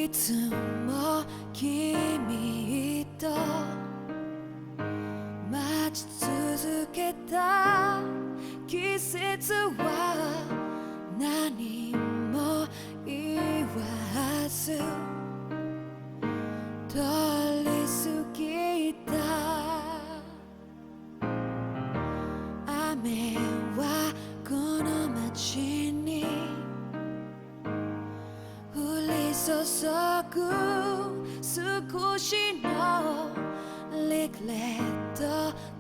いつも君と待ち続けた季節は何も言わず通り過ぎた。雨はこの街に降り注ぐ少しのリグレット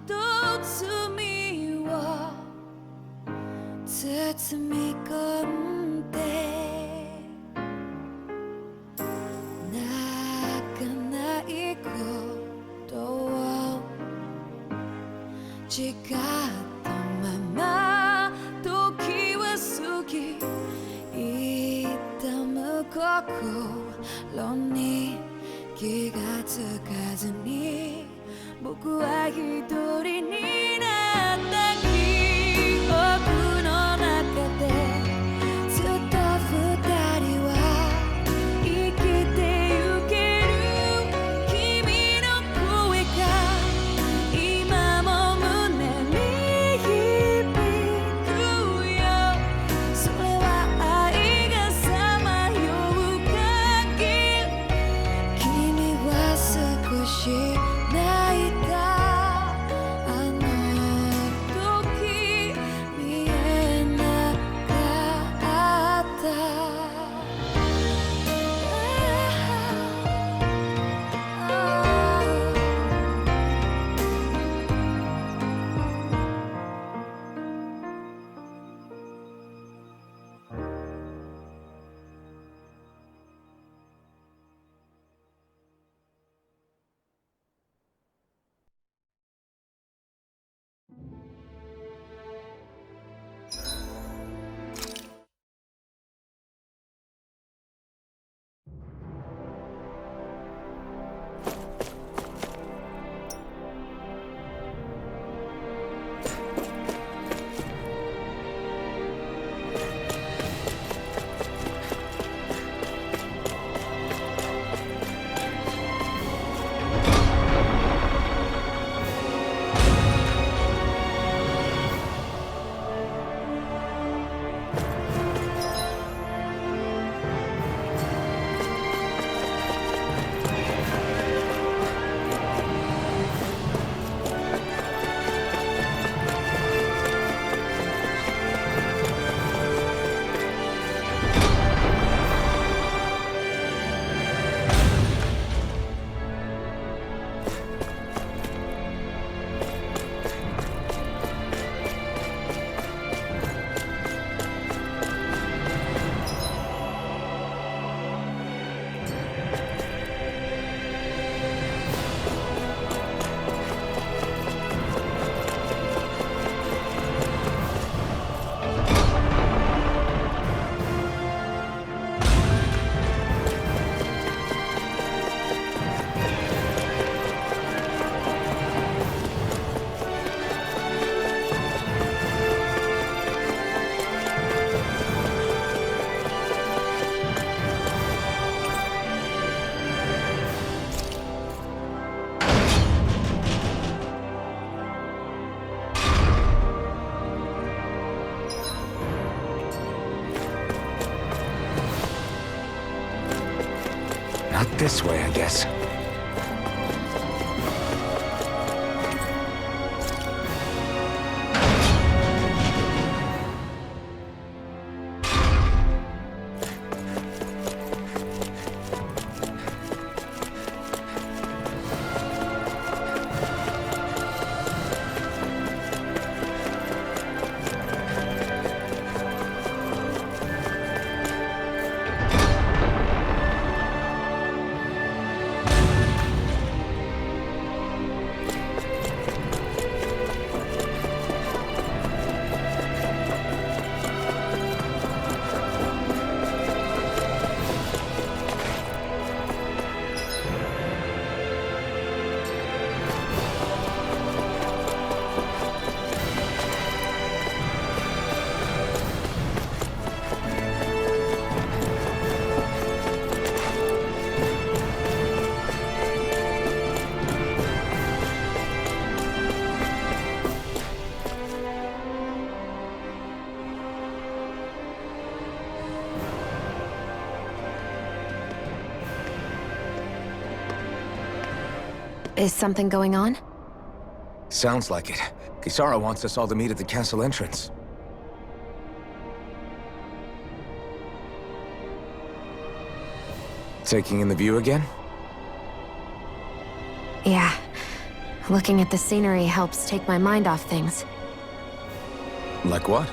と罪を包み込んで泣かないことを誓ったまま時は過ぎ痛む心に気がつかずに僕は一人になった記憶の中でずっと二人は生きてゆける。君の声が今も胸に響くよ。それは愛がさまよう限り君は少し泣いた。あの時見えなかった。Not this way, I guess. Is something going on? Sounds like it. Kisara wants us all to meet at the castle entrance. Taking in the view again? Yeah. Looking at the scenery helps take my mind off things. Like what?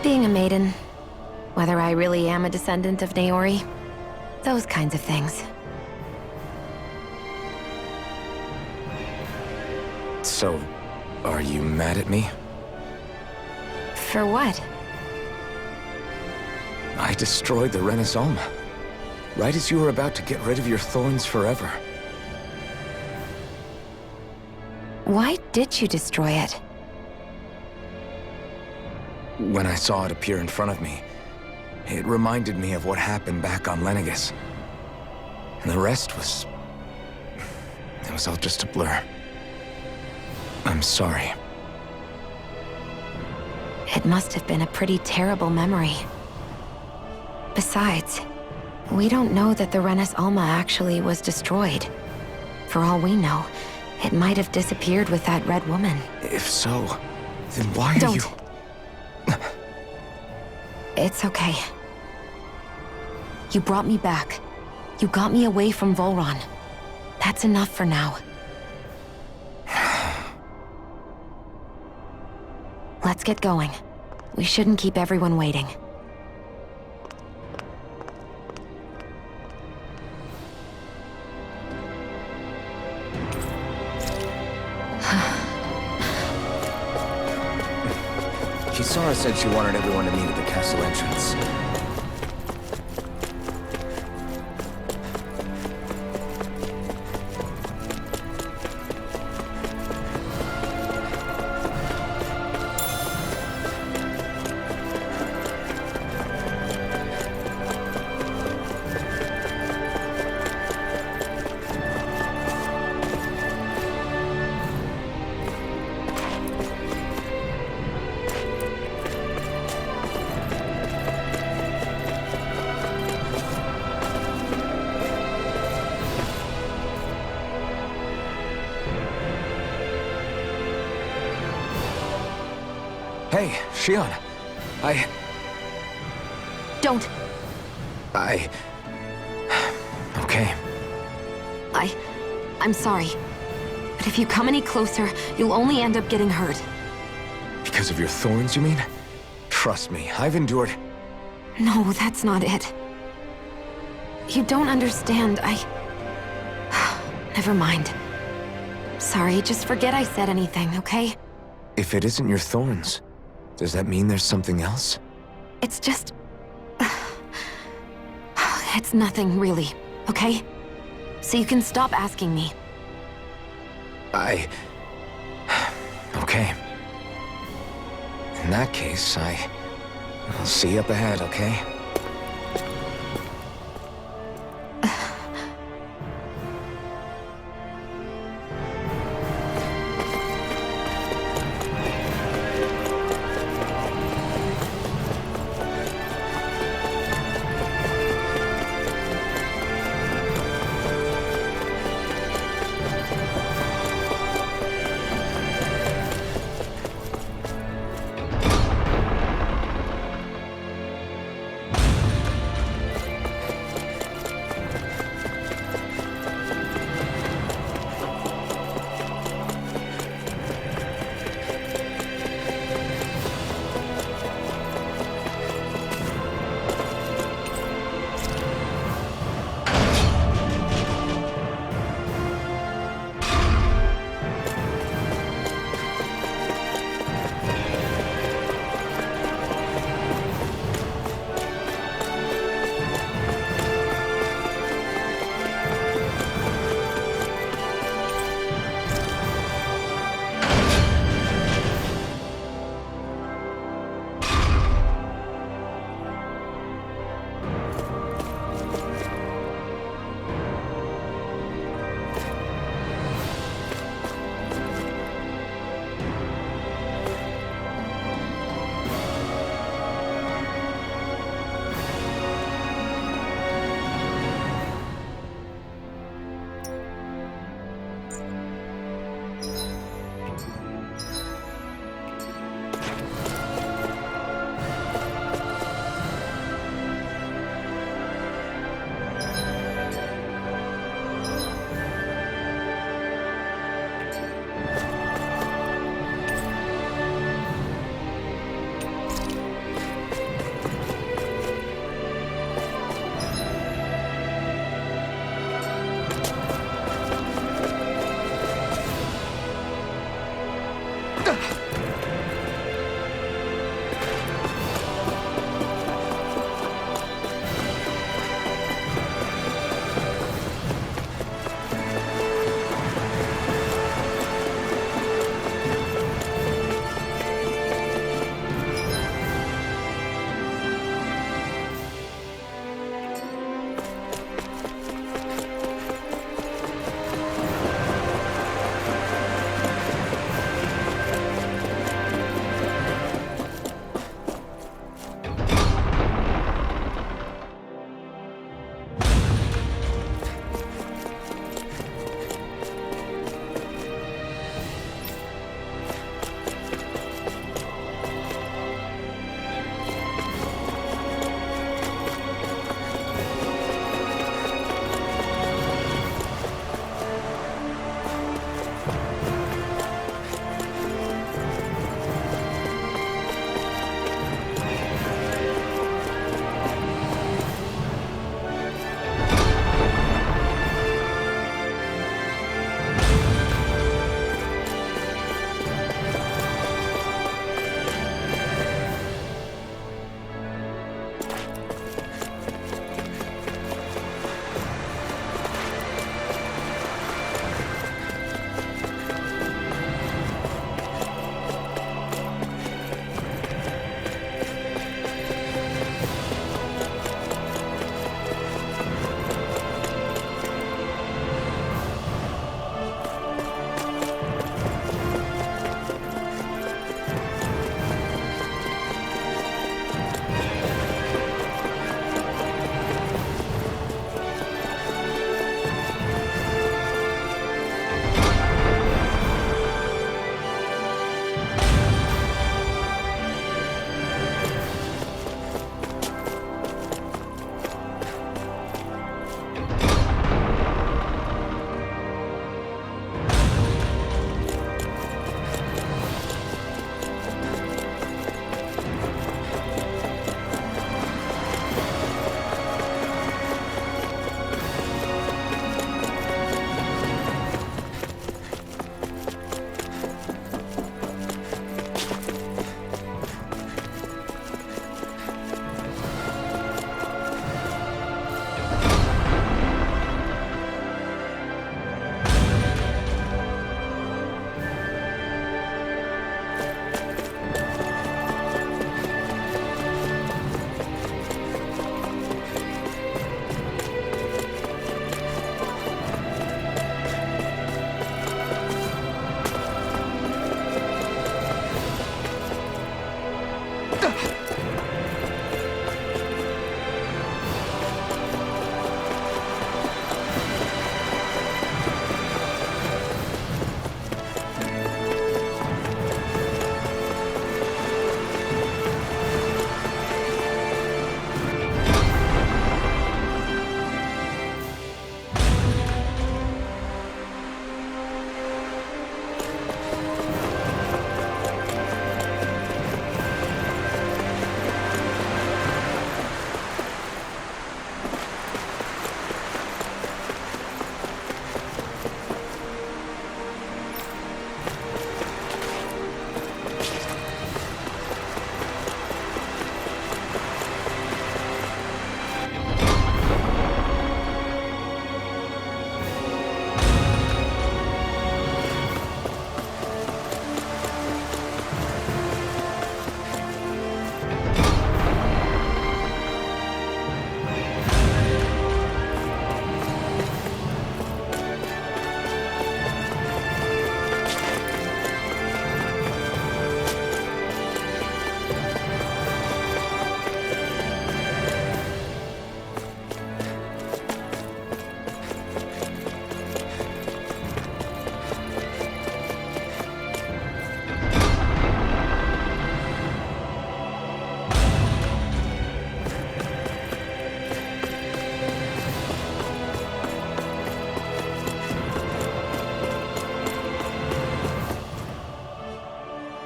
Being a maiden. Whether I really am a descendant of Naori. Those kinds of things. So, are you mad at me? For what? I destroyed the Renis Alma. Right as you were about to get rid of your thorns forever. Why did you destroy it? When I saw it appear in front of me, it reminded me of what happened back on Lenegis. And the rest was... it was all just a blur. I'm sorry. It must have been a pretty terrible memory. Besides, we don't know that the Renis Alma actually was destroyed. For all we know, it might have disappeared with that red woman. If so, then why are you... It's okay. You brought me back. You got me away from Volron. That's enough for now. Let's get going. We shouldn't keep everyone waiting. Kisara said she wanted everyone to meet at the castle entrance. Hey, Shion. Don't! Okay. I'm sorry. But if you come any closer, you'll only end up getting hurt. Because of your thorns, you mean? Trust me, I've endured... No, that's not it. You don't understand, Never mind. Sorry, just forget I said anything, okay? If it isn't your thorns, does that mean there's something else? It's just... It's nothing, really, okay? So you can stop asking me. Okay. In that case, I'll see you up ahead, okay?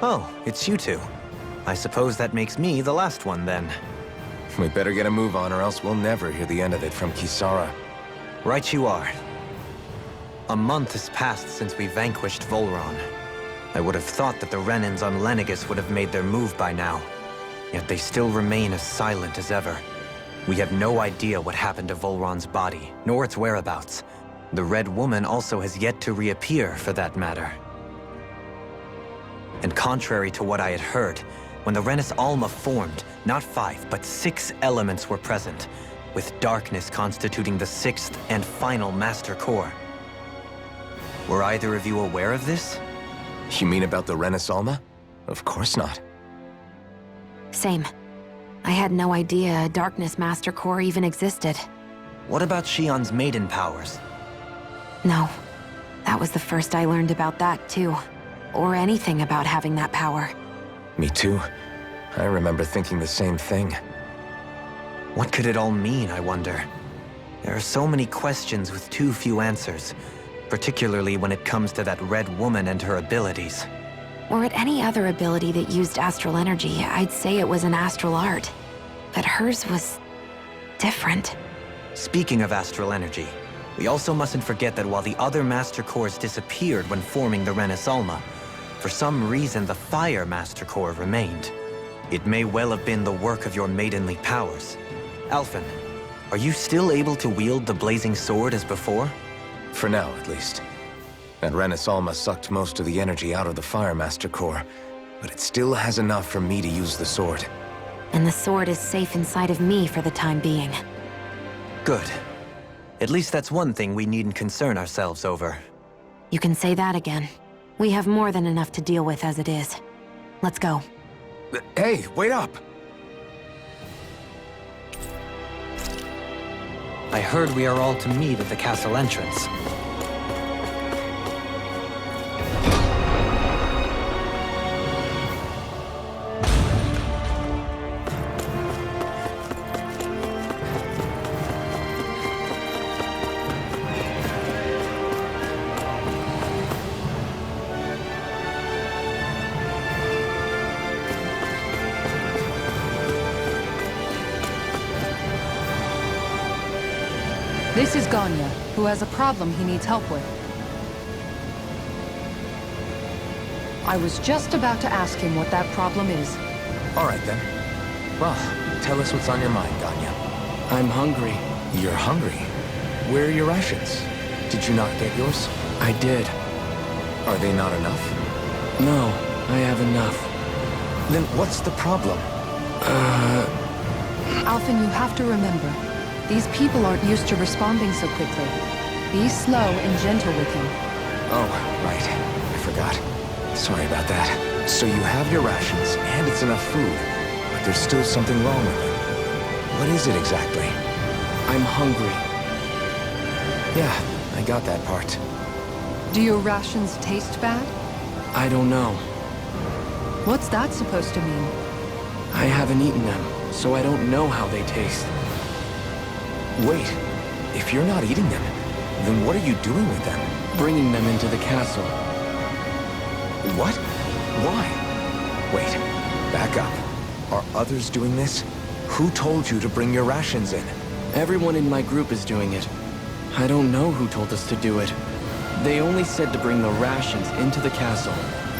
Oh, it's you two. I suppose that makes me the last one, then. We better get a move on, or else we'll never hear the end of it from Kisara. Right you are. A month has passed since we vanquished Volron. I would have thought that the Renans on Lenegis would have made their move by now. Yet they still remain as silent as ever. We have no idea what happened to Volron's body, nor its whereabouts. The Red Woman also has yet to reappear, for that matter. And contrary to what I had heard, when the Renis Alma formed, not 5, but 6 elements were present, with darkness constituting the 6th and final Master Core. Were either of you aware of this? You mean about the Renis Alma? Of course not. Same. I had no idea a Darkness Master Core even existed. What about Shionne's maiden powers? No. That was the first I learned about that, too. Or anything about having that power. Me too. I remember thinking the same thing. What could it all mean, I wonder? There are so many questions with too few answers, particularly when it comes to that Red Woman and her abilities. Were it any other ability that used astral energy, I'd say it was an astral art. But hers was different. Speaking of astral energy, we also mustn't forget that while the other Master Cores disappeared when forming the Renis Alma, for some reason the Fire Master Core remained. It may well have been the work of your maidenly powers. Alphen, are you still able to wield the blazing sword as before? For now, at least. That Renis Alma sucked most of the energy out of the Fire Master Core, but it still has enough for me to use the sword. And the sword is safe inside of me for the time being. Good. At least that's one thing we needn't concern ourselves over. You can say that again. We have more than enough to deal with as it is. Let's go. Hey, wait up! I heard we are all to meet at the castle entrance. This is Ganya, who has a problem he needs help with. I was just about to ask him what that problem is. All right, then. Well, tell us what's on your mind, Ganya. I'm hungry. You're hungry? Where are your rations? Did you not get yours? I did. Are they not enough? No, I have enough. Then what's the problem? Alphen, you have to remember, these people aren't used to responding so quickly. Be slow and gentle with him. Oh, right. I forgot. Sorry about that. So you have your rations, and it's enough food. there's still something wrong with it. What is it exactly? I'm hungry. Yeah, I got that part. Do your rations taste bad? I don't know. What's that supposed to mean? I haven't eaten them, so I don't know how they taste. Wait, if you're not eating them, then what are you doing with them? Bringing them into the castle. What? Why? Wait, back up. Are others doing this? Who told you to bring your rations in? Everyone in my group is doing it. I don't know who told us to do it. They only said to bring the rations into the castle.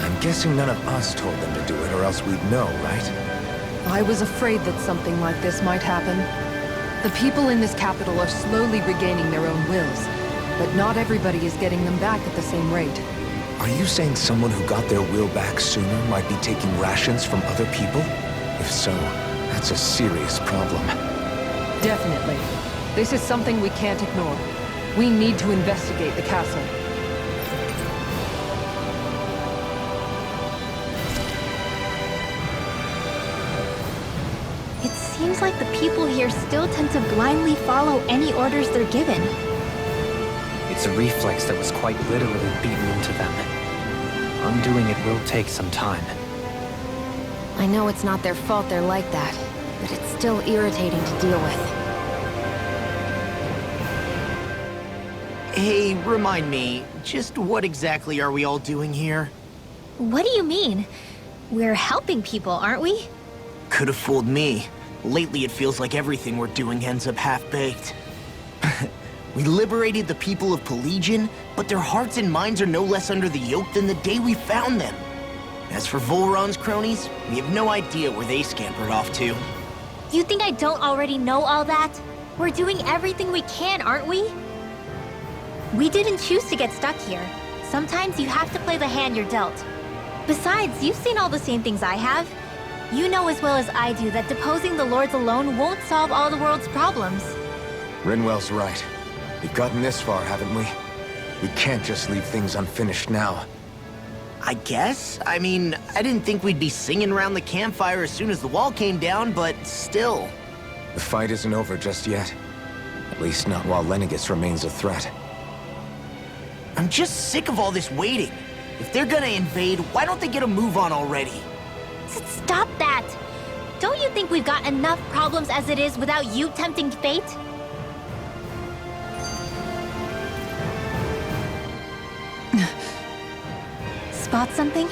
I'm guessing none of us told them to do it, or else we'd know, right? I was afraid that something like this might happen. The people in this capital are slowly regaining their own wills, but not everybody is getting them back at the same rate. Are you saying someone who got their will back sooner might be taking rations from other people? If so, that's a serious problem. Definitely. This is something we can't ignore. We need to investigate the castle. It seems like the people here still tend to blindly follow any orders they're given. It's a reflex that was quite literally beaten into them. Undoing it will take some time. I know it's not their fault they're like that, but it's still irritating to deal with. Hey, remind me, just what exactly are we all doing here? What do you mean? We're helping people, aren't we? Could have fooled me. Lately it feels like everything we're doing ends up half-baked. We liberated the people of Pelegion, but their hearts and minds are no less under the yoke than the day we found them. As for Volron's cronies, we have no idea where they scampered off to. You think I don't already know all that? We're doing everything we can, aren't we? We didn't choose to get stuck here. Sometimes you have to play the hand you're dealt. Besides, you've seen all the same things I have. You know as well as I do that deposing the lords alone won't solve all the world's problems. Rinwell's right. We've gotten this far, haven't we? We can't just leave things unfinished now. I guess? I mean, I didn't think we'd be singing around the campfire as soon as the wall came down, but still. The fight isn't over just yet. At least not while Lenegis remains a threat. I'm just sick of all this waiting. If they're gonna invade, why don't they get a move on already? Stop that! Don't you think we've got enough problems as it is without you tempting fate? Spot something?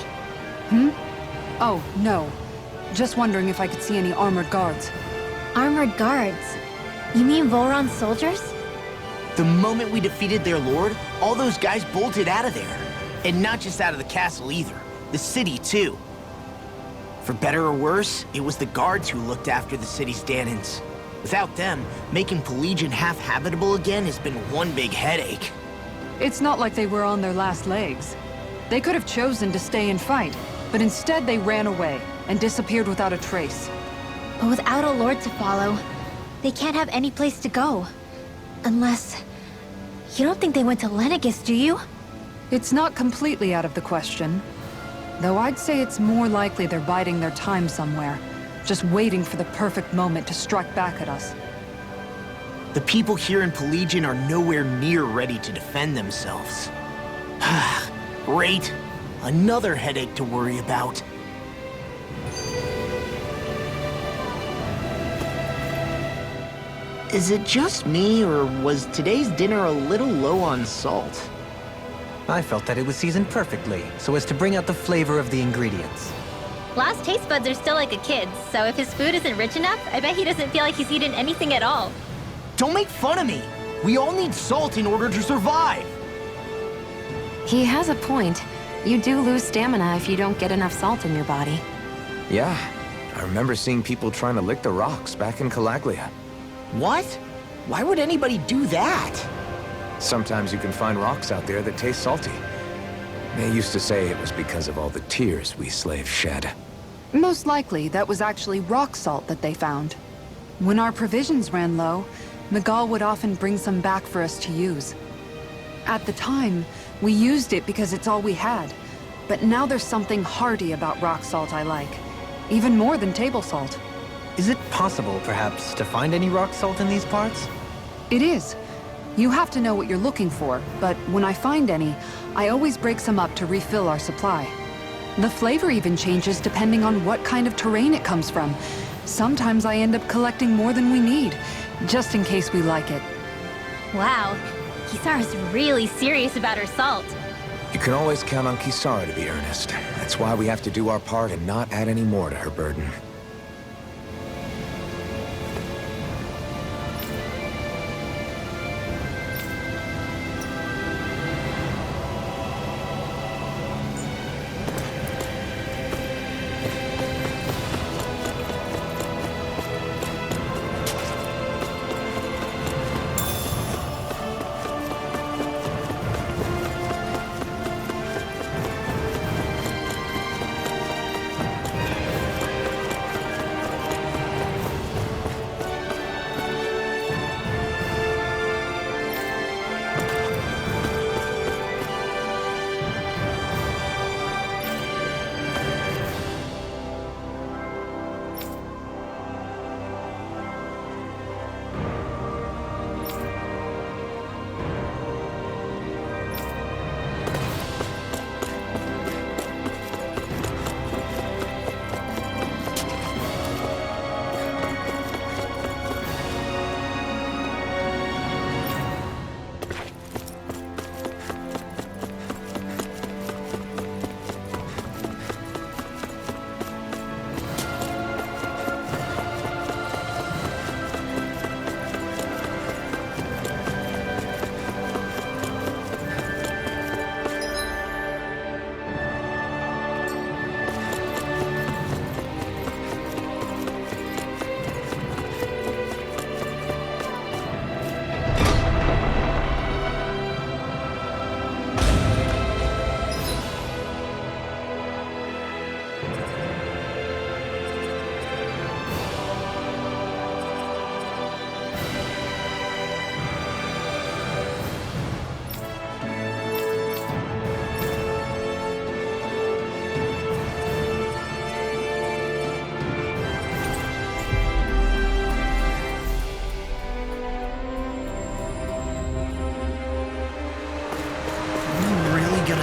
Oh, no. Just wondering if I could see any armored guards. Armored guards? You mean Volron's soldiers? The moment we defeated their lord, all those guys bolted out of there. And not just out of the castle either. The city, too. For better or worse, it was the guards who looked after the city's Dahnans. Without them, making Pelegion half-habitable again has been one big headache. It's not like they were on their last legs. They could have chosen to stay and fight, but instead they ran away and disappeared without a trace. But without a lord to follow, they can't have any place to go. Unless... You don't think they went to Lenegis, do you? It's not completely out of the question. Though I'd say it's more likely they're biding their time somewhere, just waiting for the perfect moment to strike back at us. The people here in Pelegion are nowhere near ready to defend themselves. Great. Another headache to worry about. Is it just me, or was today's dinner a little low on salt? I felt that it was seasoned perfectly, so as to bring out the flavor of the ingredients. Last taste buds are still like a kid's, so if his food isn't rich enough, I bet he doesn't feel like he's eaten anything at all. Don't make fun of me! We all need salt in order to survive! He has a point. You do lose stamina if you don't get enough salt in your body. Yeah, I remember seeing people trying to lick the rocks back in Calaglia. What? Why would anybody do that? Sometimes you can find rocks out there that taste salty. They used to say it was because of all the tears we slaves shed. Most likely, that was actually rock salt that they found. When our provisions ran low, Miguel would often bring some back for us to use. At the time, we used it because it's all we had. But now there's something hearty about rock salt I like. Even more than table salt. Is it possible, perhaps, to find any rock salt in these parts? It is. You have to know what you're looking for, but when I find any, I always break some up to refill our supply. The flavor even changes depending on what kind of terrain it comes from. Sometimes I end up collecting more than we need, just in case we like it. Wow, Kisara's really serious about her salt. You can always count on Kisara to be earnest. That's why we have to do our part and not add any more to her burden.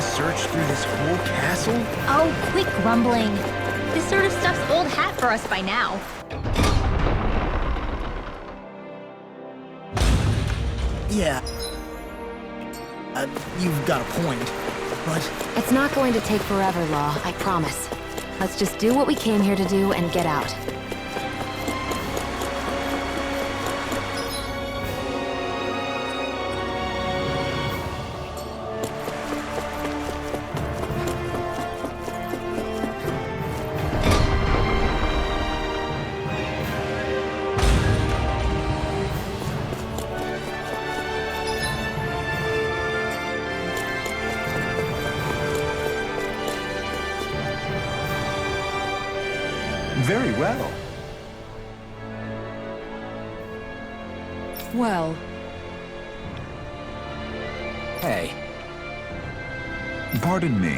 Search through this whole castle? Oh, quick grumbling. This sort of stuff's old hat for us by now. Yeah. You've got a point, but... It's not going to take forever, Law, I promise. Let's just do what we came here to do and get out. Very well. Well, Hey, Pardon me.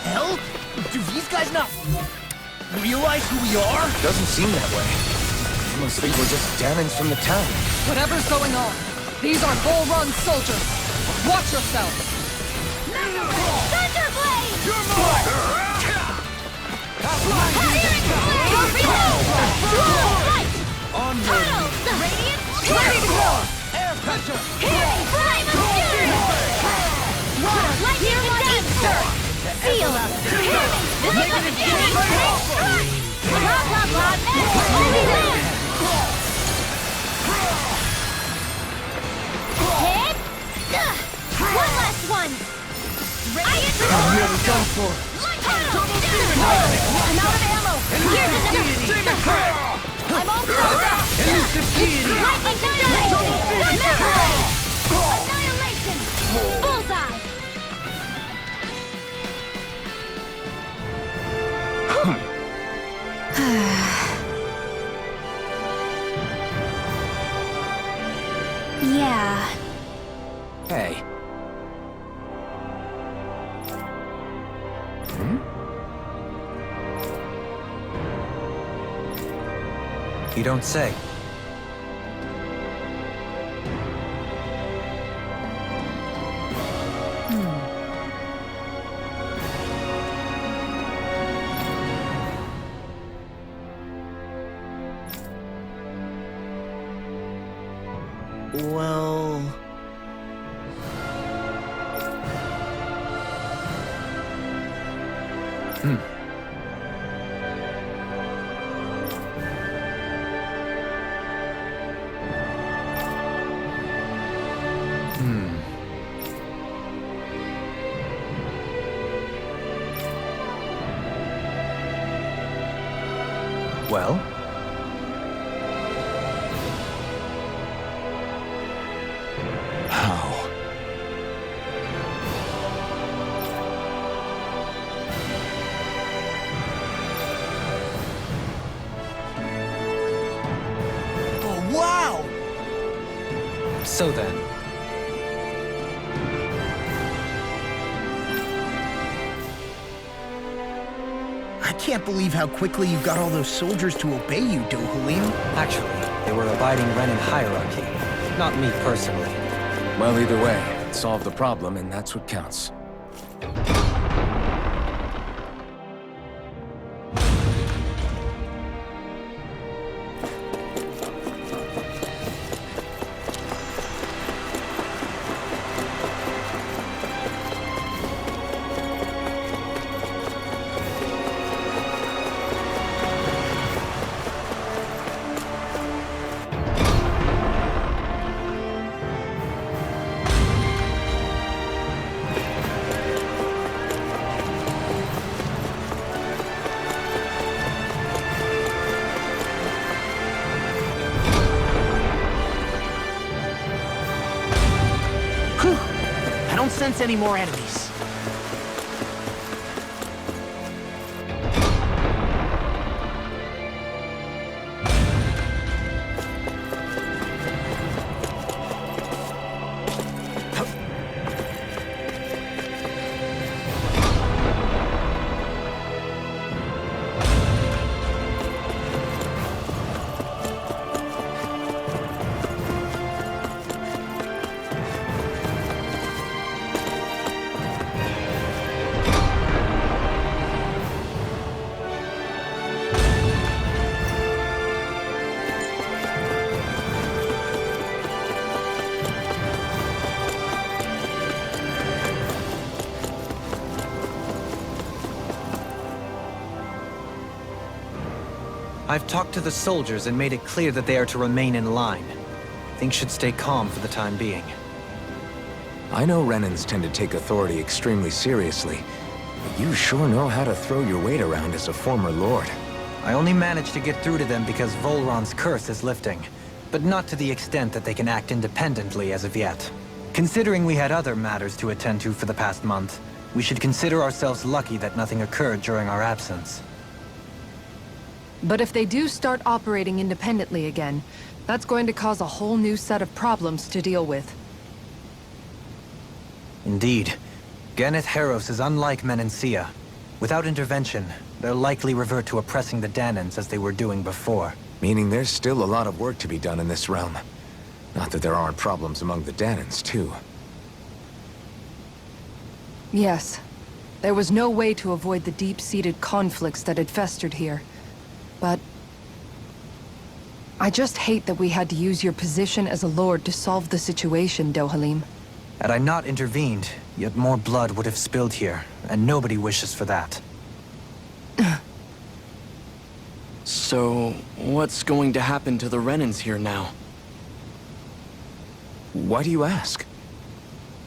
Hell? Do these guys not realize who we are? doesn't seem that way. I must think we're just Daemons from the town. Whatever's going on, these are Bull Run soldiers. Watch yourselves. Thunderblade! You're mine! Onward! Radiant! Ready to go! Air pressure! Flame of Fury! Lightning Condenser! Seal! Flame of Fury! Blah, blah, blah! Holy Land! Hit! One last one! I'm nearly done for. I'm out of ammo! Here's another! I'm all closed up! Lightning Condenser! Yeah. Hey. You don't say. Well... Well? How? Oh, wow! So then, I can't believe how quickly you got all those soldiers to obey you, Dohalim. actually, they were abiding Renan hierarchy. Not me personally. Well, either way, it solved the problem, and that's what counts. I don't sense any more enemies. I've talked to the soldiers and made it clear that they are to remain in line. Things should stay calm for the time being. I know Renans tend to take authority extremely seriously, but you sure know how to throw your weight around as a former lord. I only managed to get through to them because Volron's curse is lifting, but not to the extent that they can act independently as of yet. Considering we had other matters to attend to for the past month, we should consider ourselves lucky that nothing occurred during our absence. But if they do start operating independently again, that's going to cause a whole new set of problems to deal with. Indeed. Ganneth Haros is unlike Menancia. Without intervention, they'll likely revert to oppressing the Danans as they were doing before. Meaning there's still a lot of work to be done in this realm. Not that there aren't problems among the Danans, too. Yes. There was no way to avoid the deep-seated conflicts that had festered here. But I just hate that we had to use your position as a lord to solve the situation, Dohalim. Had I not intervened, yet more blood would have spilled here, and nobody wishes for that. So, what's going to happen to the Renans here now? Why do you ask?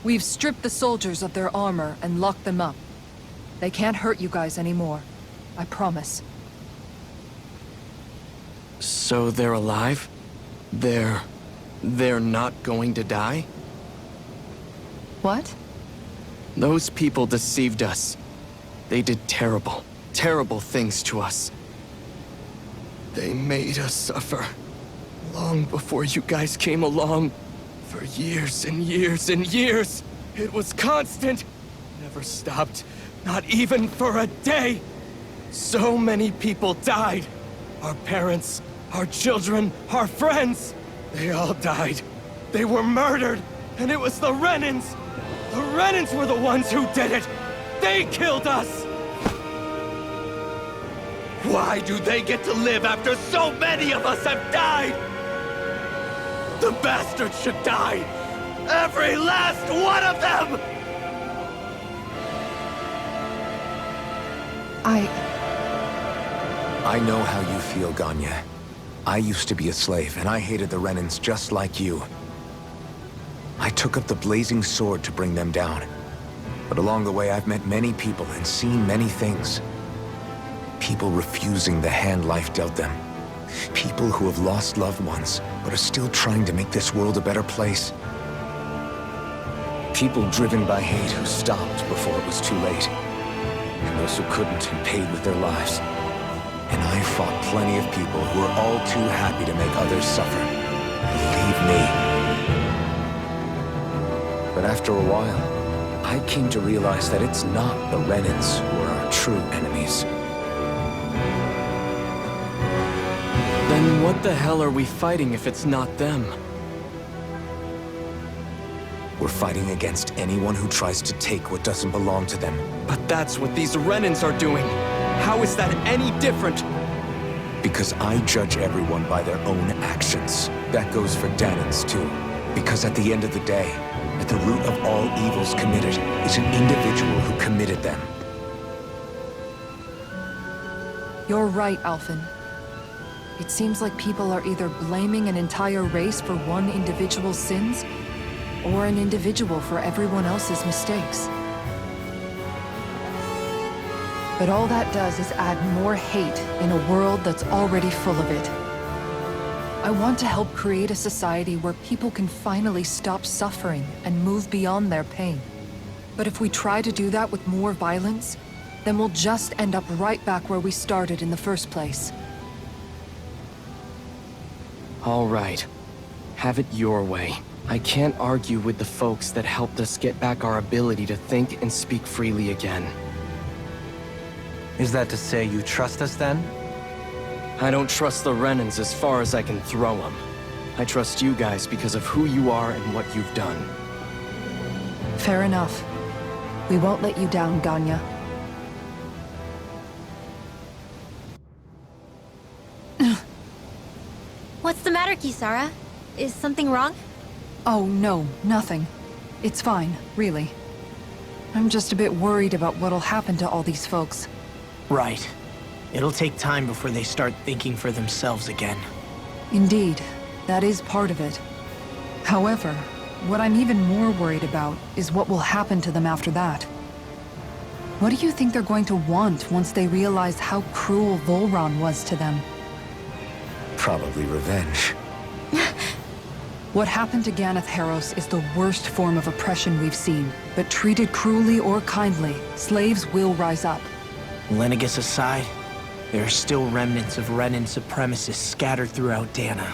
We've stripped the soldiers of their armor and locked them up. They can't hurt you guys anymore. I promise. So they're alive? They're not going to die? What? Those people deceived us. They did terrible, terrible things to us. They made us suffer. Long before you guys came along. For years and years and years. It was constant. Never stopped. Not even for a day. So many people died. Our parents, our children, our friends. They all died. They were murdered. And it was the Renans. The Renans were the ones who did it. They killed us. Why do they get to live after so many of us have died? The bastards should die! Every last one of them! I know how you feel, Ganya. I used to be a slave, and I hated the Renans just like you. I took up the blazing sword to bring them down. But along the way, I've met many people and seen many things. People refusing the hand life dealt them. People who have lost loved ones, but are still trying to make this world a better place. People driven by hate who stopped before it was too late. And those who couldn't and paid with their lives. And I fought plenty of people who were all too happy to make others suffer. Believe me. But after a while, I came to realize that it's not the Renans who are our true enemies. Then what the hell are we fighting if it's not them? We're fighting against anyone who tries to take what doesn't belong to them. But that's what these Renans are doing. How is that any different? Because I judge everyone by their own actions. That goes for Dahnans too. Because at the end of the day, at the root of all evils committed is an individual who committed them. You're right, Alphen. It seems like people are either blaming an entire race for one individual's sins, or an individual for everyone else's mistakes. But all that does is add more hate in a world that's already full of it. I want to help create a society where people can finally stop suffering and move beyond their pain. But if we try to do that with more violence, then we'll just end up right back where we started in the first place. All right. Have it your way. I can't argue with the folks that helped us get back our ability to think and speak freely again. Is that to say you trust us then? I don't trust the Renans as far as I can throw them. I trust you guys because of who you are and what you've done. Fair enough. We won't let you down, Ganya. What's the matter, Kisara? Is something wrong? Oh, no, nothing. It's fine, really. I'm just a bit worried about what'll happen to all these folks. Right. It'll take time before they start thinking for themselves again. Indeed, that is part of it. However, what I'm even more worried about is what will happen to them after that. What do you think they're going to want once they realize how cruel Volron was to them? Probably revenge. What happened to Ganeth Haros is the worst form of oppression we've seen, but treated cruelly or kindly, slaves will rise up. Lenegis aside, there are still remnants of Renan supremacists scattered throughout Dahna.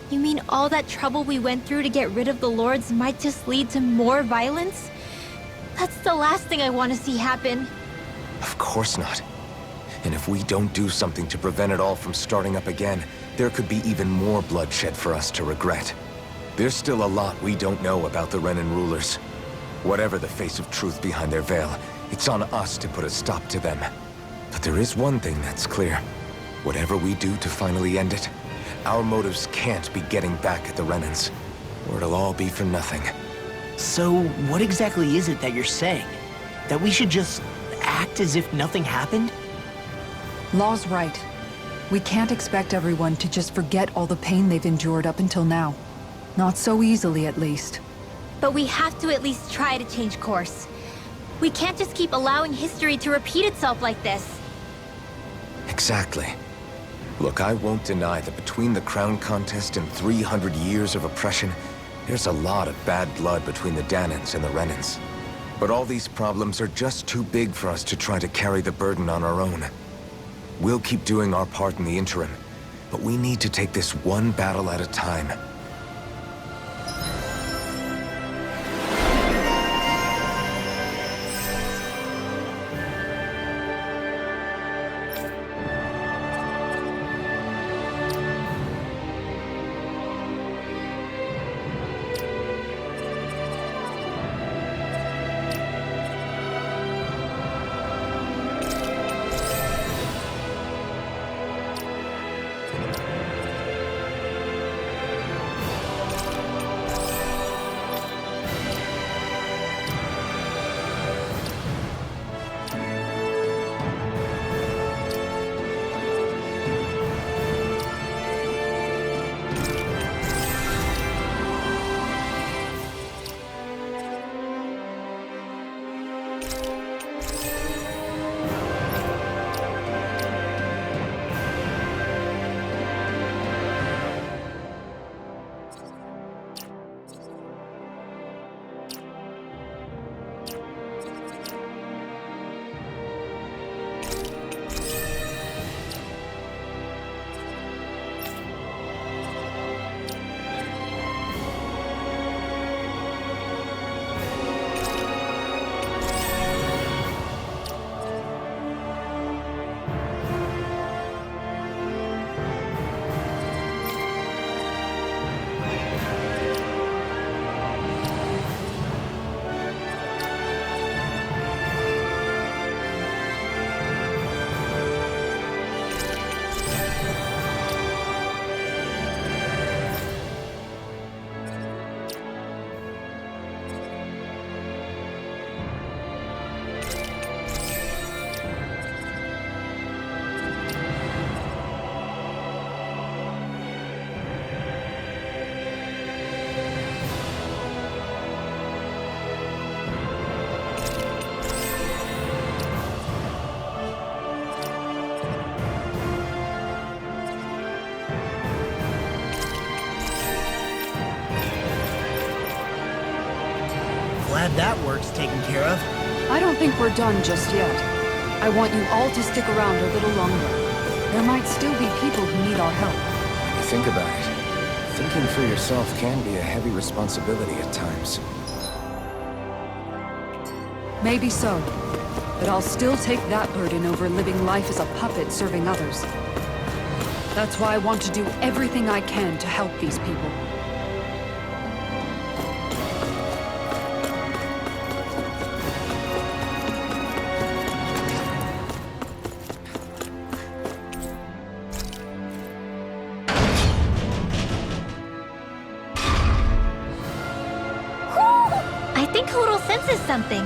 You mean all that trouble we went through to get rid of the Lords might just lead to more violence? That's the last thing I want to see happen. Of course not. And if we don't do something to prevent it all from starting up again, there could be even more bloodshed for us to regret. There's still a lot we don't know about the Renan rulers. Whatever the face of truth behind their veil, it's on us to put a stop to them. But there is one thing that's clear. Whatever we do to finally end it, our motives can't be getting back at the Renans, or it'll all be for nothing. So, what exactly is it that you're saying? That we should just act as if nothing happened? Law's right. We can't expect everyone to just forget all the pain they've endured up until now. Not so easily, at least. But we have to at least try to change course. We can't just keep allowing history to repeat itself like this. Exactly. Look, I won't deny that between the crown contest and 300 years of oppression, there's a lot of bad blood between the Dahnans and the Renans. But all these problems are just too big for us to try to carry the burden on our own. We'll keep doing our part in the interim, But we need to take this one battle at a time. Glad that work's taken care of. I don't think we're done just yet. I want you all to stick around a little longer. There might still be people who need our help. When you think about it, thinking for yourself can be a heavy responsibility at times. Maybe so. But I'll still take that burden over living life as a puppet serving others. That's why I want to do everything I can to help these people. I think Hodel senses something.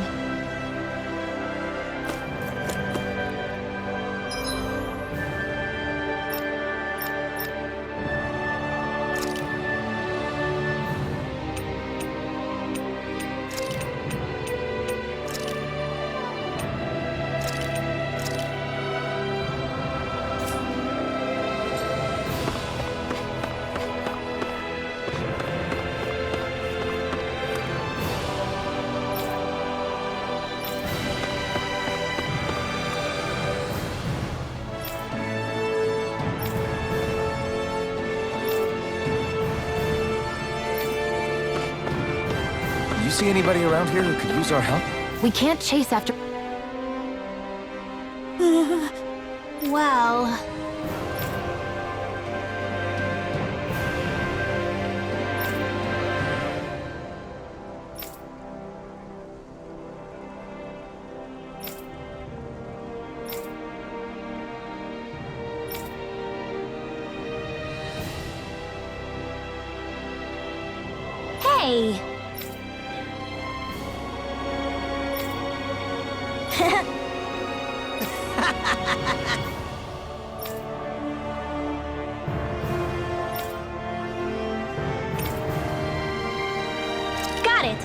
You see anybody around here who could use our help? We can't chase after... Well... Hey! Got it!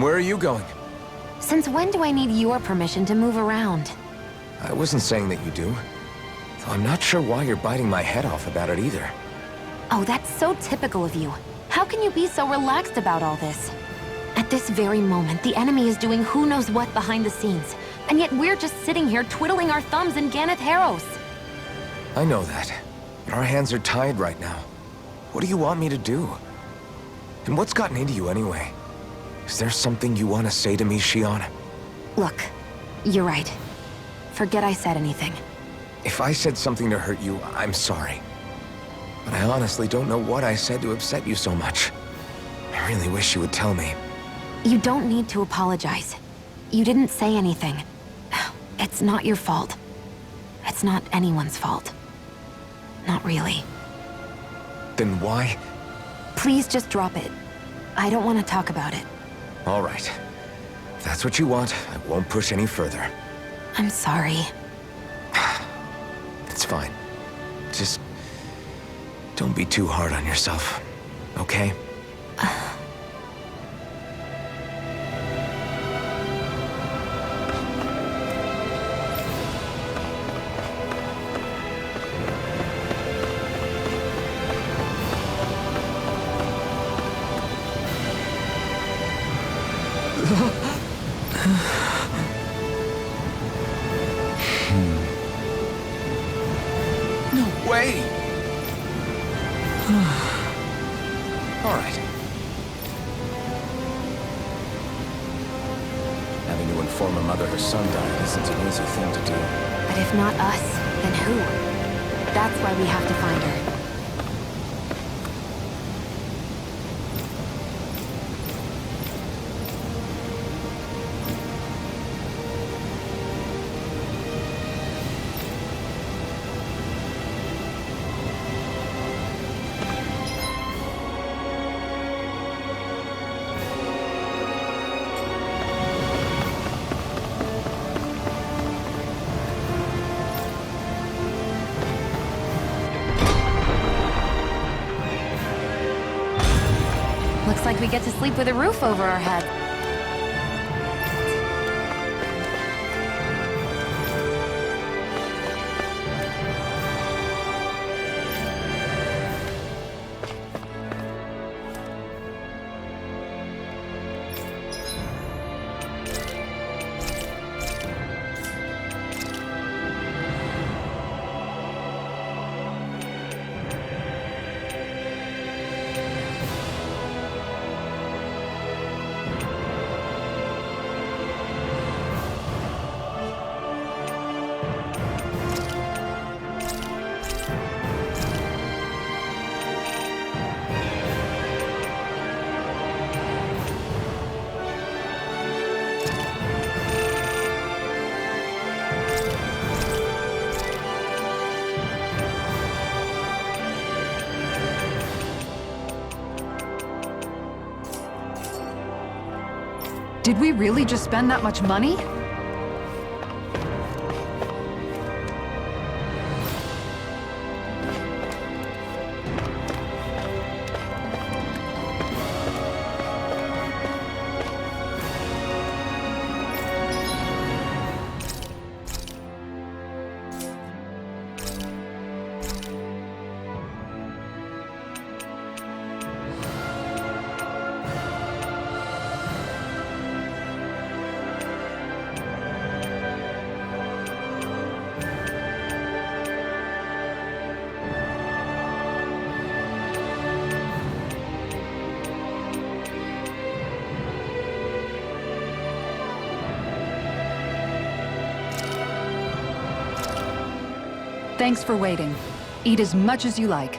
Where are you going? Since when do I need your permission to move around? I wasn't saying that you do. Though I'm not sure why you're biting my head off about it either. Oh, that's so typical of you. How can you be so relaxed about all this? At this very moment, the enemy is doing who knows what behind the scenes. And yet we're just sitting here twiddling our thumbs in Ganath Haros. I know that. But our hands are tied right now. What do you want me to do? And what's gotten into you anyway? Is there something you want to say to me, Shionne? Look, you're right. Forget I said anything. If I said something to hurt you, I'm sorry. But I honestly don't know what I said to upset you so much. I really wish you would tell me. You don't need to apologize. You didn't say anything. It's not your fault. It's not anyone's fault. Not really. Then why? Please just drop it. I don't want to talk about it. All right. If that's what you want, I won't push any further. I'm sorry. It's fine. Just don't be too hard on yourself, okay? No way! All right. Having to inform a mother her son died isn't an easy thing to do. But if not us, then who? That's why we have to find her. Looks like we get to sleep with a roof over our head. Did we really just spend that much money? Thanks for waiting. Eat as much as you like.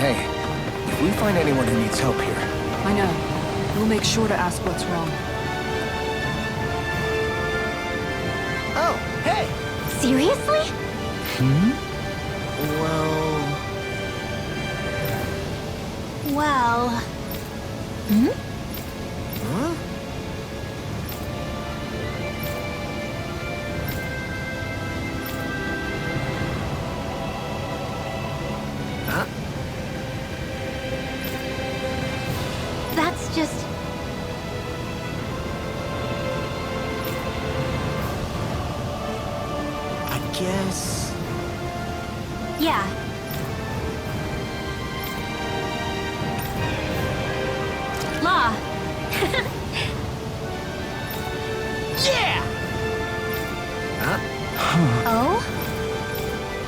Hey, if we find anyone who needs help here, I know. We'll make sure to ask what's wrong. Oh, hey! Seriously? Well... Huh? Huh? That's just... I guess... Yeah. Law. Yeah! Huh? Oh?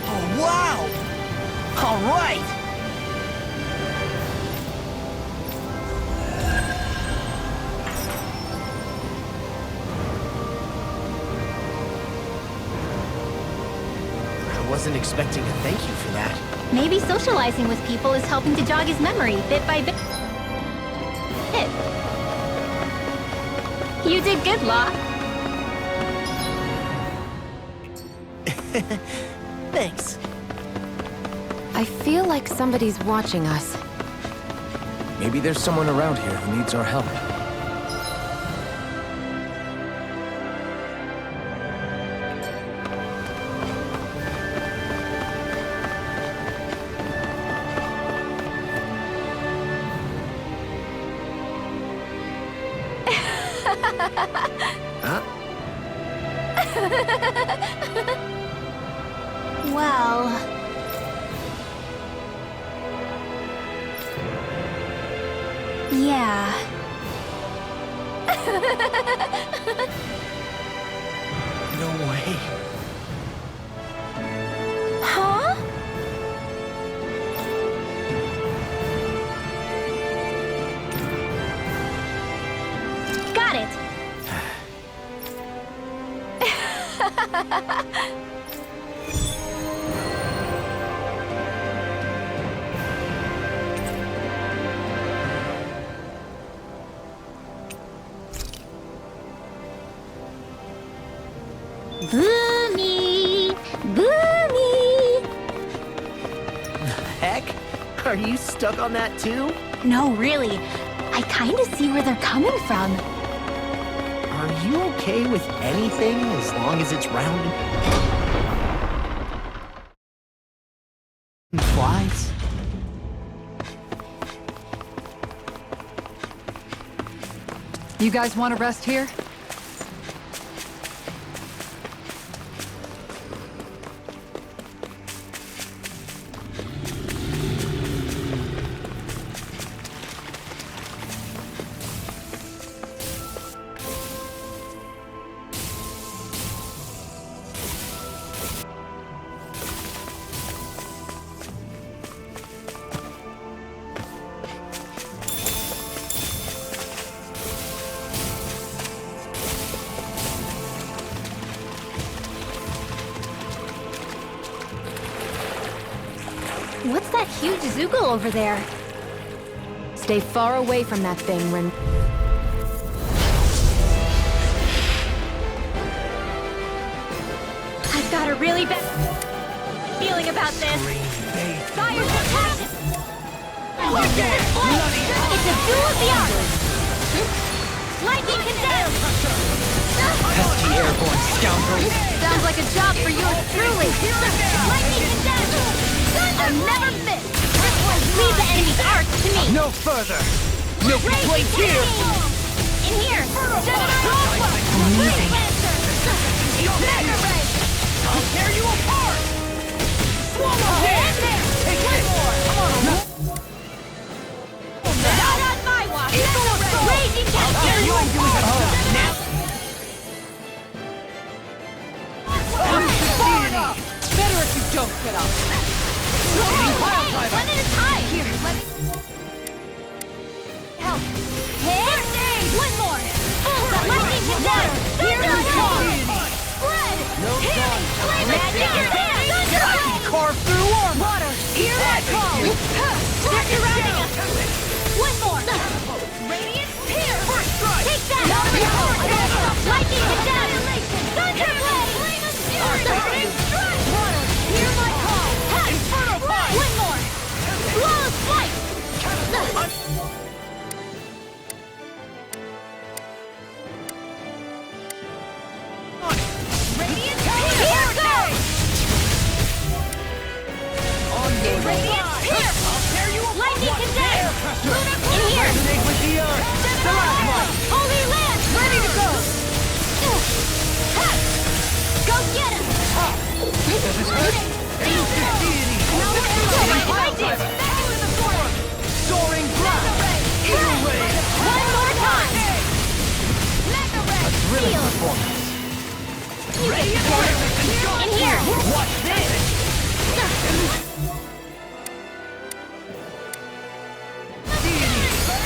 Oh, wow! All right! I wasn't expecting a thank you for that. Maybe socializing with people is helping to jog his memory bit by bit. You did good, Law. Thanks. I feel like somebody's watching us. maybe there's someone around here who needs our help. Huh? Well... Yeah. No way. Huh? Got it. Boomy! Boomy! Heck? Are you stuck on that too? No, really. I kinda see where they're coming from. Are you okay with anything as long as it's round and flies? You guys want to rest here? What's that huge Zoogle over there? Stay far away from that thing, Ren. I've got a really bad feeling about this. Fire protection! It's a duel of the arts! Lightning condemned! Pesky airborne scoundrel! Sounds like a job for yours truly! Lightning condemned! I'll never miss! Leave the enemy's arts to me! No further! No complaints here! In here! Amazing! Mega Ray! I'll tear you apart! Swallow it! Take it! Come on! Not on my watch! Raging Cat! Now! Better if you don't get up. One at a time! Here, let's... Help! Hit! One more! Lightning condemned! Here we come! Spread! No gun! Flame it! Magic your hand! I can carve through armor! Water!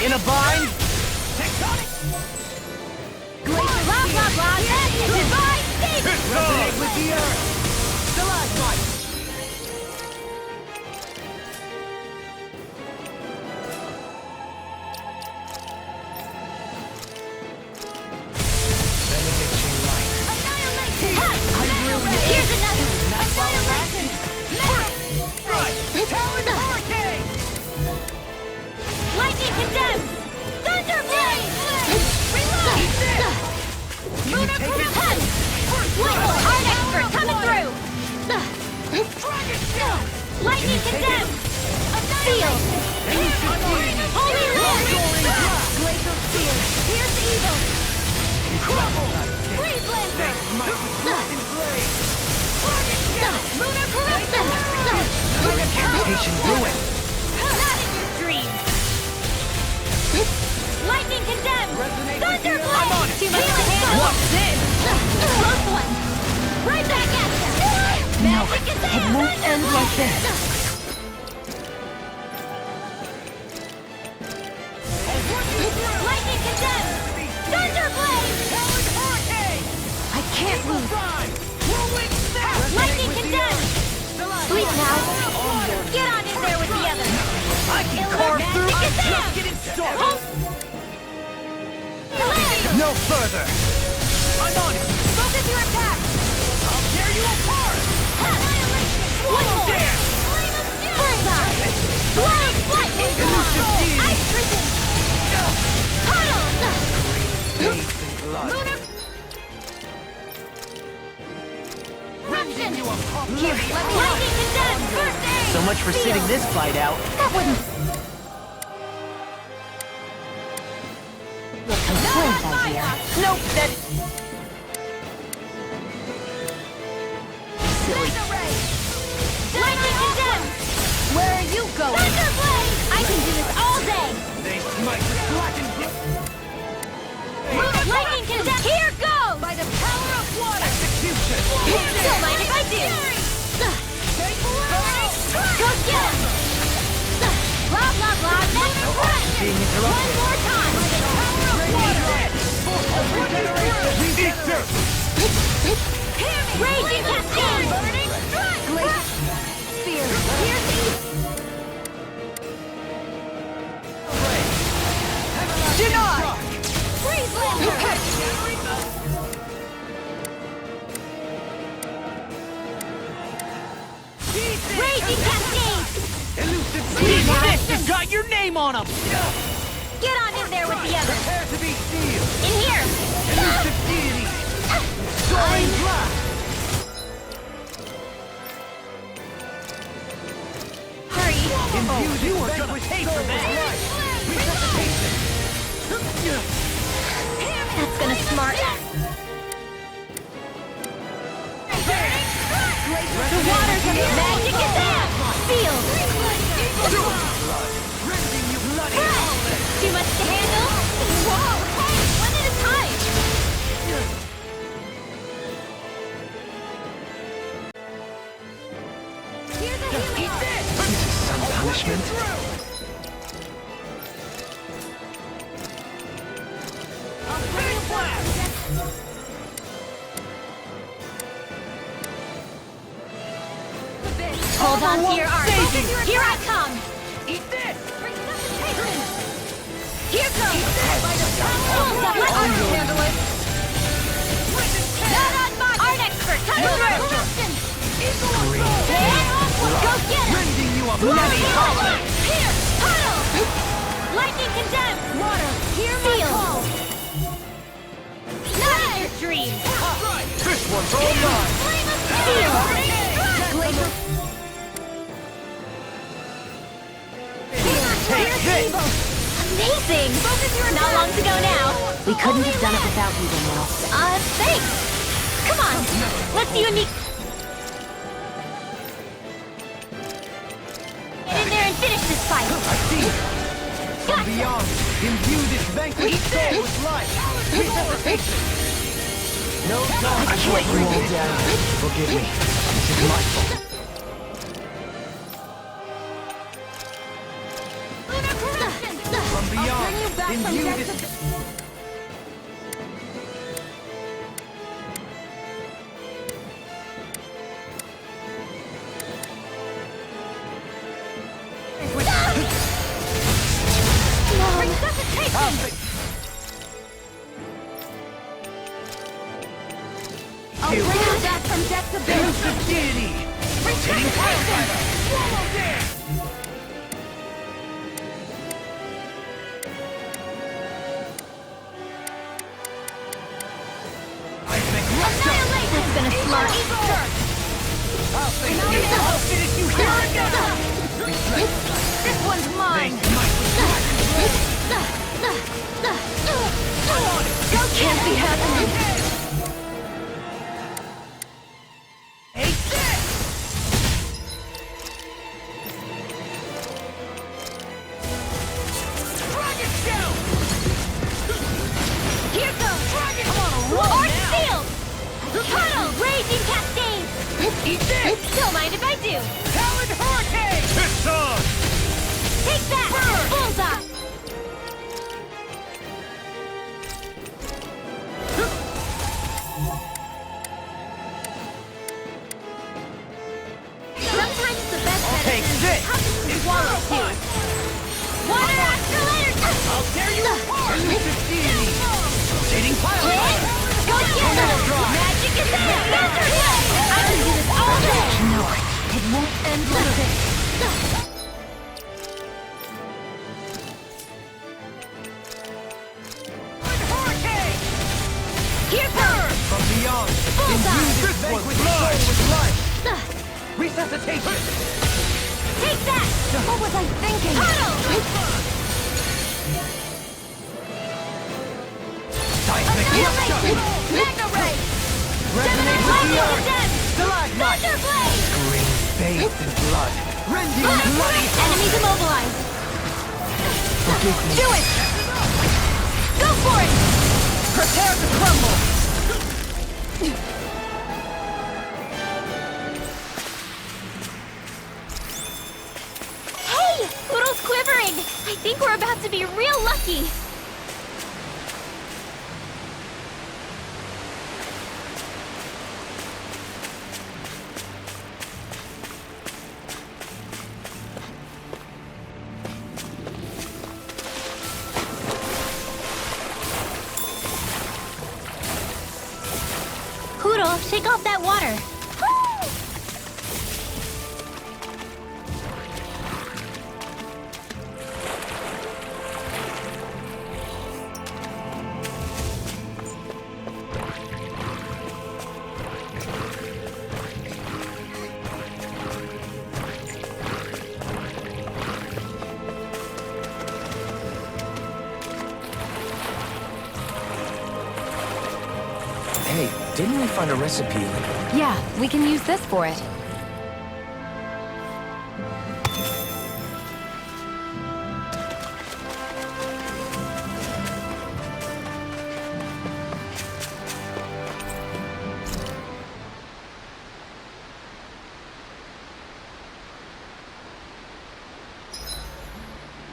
In a bind? Blah, blah, blah, divine favor! Resonate with the earth! Stalagmite! Here's another! Annihilation! Talon Hurricane! Lightning condemns! Thunderblade! Lunar Punch! Art expert coming through! Lightning condemns! Seal! Holy Lord! Glacial Spear! Here's evil! Freeze Lancer! Lunar Corruption! Incantation ruin! Not in your dreams! Lightning condemned! Thunderblade! I'm on it! Too much to handle! What's this? Close one! Right back at ya! Magic is It won't end like this. Lightning condemned! Thunderblade! I can't lose. Lightning condemned! Sleep now! Get on in there with the others! I can carve through! Magic is I'm there! just getting started! No further! I'm on it! Focus your attack! I'll tear you apart! Annihilation! One more! There! Bullseye! Blind flight! Elusive deed! Ice prison! Puddle! Lunar... Eruption! Here, Lightning condemned! First aid! so much for sitting this fight out. That wouldn't... Complaint, I hear. Nope, that... Laser ray! Lightning condemned! Where are you going? Thunderblade! I can do this all day! They smite with black and blue. Lightning condemned! Here goes! By the power of water! Execution! Don't mind if I do! Go get him! Blah, blah, blah, next one! Being interrupted. One more time! By the power of water! Raging Cascade! Burning Strike! Spear! Here's Denied! Freeze Lancer! Raging Cascade! Elusive These fists have got your name on them! Get on in there with the others! Prepare to be sealed! In here! Elusive deity! Soaring blast! Hurry! Imbue you are gonna pay for that! That's gonna smart. The waters of magic is there! Sealed! Too much to handle? Whoa! Hey! One at a time! Here's a healing! This is some punishment. Hold on to your arm! Here I come! Eat this! Resuscitation! Here goes! Let us handle it! Not on my art expert! Coming through! Corruption! Go get him! Rending you a bloody hollow! Here! Puddle! Lightning condemned! Water! Hear my call! Not in your dreams! This one's all mine! Seal! Glacier! Take this! Amazing! Not long to go now. We couldn't have done it without you, Danielle. Thanks! Come on! Let's you and me... Get in there and finish this fight! I see it! From beyond, imbue this vanquished soul with life! Resuscitation! No time to let you all down. Forgive me. This is my fault. Lunar corruption! From beyond. Bring you back from Imbue death this- to... Resuscitation! I'll bring you back from death to bed. Use the deity! Resuscitation! Swallow dance! Annihilation! It's been a smart I'll finish you here and now! This one's mine! Can't be happening! Here goes! Arch Field! Tunnel! Raging Cascade! Eat this! Don't mind if I do! Talon Hurricane! It's on! Take that! Bullseye! Sometimes the best Take medicine this! happens to swallow too. Water escalator! I'll tear you apart! Use the deity! Rotating pile! Go get them! Magic is there! Master Blade! I can do this all day! No, it won't end like this. Hurricane! Here goes! From beyond! Bullseye! This one with blood! With life! Resuscitation! Take that! What was I thinking? Tunnel! Seismic Annihilation! Magna Ray! Resonate with the Lightning earth! of Death! Stalagmite! Thunder Blade! Green bathed in blood! Rending bloody Enemies immobilized! Forgive me! Do it! Go for it! Prepare to crumble! Hey! Oodle's quivering! I think we're about to be real lucky! Poodle, shake off that water! Hey, didn't we find a recipe? Yeah, we can use this for it.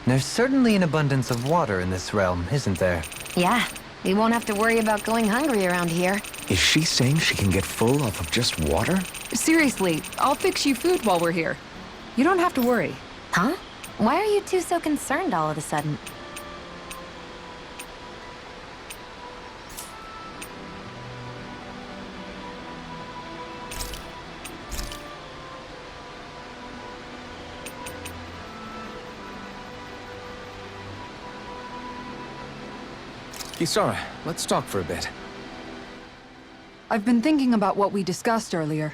There's certainly an abundance of water in this realm, isn't there? Yeah, we won't have to worry about going hungry around here. Is she saying she can get full off of just water? Seriously, I'll fix you food while we're here. You don't have to worry. Huh? Why are you two so concerned all of a sudden? Kisara, let's talk for a bit. I've been thinking about what we discussed earlier.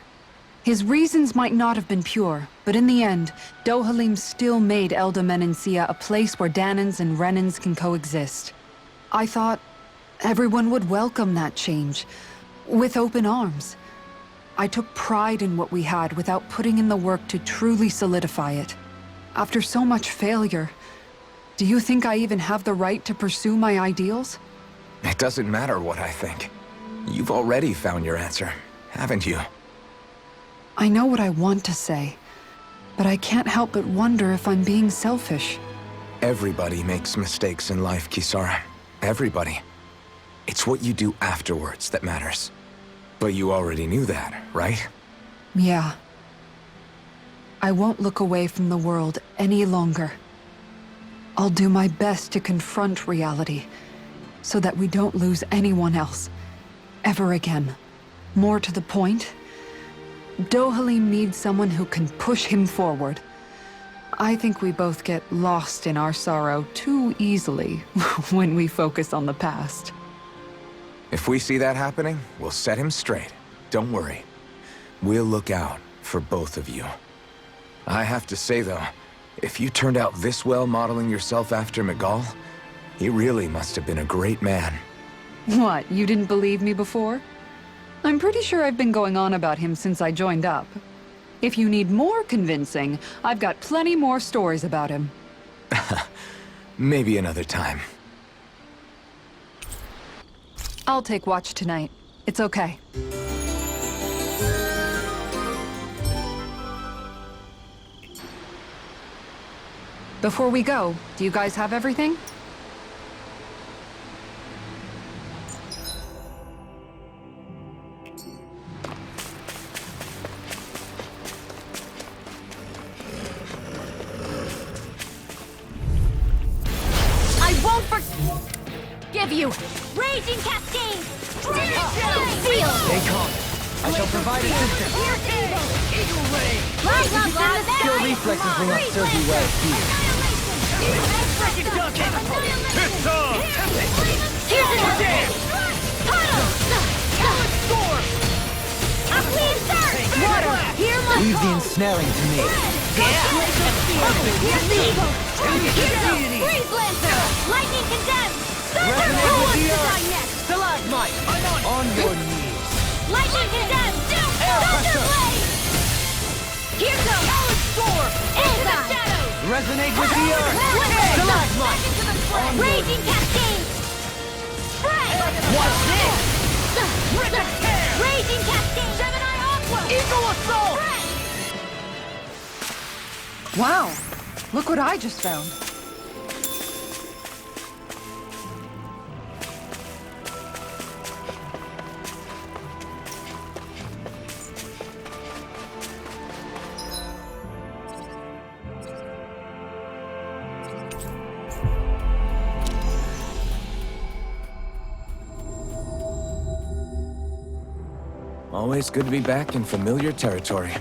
His reasons might not have been pure, but in the end, Dohalim still made Elda Menencia a place where Dahnans and Renans can coexist. I thought everyone would welcome that change, with open arms. I took pride in what we had without putting in the work to truly solidify it. After so much failure, do you think I even have the right to pursue my ideals? It doesn't matter what I think. You've already found your answer, haven't you? I know what I want to say, but I can't help but wonder if I'm being selfish. Everybody makes mistakes in life, Kisara. Everybody. It's what you do afterwards that matters. But you already knew that, right? Yeah. I won't look away from the world any longer. I'll do my best to confront reality, so that we don't lose anyone else, ever again. More to the point, Dohalim needs someone who can push him forward. I think we both get lost in our sorrow too easily when we focus on the past. If we see that happening, we'll set him straight. Don't worry. We'll look out for both of you. I have to say, though, if you turned out this well modeling yourself after Miguel, he really must have been a great man. What, you didn't believe me before? I'm pretty sure I've been going on about him since I joined up. If you need more convincing, I've got plenty more stories about him. Maybe another time. I'll take watch tonight. It's okay. Before we go, do you guys have everything? Give you Raging Cascade! Stay calm. I shall provide assistance. Eagle Ray! Rise up, Rise! Your reflexes will not serve you well here. Here's another! Puddle! A clean surge! Water! Hear my Leave the call! ensnaring to me. Freeze Lancer! Lightning condemned! Thunder! Resonate Who with wants the to earth. die next? Stalagmite! On your knees. Lightning condemned! Thunder Blade! Here goes! Solid Storm! Bullseye! Resonate with the earth. Stalagmite! Raging Cascade! Spray! What's this? Raging Cascade! Gemini Aqua! Eagle Assault! Wow! Look what I just found. Always good to be back in familiar territory.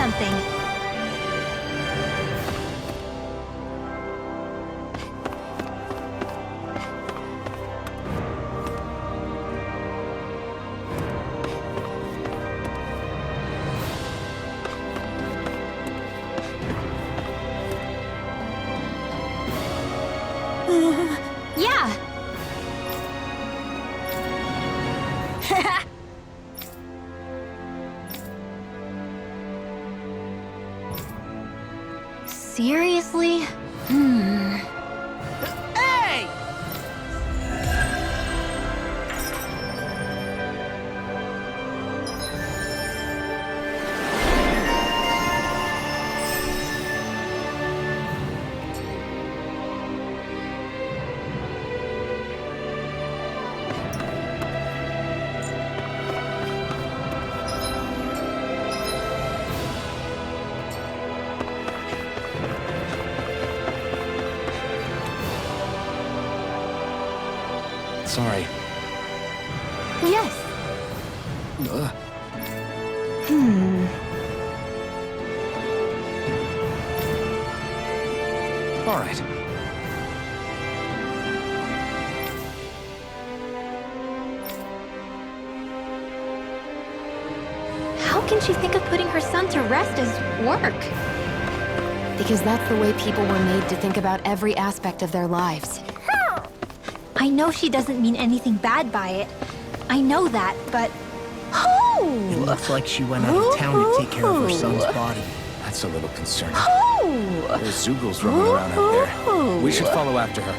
something. Yeah! Seriously? Hey! Sorry. Yes. All right. How can she think of putting her son to rest as work? Because that's the way people were made to think about every aspect of their lives. I know she doesn't mean anything bad by it. I know that, but... It looks like she went out of town to take care of her son's body. That's a little concerning. There's Zoogles roaming around out there. We should follow after her.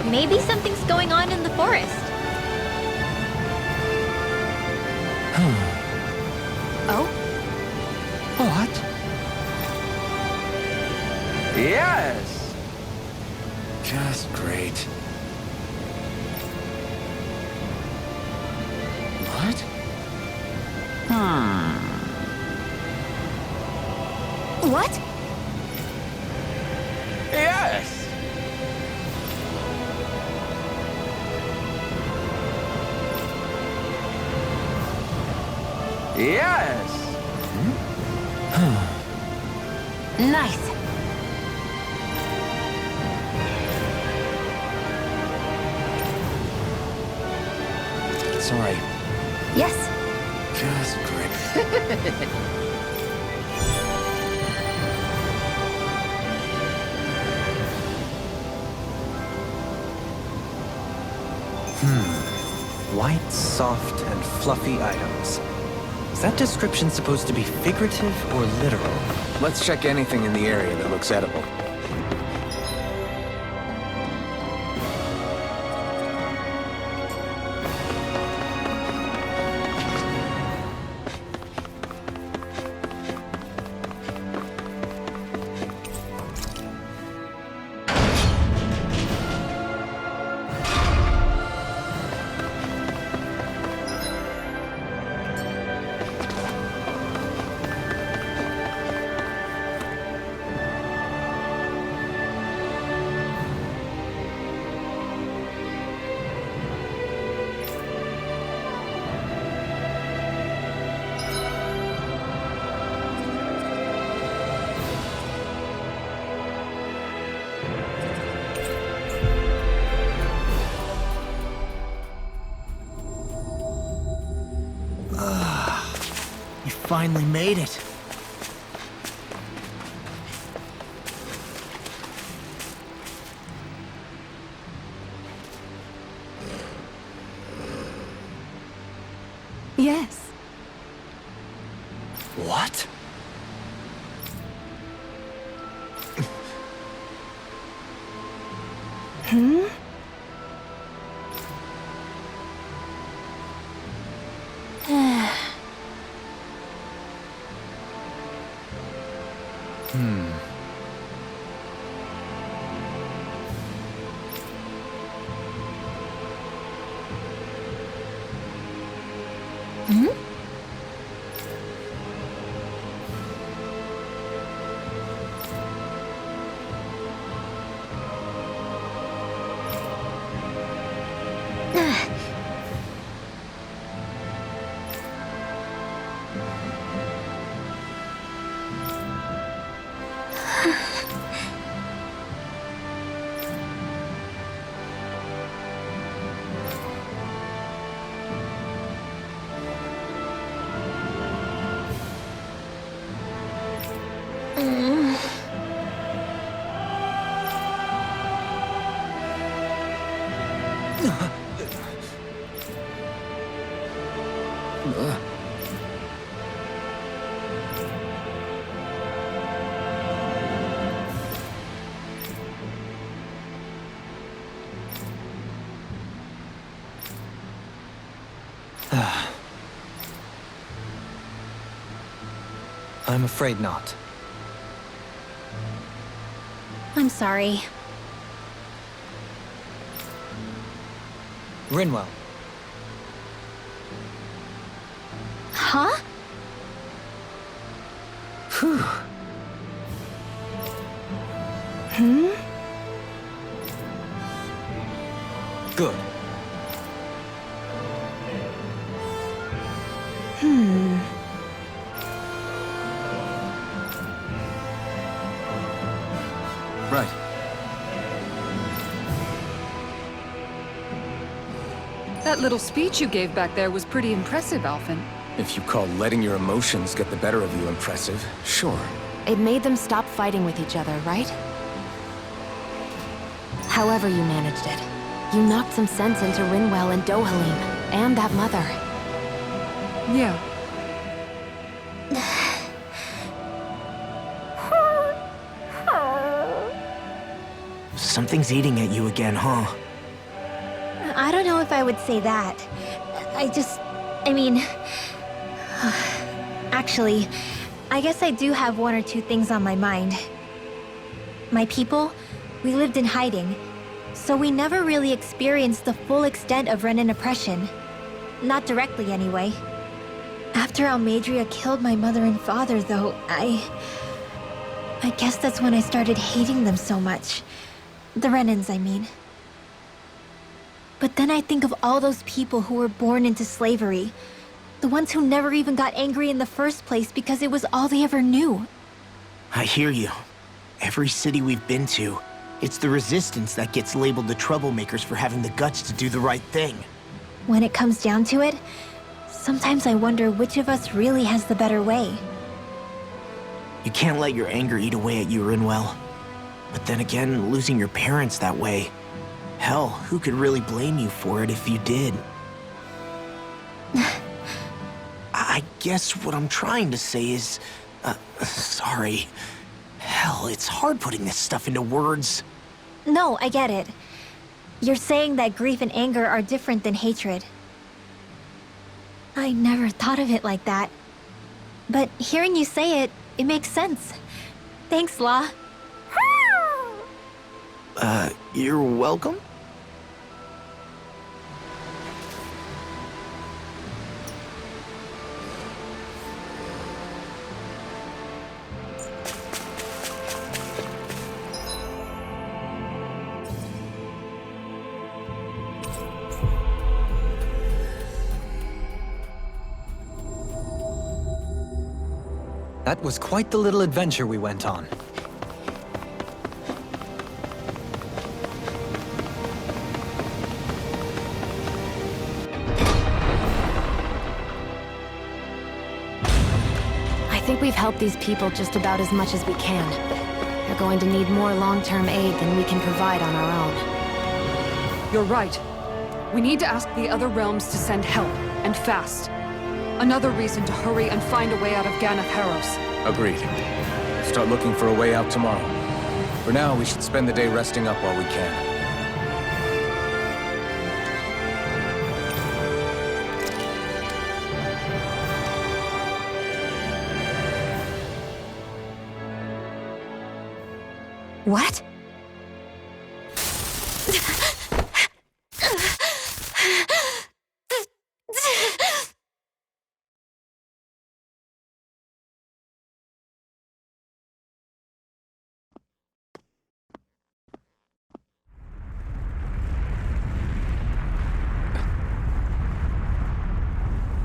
Maybe something's going on in the forest. Oh? What? Yes! Just great. What? What? Yes! Yes! Nice. Sorry. Yes. Just great. White, soft, and fluffy items. Is that description supposed to be figurative or literal? Let's check anything in the area that looks edible. You finally made it. Yes. What? I'm afraid not. I'm sorry. Rinwell. Huh? Whew. Good. Right. That little speech you gave back there was pretty impressive, Alphen. If you call letting your emotions get the better of you impressive, sure. It made them stop fighting with each other, right? However you managed it, you knocked some sense into Rinwell and Dohalim, and that mother. Yeah. Something's eating at you again, huh? I don't know if I would say that. Actually, I guess I do have one or two things on my mind. My people, we lived in hiding, so we never really experienced the full extent of Renan oppression. Not directly, anyway. After Almadria killed my mother and father, though, I guess that's when I started hating them so much. The Renans, I mean. But then I think of all those people who were born into slavery. The ones who never even got angry in the first place because it was all they ever knew. I hear you. Every city we've been to, it's the Resistance that gets labeled the troublemakers for having the guts to do the right thing. When it comes down to it, sometimes I wonder which of us really has the better way. You can't let your anger eat away at you, Rinwell. But then again, losing your parents that way... Hell, who could really blame you for it if you did? I guess what I'm trying to say is... sorry. Hell, it's hard putting this stuff into words. No, I get it. You're saying that grief and anger are different than hatred. I never thought of it like that. But hearing you say it, it makes sense. Thanks, La. You're welcome? That was quite the little adventure we went on. I think we've helped these people just about as much as we can. They're going to need more long-term aid than we can provide on our own. You're right. We need to ask the other realms to send help, and fast. Another reason to hurry and find a way out of Ganath Haros. Agreed. Start looking for a way out tomorrow. For now, we should spend the day resting up while we can. What?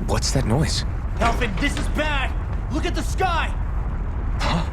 What's that noise? Alphen, this is bad! Look at the sky! Huh?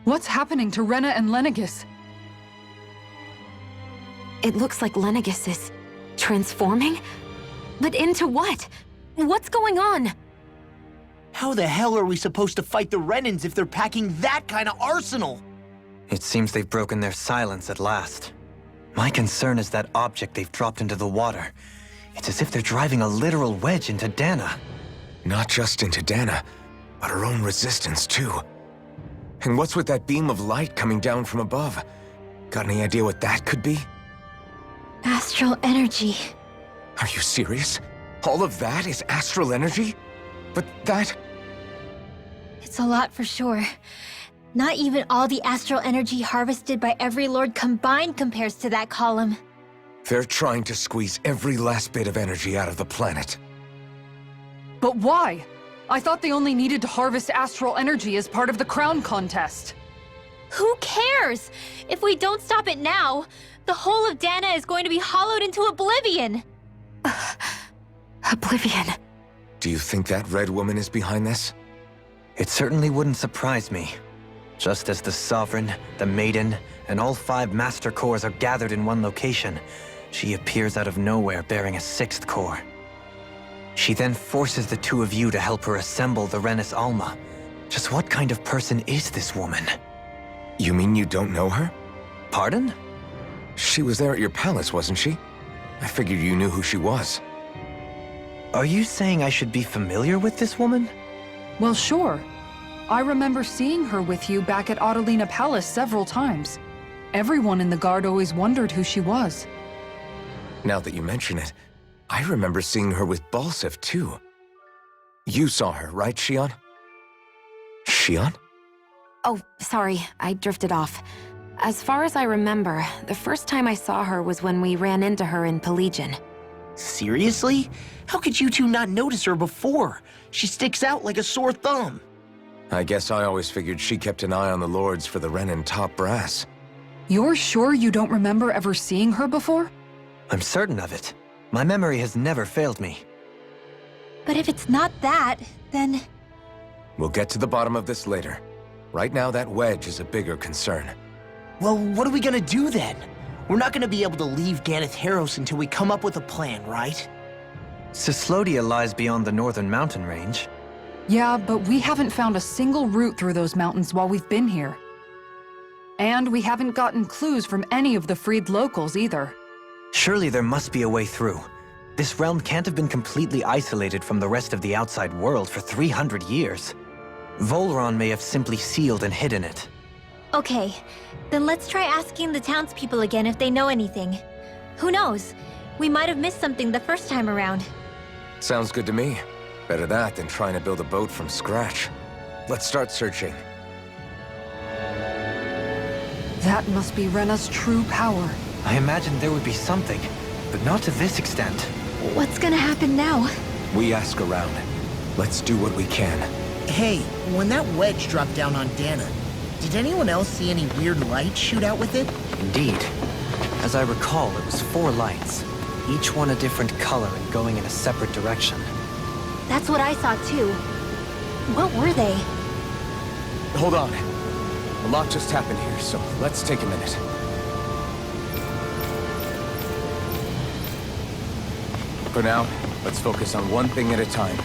What's happening to Rena and Lenegis? It looks like Lenegis is transforming? But into what? What's going on? How the hell are we supposed to fight the Renans if they're packing that kind of arsenal? It seems they've broken their silence at last. My concern is that object they've dropped into the water. It's as if they're driving a literal wedge into Dana. Not just into Dana, but her own resistance too. And what's with that beam of light coming down from above? Got any idea what that could be? Astral energy. Are you serious? All of that is astral energy? But that... It's a lot for sure. Not even all the astral energy harvested by every lord combined compares to that column. They're trying to squeeze every last bit of energy out of the planet. But why? I thought they only needed to harvest astral energy as part of the crown contest. Who cares? If we don't stop it now, the whole of Dana is going to be hollowed into oblivion. Oblivion. Do you think that red woman is behind this? It certainly wouldn't surprise me. Just as the Sovereign, the Maiden, and all 5 Master Cores are gathered in one location, she appears out of nowhere bearing a 6th core. She then forces the 2 of you to help her assemble the Renis Alma. Just what kind of person is this woman? You mean you don't know her? Pardon? She was there at your palace, wasn't she? I figured you knew who she was. Are you saying I should be familiar with this woman? Well, sure. I remember seeing her with you back at Adelina Palace several times. Everyone in the guard always wondered who she was. Now that you mention it, I remember seeing her with Balsif too. You saw her, right, Shion? Shion? Oh, sorry, I drifted off. As far as I remember, the first time I saw her was when we ran into her in Pelegion. Seriously? How could you two not notice her before? She sticks out like a sore thumb. I guess I always figured she kept an eye on the lords for the Renin top brass. You're sure you don't remember ever seeing her before? I'm certain of it. My memory has never failed me. But if it's not that, then... We'll get to the bottom of this later. Right now, that wedge is a bigger concern. Well, what are we gonna do then? We're not gonna be able to leave Ganath Haros until we come up with a plan, right? Cyslodia lies beyond the northern mountain range. Yeah, but we haven't found a single route through those mountains while we've been here. And we haven't gotten clues from any of the freed locals either. Surely there must be a way through. This realm can't have been completely isolated from the rest of the outside world for 300 years. Volron may have simply sealed and hidden it. Okay, then let's try asking the townspeople again if they know anything. Who knows? We might have missed something the first time around. Sounds good to me. Better that than trying to build a boat from scratch. Let's start searching. That must be Rena's true power. I imagined there would be something, but not to this extent. What's gonna happen now? We ask around. Let's do what we can. Hey, when that wedge dropped down on Dana, did anyone else see any weird light shoot out with it? Indeed. As I recall, it was 4 lights, each one a different color and going in a separate direction. That's what I saw too. What were they? Hold on. A lot just happened here, so let's take a minute. For now, let's focus on one thing at a time.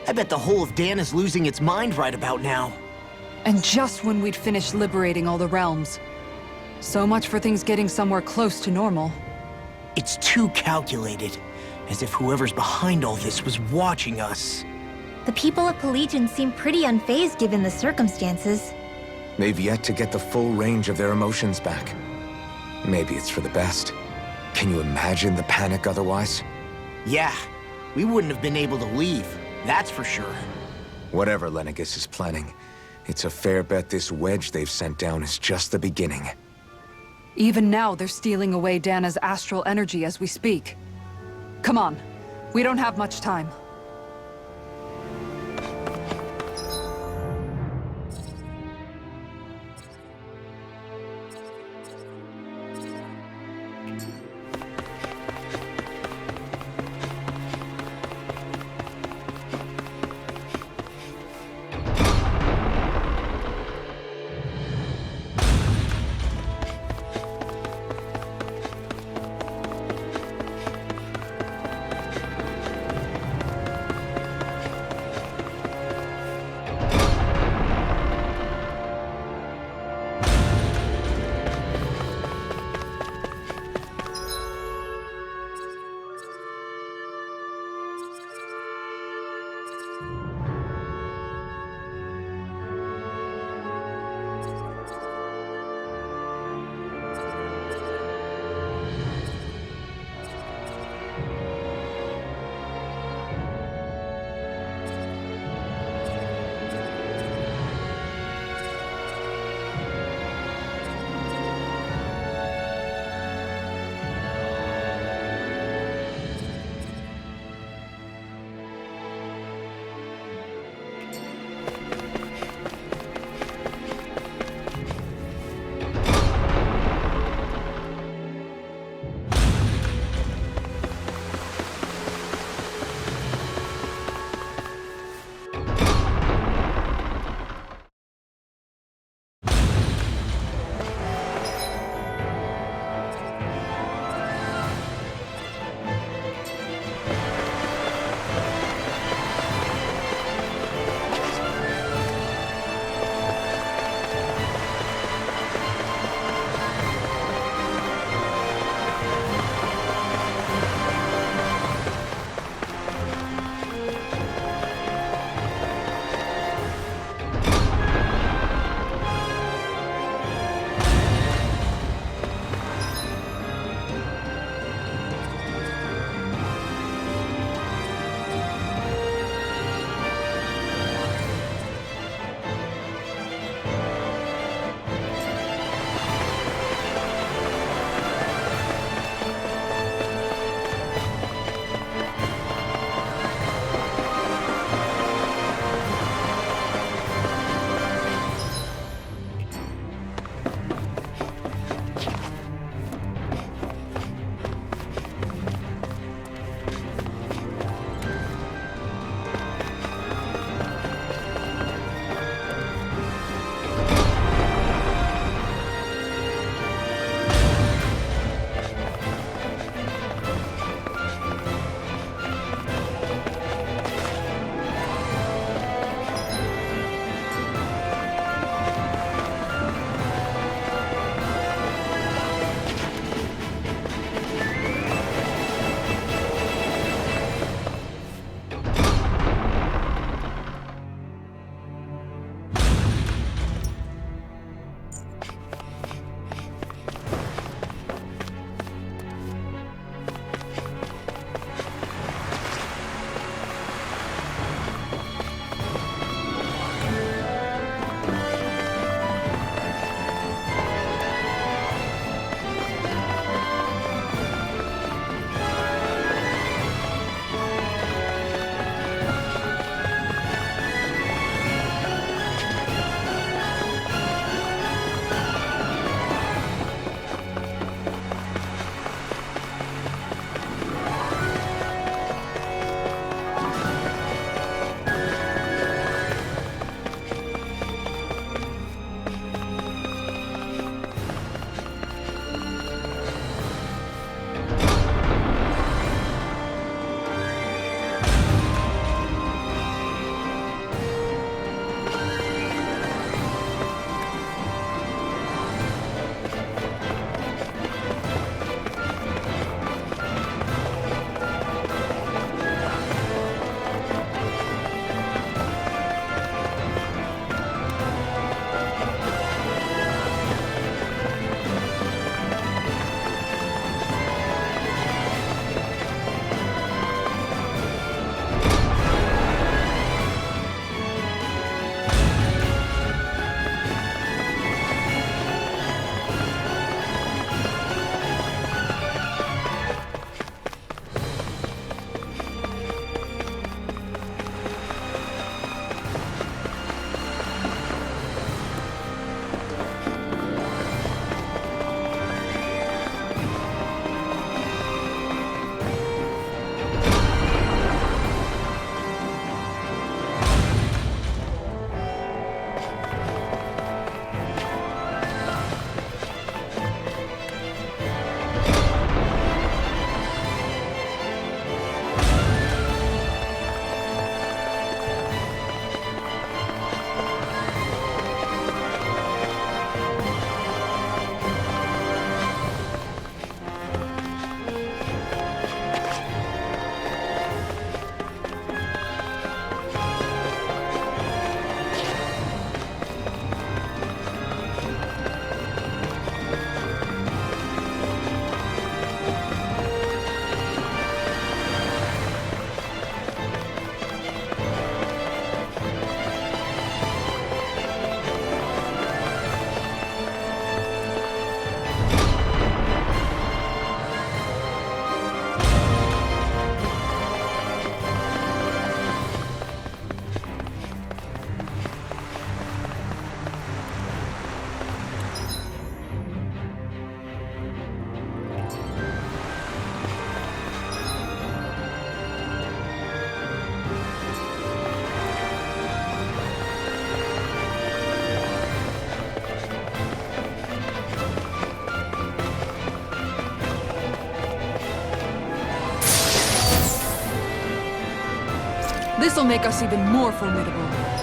I bet the whole of Dan is losing its mind right about now. And just when we'd finished liberating all the realms. So much for things getting somewhere close to normal. It's too calculated. As if whoever's behind all this was watching us. The people of Pelegion seem pretty unfazed given the circumstances. They've yet to get the full range of their emotions back. Maybe it's for the best. Can you imagine the panic otherwise? Yeah, we wouldn't have been able to leave, that's for sure. Whatever Lenegis is planning, it's a fair bet this wedge they've sent down is just the beginning. Even now, they're stealing away Dana's astral energy as we speak. Come on, we don't have much time. This'll make us even more formidable.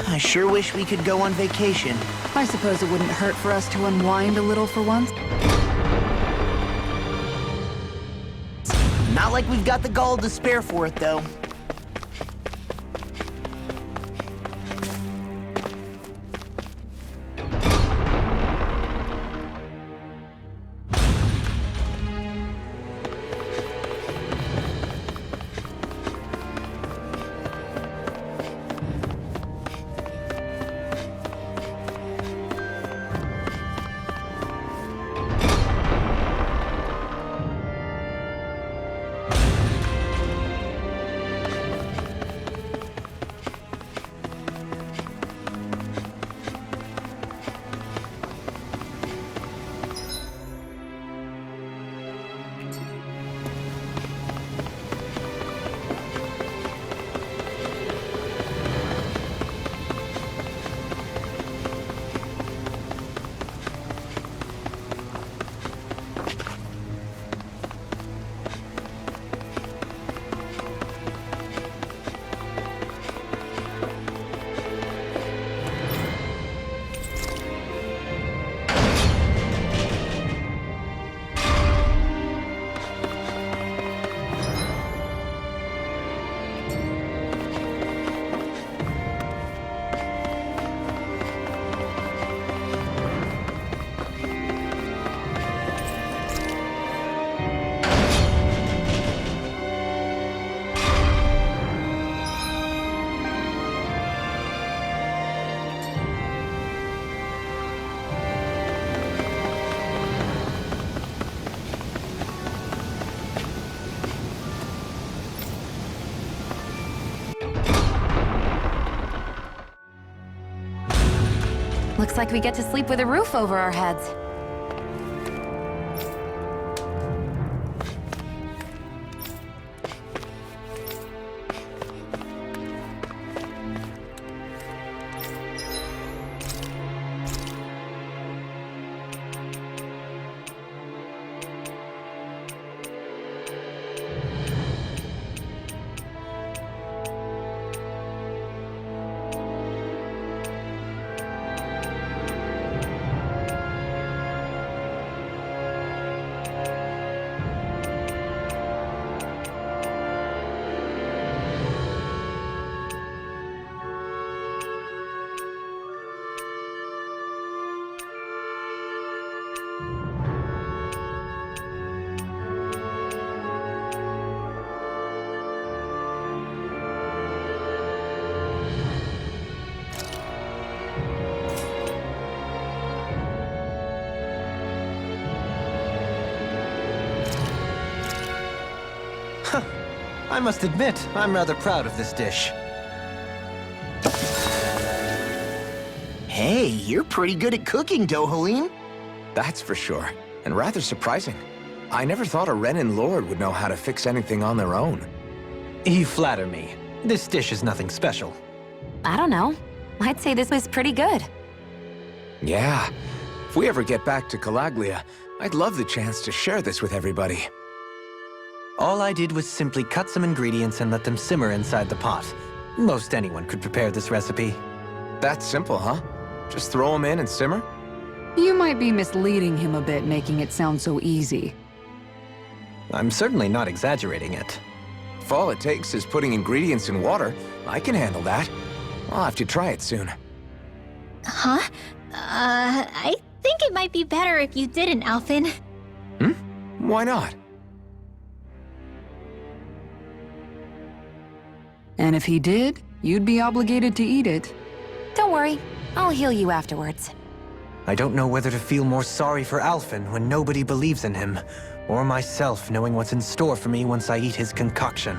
I sure wish we could go on vacation. I suppose it wouldn't hurt for us to unwind a little for once. Not like we've got the gall to spare for it, though. Looks like we get to sleep with a roof over our heads. I must admit, I'm rather proud of this dish. Hey, you're pretty good at cooking, Dohalim. That's for sure, and rather surprising. I never thought a Renin Lord would know how to fix anything on their own. You flatter me. This dish is nothing special. I don't know. I'd say this was pretty good. Yeah. If we ever get back to Calaglia, I'd love the chance to share this with everybody. All I did was simply cut some ingredients and let them simmer inside the pot. Most anyone could prepare this recipe. That's simple, huh? Just throw them in and simmer? You might be misleading him a bit, making it sound so easy. I'm certainly not exaggerating it. If all it takes is putting ingredients in water, I can handle that. I'll have to try it soon. Huh? I think it might be better if you didn't, Alphen. Why not? And if he did, you'd be obligated to eat it. Don't worry. I'll heal you afterwards. I don't know whether to feel more sorry for Alphen when nobody believes in him, Or myself knowing what's in store for me once I eat his concoction.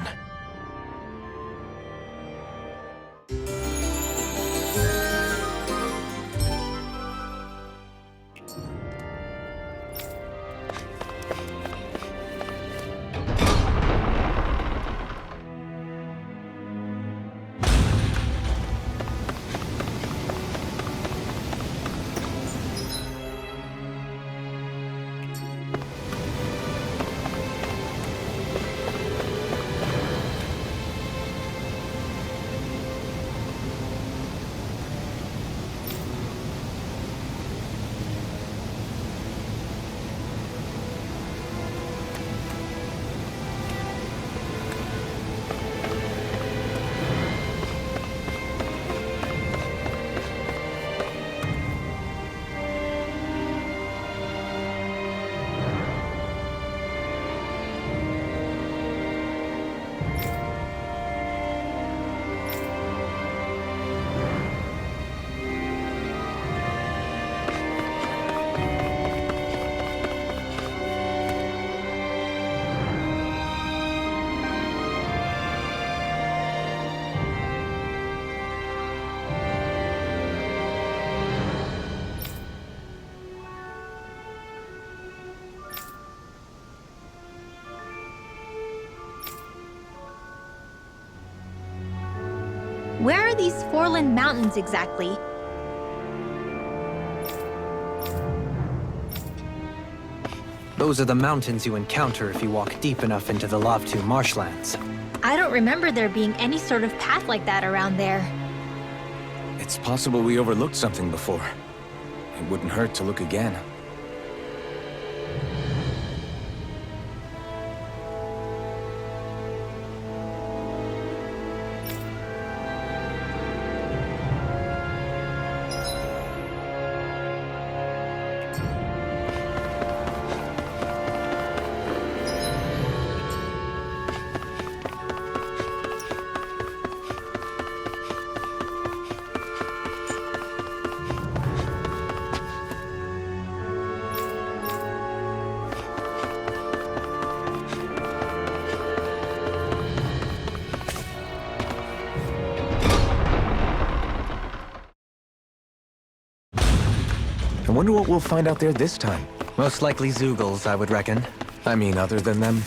Where are these Forland Mountains exactly? Those are the mountains you encounter if you walk deep enough into the Lavtu marshlands. I don't remember there being any sort of path like that around there. It's possible we overlooked something before. It wouldn't hurt to look again. I wonder what we'll find out there this time. Most likely Zeugles, I would reckon. I mean, other than them.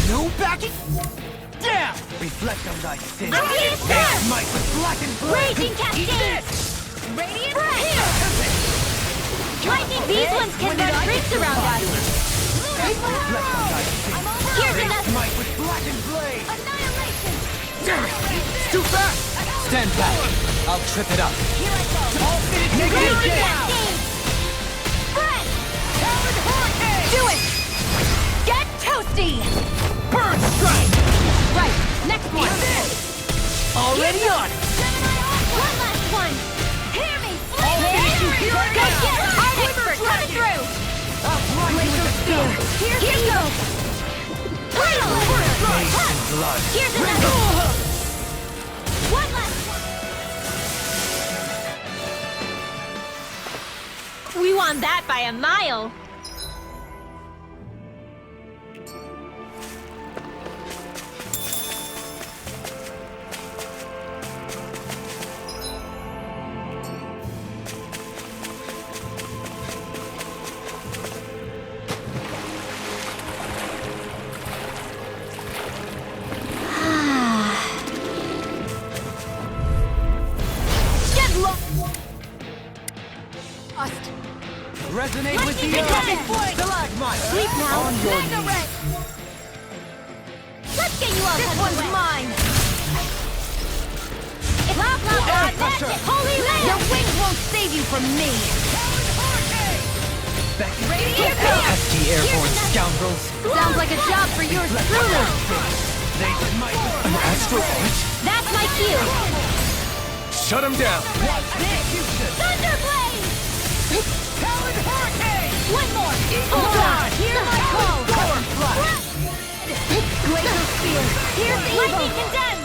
No backing down! Reflect on thy sin. Radiant Blast! Might with black and blade. Raging Cascade! Radiant Breath! Lightning, these ones can run rings around us! Reflect on thy sin. Here's another! Might with black and blade. Annihilation! Damn it! It's too fast! Stand back. I'll trip it up. Here I go! All finished. Raging Cascade! Breath! Talon Hurricane! Do it! Get toasty! Burn strike! Right, next one! Already on it! One last one! Hear me! All finished you here Go now! get it! Our expert coming through! I'll blind you with the stone! Here you go! Blood! Here's another! One last one! We won that by a mile! Resonate with the earth! Stalagmite! Sleep now! On your knees! Let's get you all This one's mine! It's blah, blah, blah, magic! Holy land! Your wings won't save you from me! Here comes! Pesky airborne scoundrels. Sounds like a job for yours truly! They smite with An astral punch? That's my cue! Shut him down! Watch this! Thunderblade! Talon One more! Oh God! Hear my call! Glacial Spear! Here's the lightning condemned!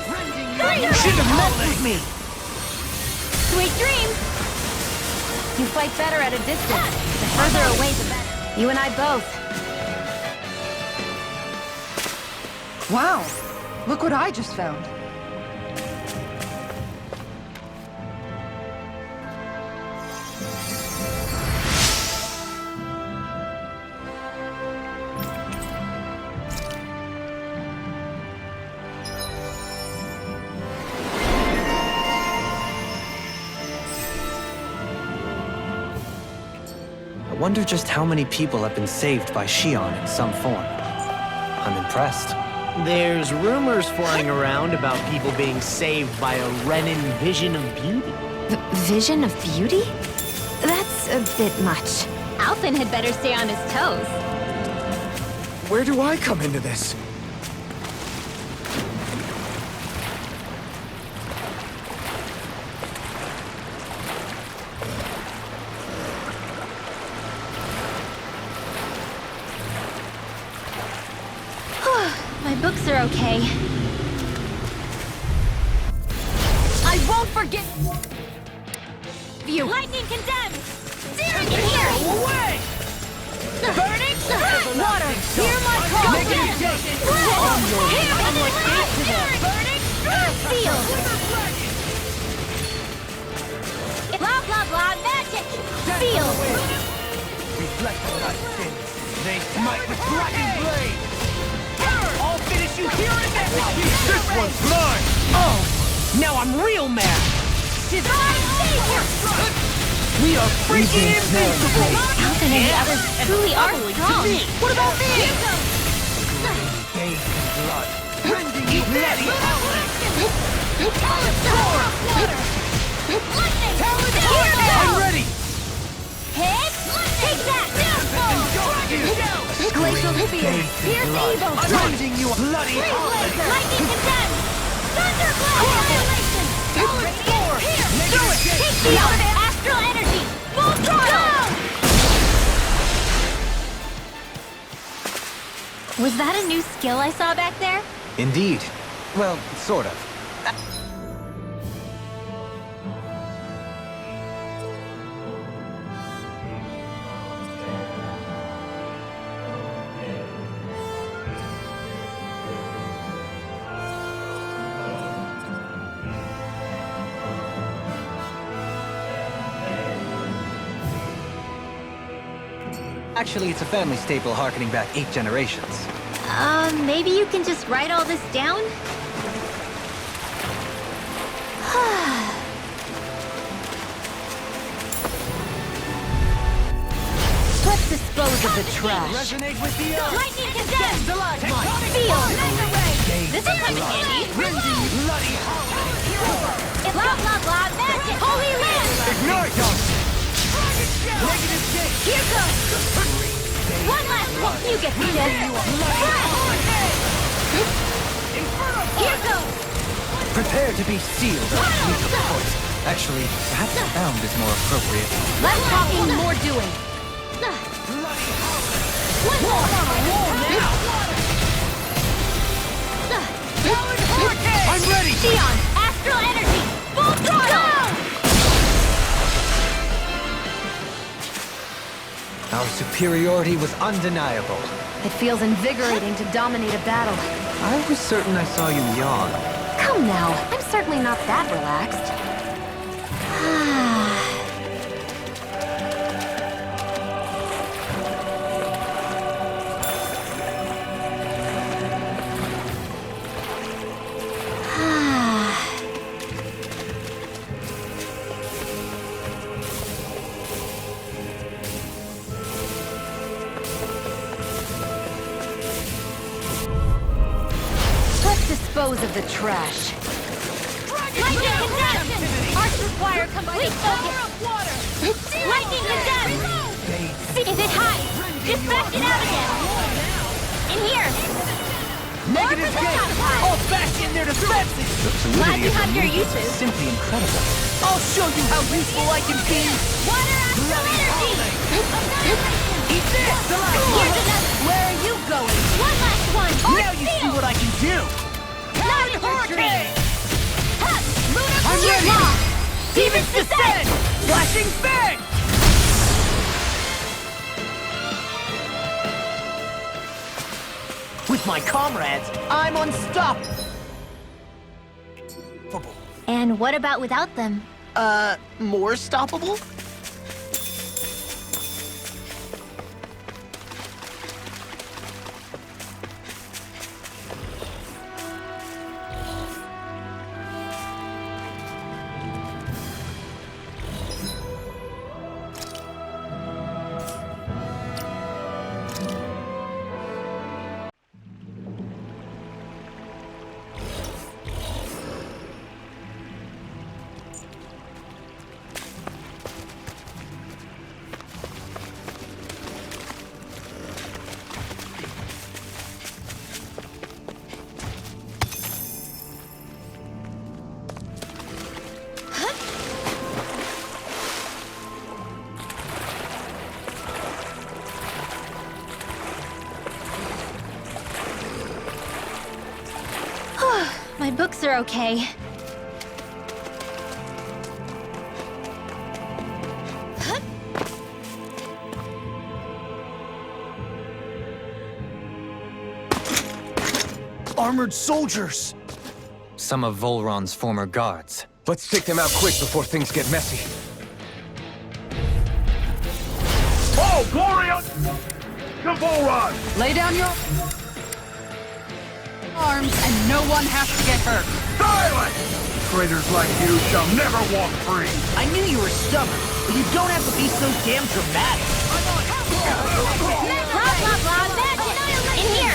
You should have messed with me! Sweet dreams! You fight better at a distance. The further away, the better. You and I both. Wow! Look what I just found. I wonder just how many people have been saved by Shion in some form. I'm impressed. There's rumors flying around about people being saved by a Renin vision of beauty. Vision of beauty? That's a bit much. Alphen had better stay on his toes. Where do I come into this? My books are okay. I won't forget you. Lightning condemned! Searing in here! Away! Burning! Water! Hear my call! Hear my call! Burning! Seal! Blah blah blah magic! Seal! Reflect on thy sins. They smite with dragon blade. I'll finish you here and now. This one's mine. Oh, now I'm real mad. Divine Savior! We are freaking invincible. Alphen and the others truly are strong. What about me? Here goes! Bathed in blood, rending you bloody howling. Lightning! I'm ready. Hit! Take that! Glacial Spear! Here's evil! Rending you bloody howling. Lightning condemned! Thunderblast! Annihilation! Here! Do it! Take the astral energy! Full throttle! Was that a new skill I saw back there? Indeed. Well, sort of. Actually, it's a family staple harkening back 8 generations. Maybe you can just write all this down? Let's dispose of the trash. Resonate with the Lightning condemned! Feel! This will come in handy! bloody howling. Blah blah blah magic! Holy land! Ignite us. Negative gate. Here goes! One last one! You get through this! Here goes! Prepare to be sealed. Actually, perhaps bound is more appropriate. Less talking, more doing. One more! I'm ready. Shion! Astral energy! Full throttle! Our superiority was undeniable. It feels invigorating to dominate a battle. I was certain I saw you yawn. Come now, I'm certainly not that relaxed. Dispose of the trash. Lightning condemned! Arts require complete focus! Lightning condemned! Is it high? Just back it out again! In here! Negative gate. I'll bash in their defenses. Glad you have your uses! Simply incredible. I'll show you how useful I can be. Water astral energy! Here's another! Where are you going? One last one! Now you see what I can do! Not in your dreams! Lunar I'm Fury! ready! Demon's Descent! Flashing Fang! With my comrades, I'm unstoppable! And what about without them? More stoppable? My books are okay. Armored soldiers! Some of Volron's former guards. Let's take them out quick before things get messy. Oh, Gloria! To Volron! Lay down your arms and no one has to get hurt. Silence! Traitors like you shall never walk free! I knew you were stubborn, but you don't have to be so damn dramatic. Blah, blah, blah, that's in here!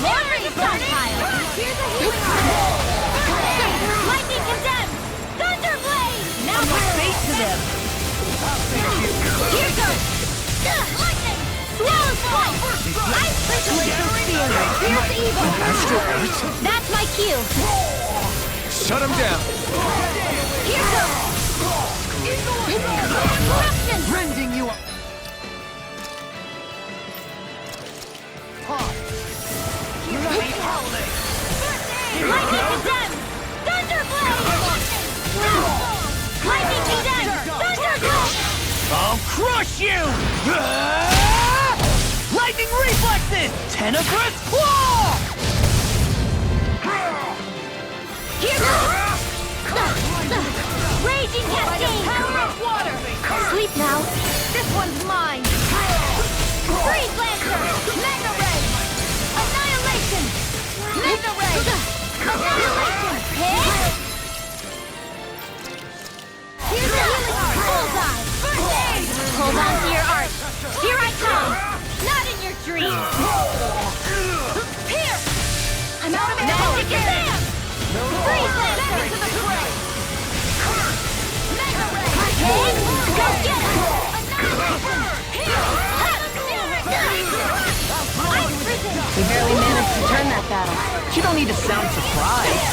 Memory stockpile! Here's a healing heart! Lightning condemned! Thunder blade! Now Put face to them! Here goes! Lightning! Swallow flight! Ice crystal! Here's evil! That's my cue! Shut him down! Here goes! Corruption! Rending you up. Lightning condemned! Thunder blade! Lightning condemned! Thunder blade! I'll crush you! Lightning reflexes! Tenebrous claw! Here goes! Raging cascade! Power of water! Sleep now! This one's mine! Freeze Lancer! Mega Ray! Annihilation! Mega Ray! Annihilation! Hit! Here's a healing bullseye! First aid! Hold on to your art! Here I come! Not in your dreams! Here! I'm out of ammo! Magic Exam! Freeze Lancer! To the fray! Mega Ray! Hit! Go get him! Annihilation! Here! Ice Prison! We barely managed to turn that battle. You don't need to sound surprised.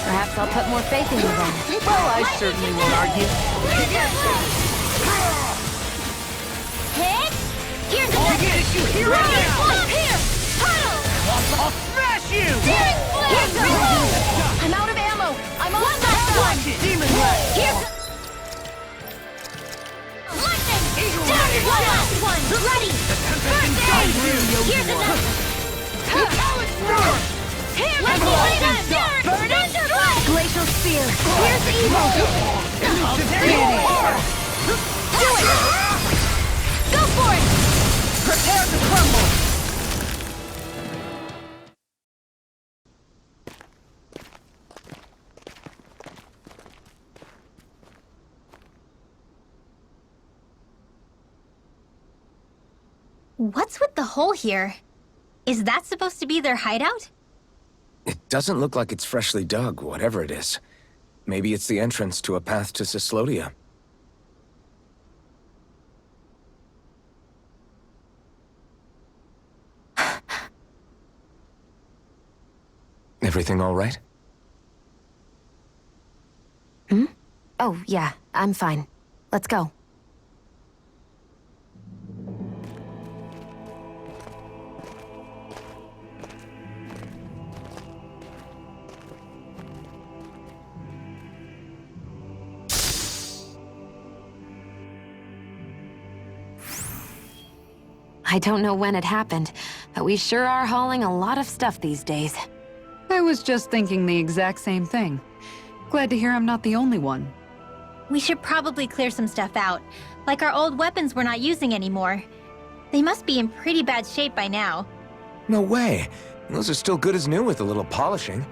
Perhaps I'll put more faith in you then. Well, I certainly won't argue. Hit! Here's another! Here Right I am! here! Puddle! I'll smash you! Searing flame! Reload! I'm out of ammo! I'm One last one! Demon Blade! Here! Lightning! Down! One last one! Ready! First aid! Here's another! Here! Lightning! Thunder blade! Glacial Spear! Here's evil! Do it! Go for it! Prepare to crumble. What's with the hole here? Is that supposed to be their hideout? It doesn't look like it's freshly dug, whatever it is. Maybe it's the entrance to a path to Cyslodia. Everything all right? Oh, yeah. I'm fine. Let's go. I don't know when it happened, but we sure are hauling a lot of stuff these days. I was just thinking the exact same thing. Glad to hear I'm not the only one. We should probably clear some stuff out, like our old weapons we're not using anymore. They must be in pretty bad shape by now. No way. Those are still good as new with a little polishing.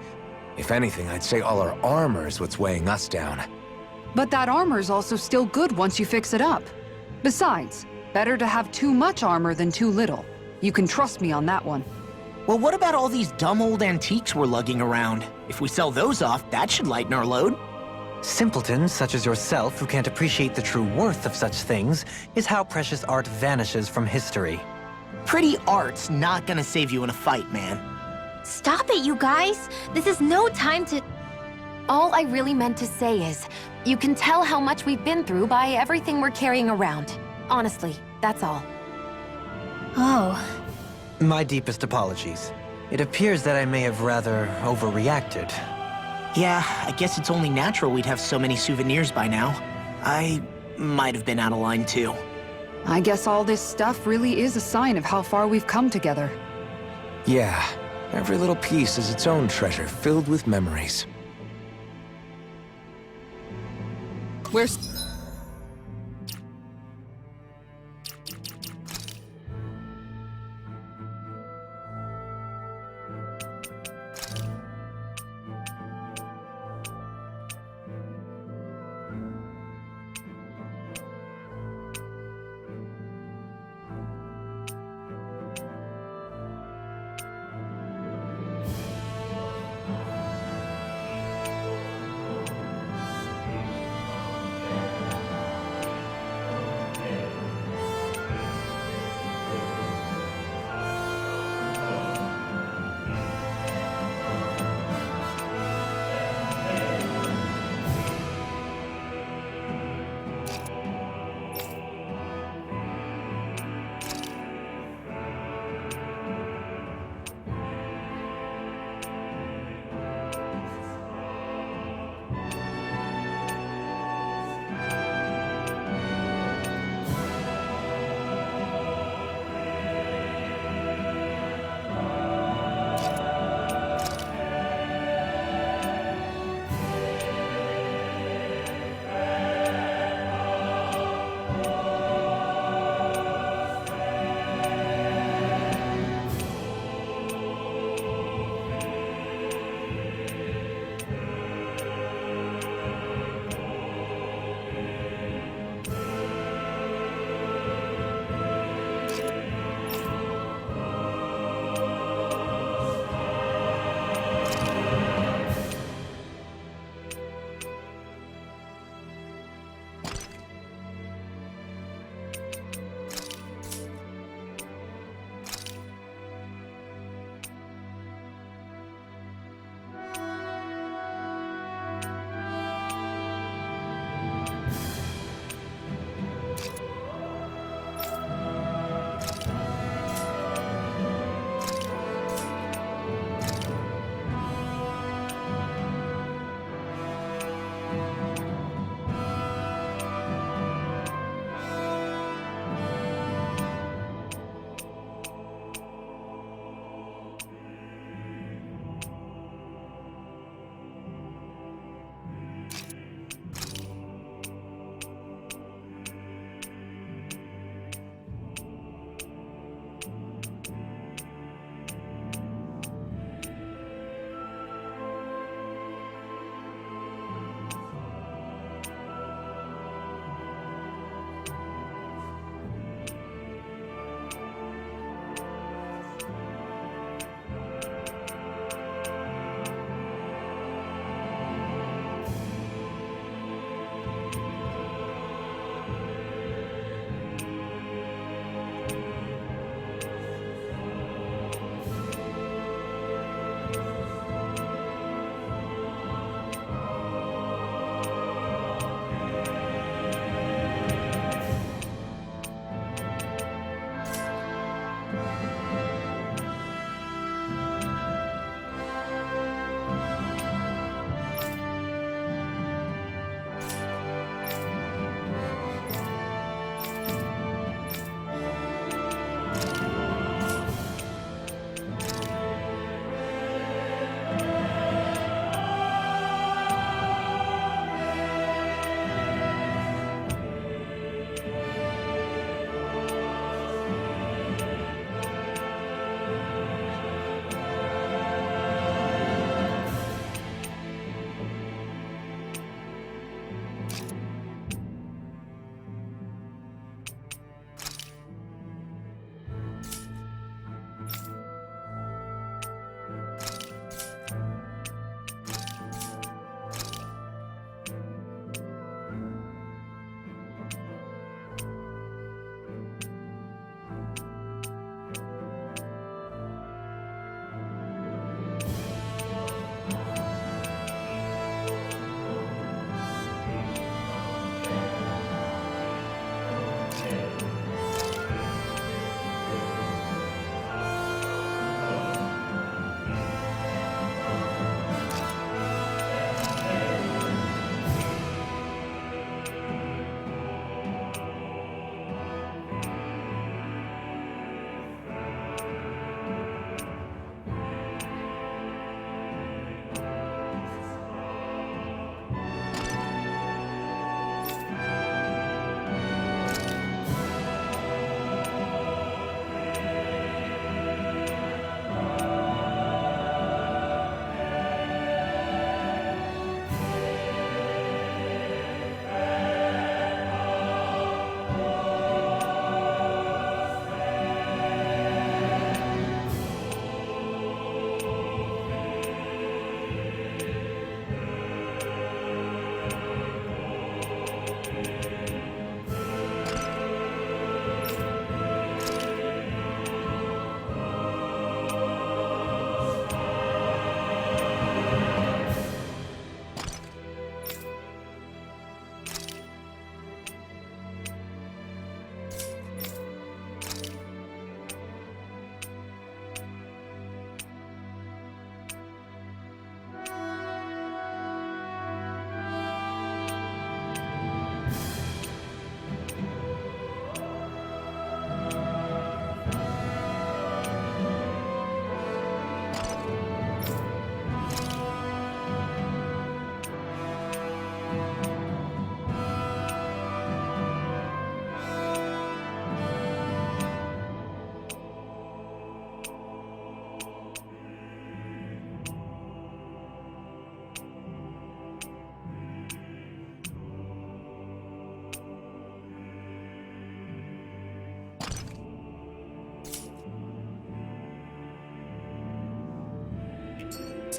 If anything, I'd say all our armor is what's weighing us down. But that armor's also still good once you fix it up. Besides, better to have too much armor than too little. You can trust me on that one. Well, what about all these dumb old antiques we're lugging around? If we sell those off, that should lighten our load. Simpletons such as yourself who can't appreciate the true worth of such things is how precious art vanishes from history. Pretty art's not gonna save you in a fight, man. Stop it, you guys! This is no time to... All I really meant to say is, you can tell how much we've been through by everything we're carrying around. Honestly, that's all. Oh. My deepest apologies. It appears that I may have rather overreacted. Yeah, I guess it's only natural we'd have so many souvenirs by now. I might have been out of line too. I guess all this stuff really is a sign of how far we've come together. Yeah, every little piece is its own treasure filled with memories. Where's...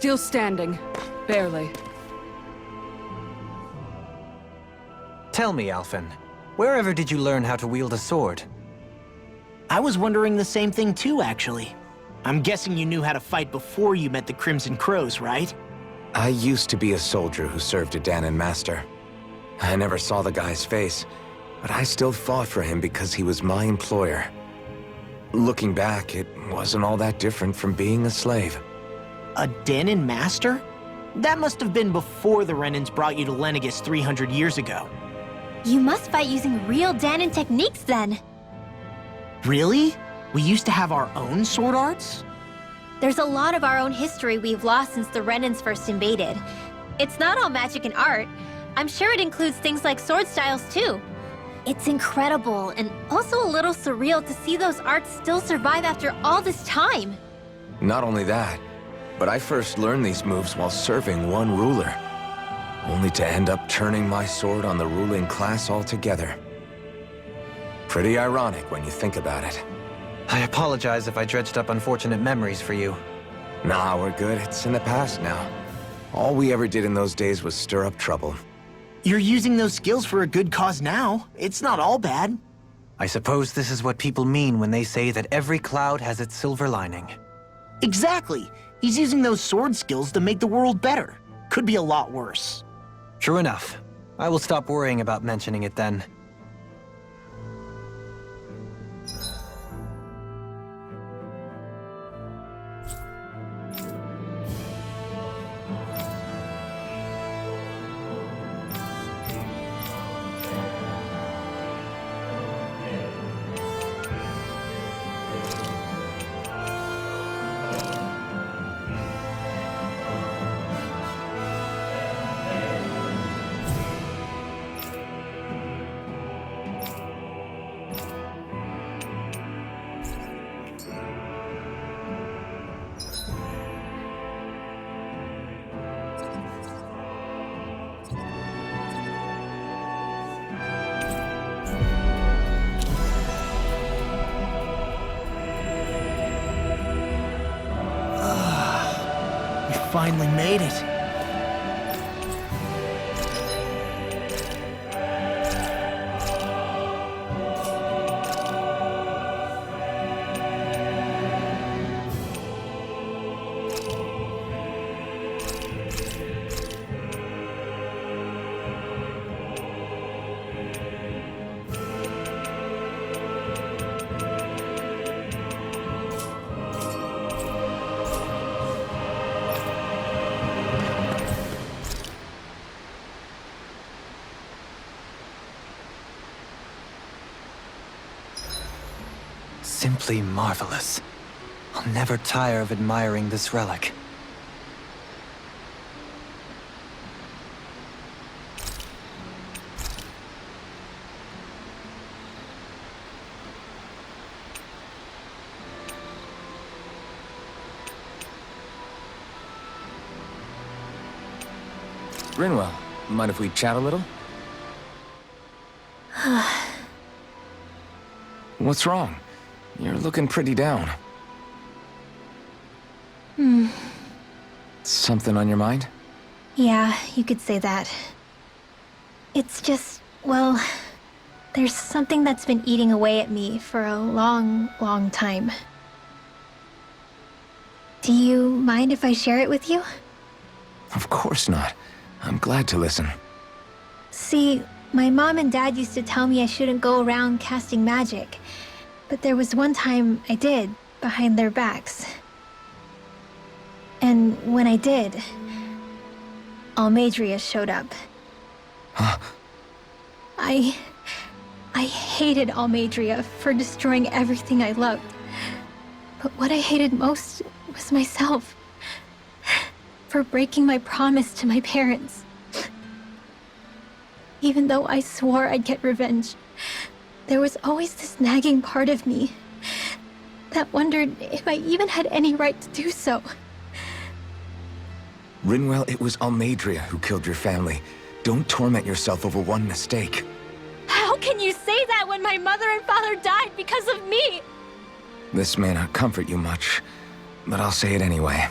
Still standing. Barely. Tell me, Alphen, wherever did you learn how to wield a sword? I was wondering the same thing too, actually. I'm guessing you knew how to fight before you met the Crimson Crows, right? I used to be a soldier who served a Dahnan master. I never saw the guy's face, but I still fought for him because he was my employer. Looking back, it wasn't all that different from being a slave. A Dahnan master? That must have been before the Renans brought you to Lenegis 300 years ago. You must fight using real Dahnan techniques then. Really? We used to have our own sword arts? There's a lot of our own history we've lost since the Renans first invaded. It's not all magic and art. I'm sure it includes things like sword styles too. It's incredible and also a little surreal to see those arts still survive after all this time. Not only that, but I first learned these moves while serving one ruler, only to end up turning my sword on the ruling class altogether. Pretty ironic when you think about it. I apologize if I dredged up unfortunate memories for you. Nah, we're good. It's in the past now. All we ever did in those days was stir up trouble. You're using those skills for a good cause now. It's not all bad. I suppose this is what people mean when they say that every cloud has its silver lining. Exactly. He's using those sword skills to make the world better. Could be a lot worse. True enough. I will stop worrying about mentioning it then. Finally made it. Simply marvelous. I'll never tire of admiring this relic. Rinwell, mind if we chat a little? What's wrong? You're looking pretty down. Something on your mind? Yeah, you could say that. It's just, well, there's something that's been eating away at me for a long, long time. Do you mind if I share it with you? Of course not. I'm glad to listen. See, my mom and dad used to tell me I shouldn't go around casting magic. But there was one time I did, behind their backs. And when I did, Almeidrea showed up. Huh? I hated Almeidrea for destroying everything I loved. But what I hated most was myself. For breaking my promise to my parents. Even though I swore I'd get revenge, there was always this nagging part of me that wondered if I even had any right to do so. Rinwell, it was Almeidrea who killed your family. Don't torment yourself over one mistake. How can you say that when my mother and father died because of me? This may not comfort you much, but I'll say it anyway.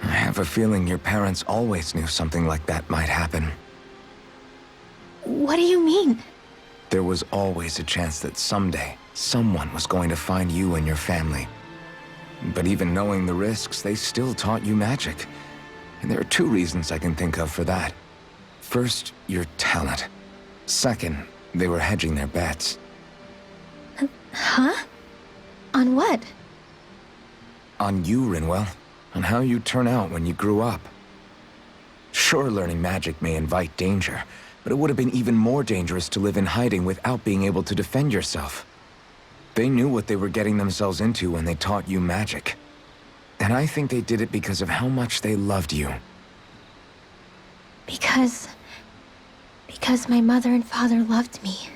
I have a feeling your parents always knew something like that might happen. What do you mean? There was always a chance that someday, someone was going to find you and your family. But even knowing the risks, they still taught you magic. And there are two reasons I can think of for that. First, your talent. Second, they were hedging their bets. Huh? On what? On you, Rinwell. On how you'd turn out when you grew up. Sure, learning magic may invite danger, but it would have been even more dangerous to live in hiding without being able to defend yourself. They knew what they were getting themselves into when they taught you magic. And I think they did it because of how much they loved you. Because my mother and father loved me.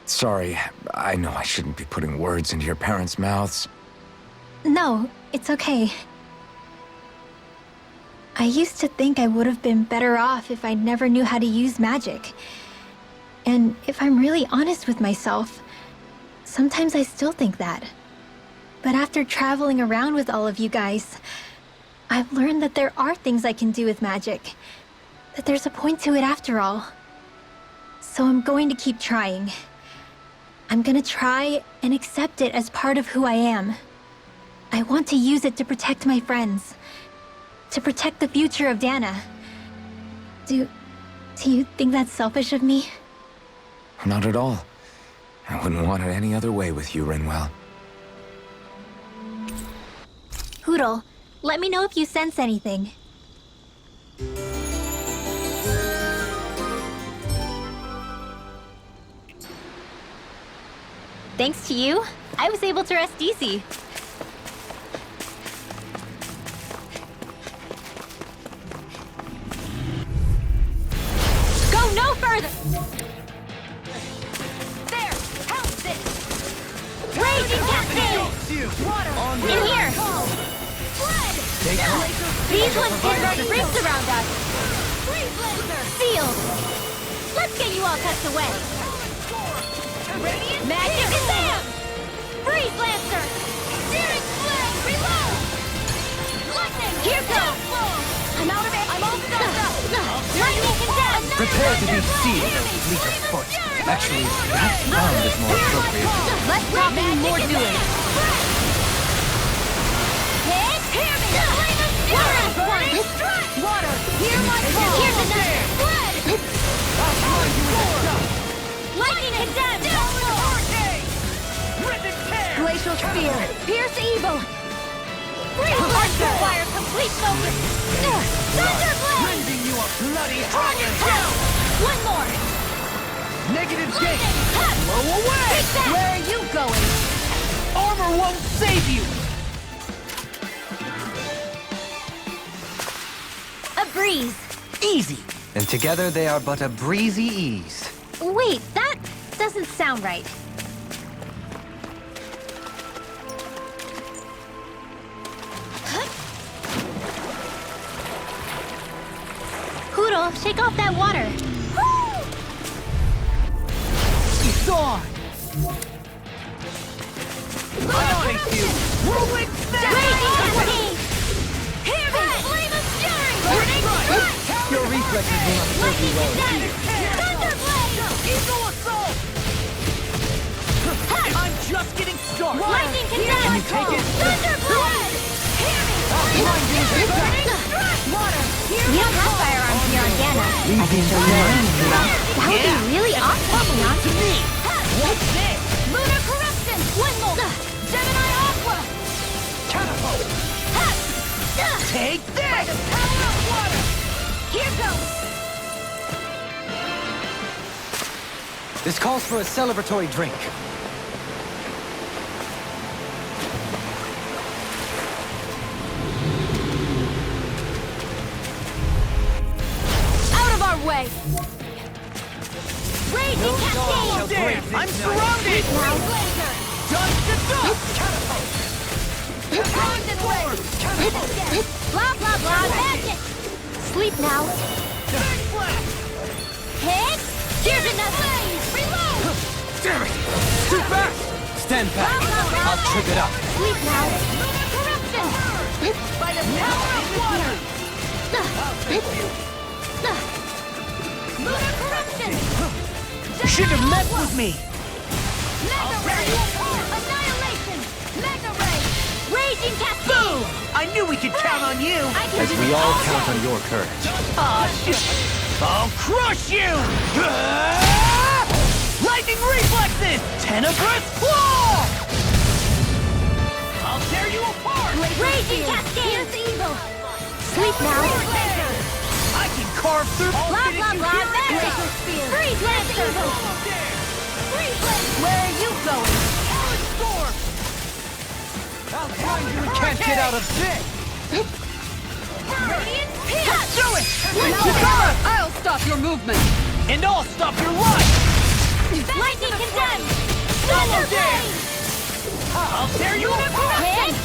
Sorry, I know I shouldn't be putting words into your parents' mouths. No, it's okay. I used to think I would have been better off if I never knew how to use magic. And if I'm really honest with myself, sometimes I still think that. But after traveling around with all of you guys, I've learned that there are things I can do with magic. That there's a point to it after all. So I'm going to keep trying. I'm gonna try and accept it as part of who I am. I want to use it to protect my friends. To protect the future of Dana. Do you think that's selfish of me? Not at all. I wouldn't want it any other way with you, Rinwell. Hootle, let me know if you sense anything. Thanks to you, I was able to rest easy. Go no further! There! Help it! Raging Cascade! In here! Flood! These ones can run rings around us! Sealed! Let's get you all tucked away! Magic Shazam! Freeze Lancer! Searing Flame! Reload! Lightning! Here goes! I'm out of it! I'm all stuck up! Lightning Condemn! Prepare to be sealed, fleet of foot. Actually, that sound is more appropriate. Let's drop in more doing! Hit! Hear me! Flame of Fury! Water! Hear my call! Here's another! Flood! Lightning Condemn! Glacial Spear! Pierce Evil! Freeze Lancer! Fire complete focus! Thunderblade! Rending you a bloody Dragon Tail! One more! negative gate! Lightning! Blow away! Take that! Where are you going? Armor won't save you! A breeze! Easy! And together they are but a breezy ease. Wait, that doesn't sound right. Hootle, shake off that water. It's on! Bionic you! Rolling Raging Cascade! Hear me! Flame of Fury! Burning Strike! Your reflexes will not serve you Lightning well. Condemn! Thunderblade! Eagle assault! I'm just getting started! Lightning Condemn! Can you take it? Thunderblade! Hear me! Flame of Fury! Burning Strike! Water! We don't have firearms here on Dana. I can show you mine, Hootle. That would be really awesome, Leon. To me! What's this? Lunar Corruption! One more! Gemini Aqua! Catapult! Take By the this! power of water! Here goes! This calls for a celebratory drink. Out of our way! Raging Cascade! I'm surrounded! Now, Blazer! Dust to dust! Catapult! Poison Blade! Blah, blah, blah, magic! Sleep now. Big blast! Hit! Here's another! Reload! Damn it! Too fast! Stand Blah, back. blah, blah, I'll trip it up. Sleep now. Lunar Corruption! By the power of water! Lunar corruption! Should have messed with me! Mega Ray! Annihilation! Mega Ray! Raging Cascade! Boom! I knew we could count on you! I can As do we this all all count day. on your courage. Aw, shit! I'll crush you! Lightning reflexes! Tenebrous claw! I'll tear you apart! Raging Cascade! Here's evil! Sleep now! I can carve through all Blah blah finishing blah! here and Magical spear! Freeze Lancer! Freeze Lancer! Where are you going? I'll find you and can't get out of this! Radiant Pierce! Do it! Chikara, I'll stop your movement! And I'll stop your life! Lightning condemned! Solo Thunder dance! Blade! I'll tear you apart! Hit!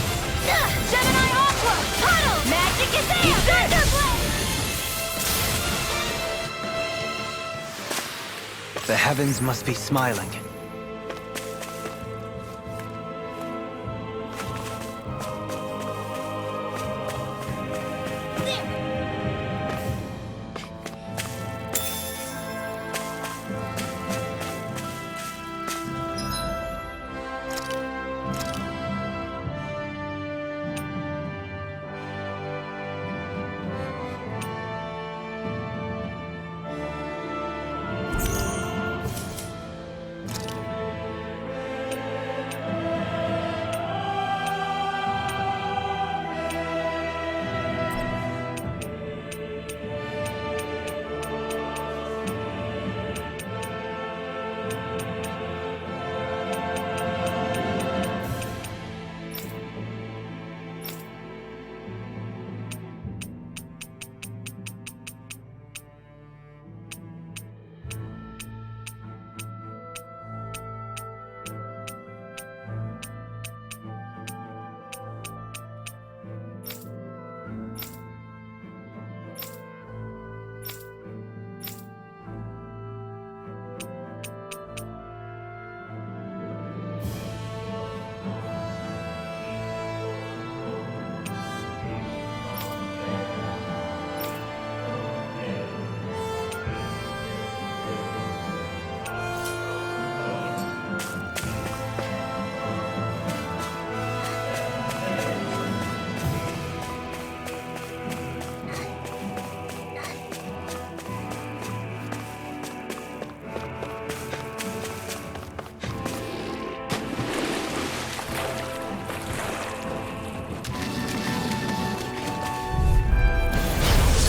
Gemini Aqua! Tunnel! Magic is in! Thunder Blade! The heavens must be smiling.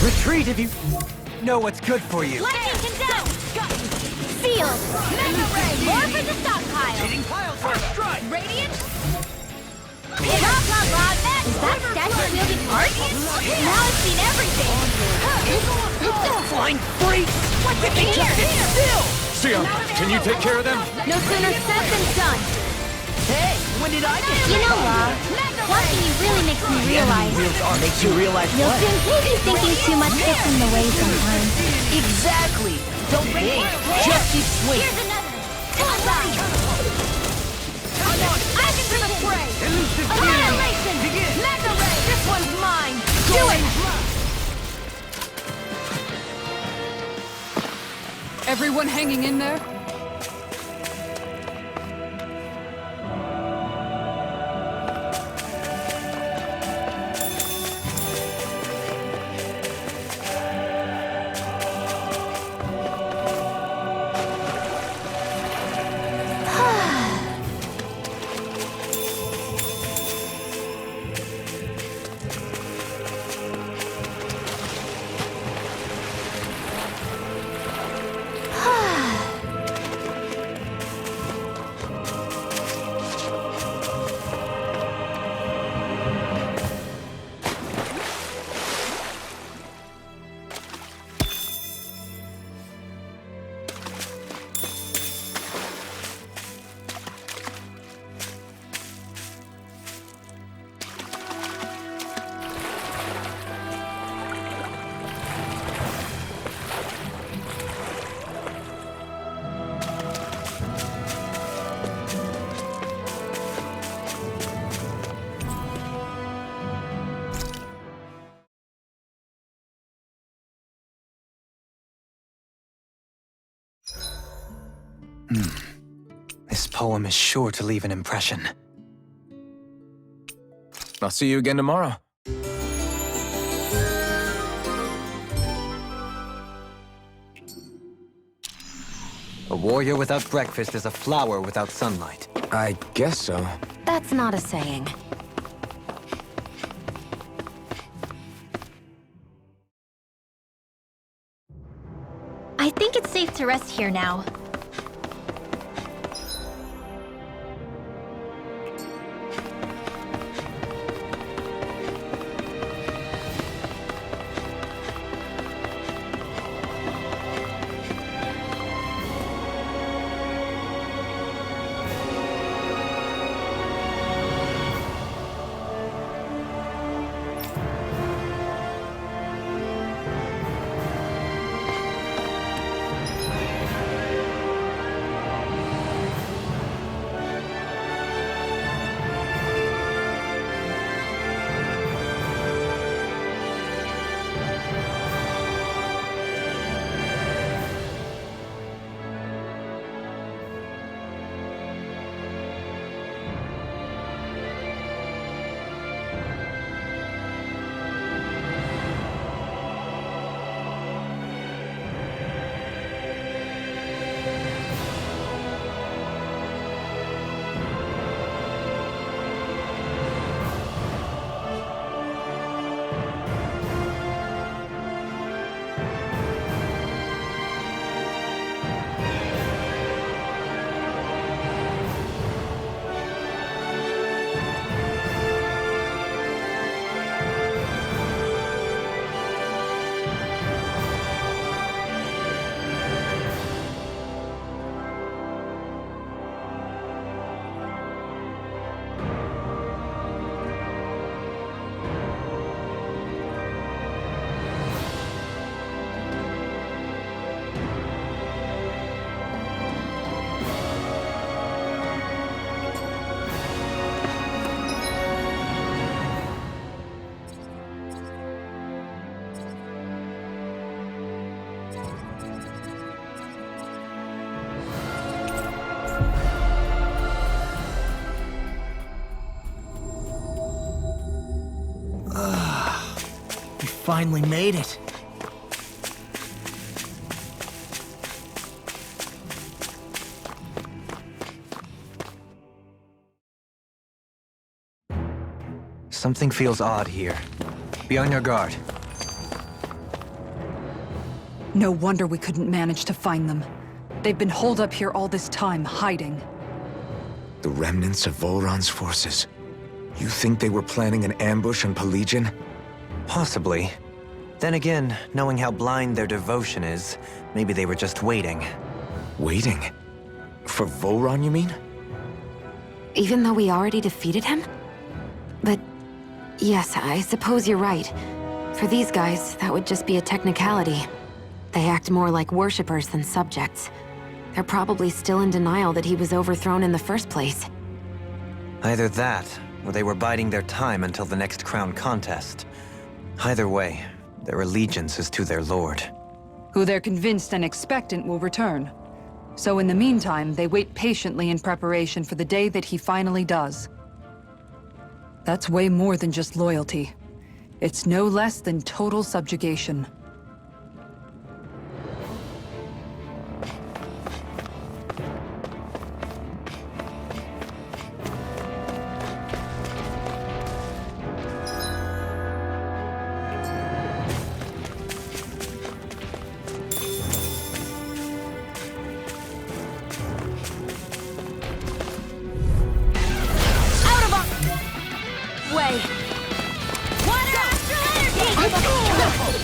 Retreat if you know what's good for you. Lightning condemned! Sealed! Mega Ray! More for the stockpile! Hitting piles first strike! Radiant? Blah blah blah! Is that statue wielding art? Now I've seen everything! Flying freaks! What the Here! Still! Sion, can you take care of them? No sooner said than done! Hey, when did I get You know, Law, watching you really makes me realize Makes you realize you'll what? soon be thinking too much gets in the way sometimes. Exactly! Don't think, just keep swinging. Here's another! I can bring a spray! Annihilation! Mega Ray! This one's mine! Do it! Everyone hanging in there? This poem is sure to leave an impression. I'll see you again tomorrow. A warrior without breakfast is a flower without sunlight. I guess so. That's not a saying. I think it's safe to rest here now. Finally made it. Something feels odd here. Be on your guard. No wonder we couldn't manage to find them. They've been holed up here all this time, hiding. The remnants of Volron's forces. You think they were planning an ambush on Pelegion? Possibly. Then again, knowing how blind their devotion is, maybe they were just waiting. Waiting? For Volron, you mean? Even though we already defeated him? But yes, I suppose you're right. For these guys, that would just be a technicality. They act more like worshippers than subjects. They're probably still in denial that he was overthrown in the first place. Either that, or they were biding their time until the next crown contest. Either way, their allegiance is to their lord. Who they're convinced and expectant will return. So in the meantime, they wait patiently in preparation for the day that he finally does. That's way more than just loyalty. It's no less than total subjugation.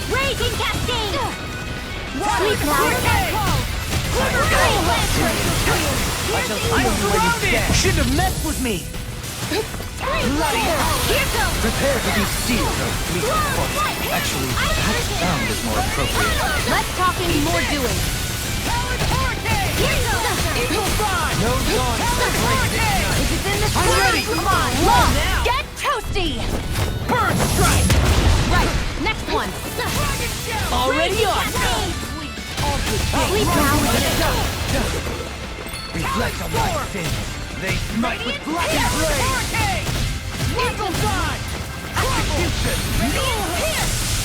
Raging Cascade! Sweep now! I'm surrounded! Shouldn't have messed with me! Bloody hell! Prepare to be sealed or fleet of foot. Actually, that sound is more appropriate. Let's talk any more doing. No dawn! This is in the I'm ready! Come on, Long! get toasty! Bird strike! Right, next one. Already on! Sleep now. reflect on my sins. They smite with blackened blade. Eagle Side! Execution!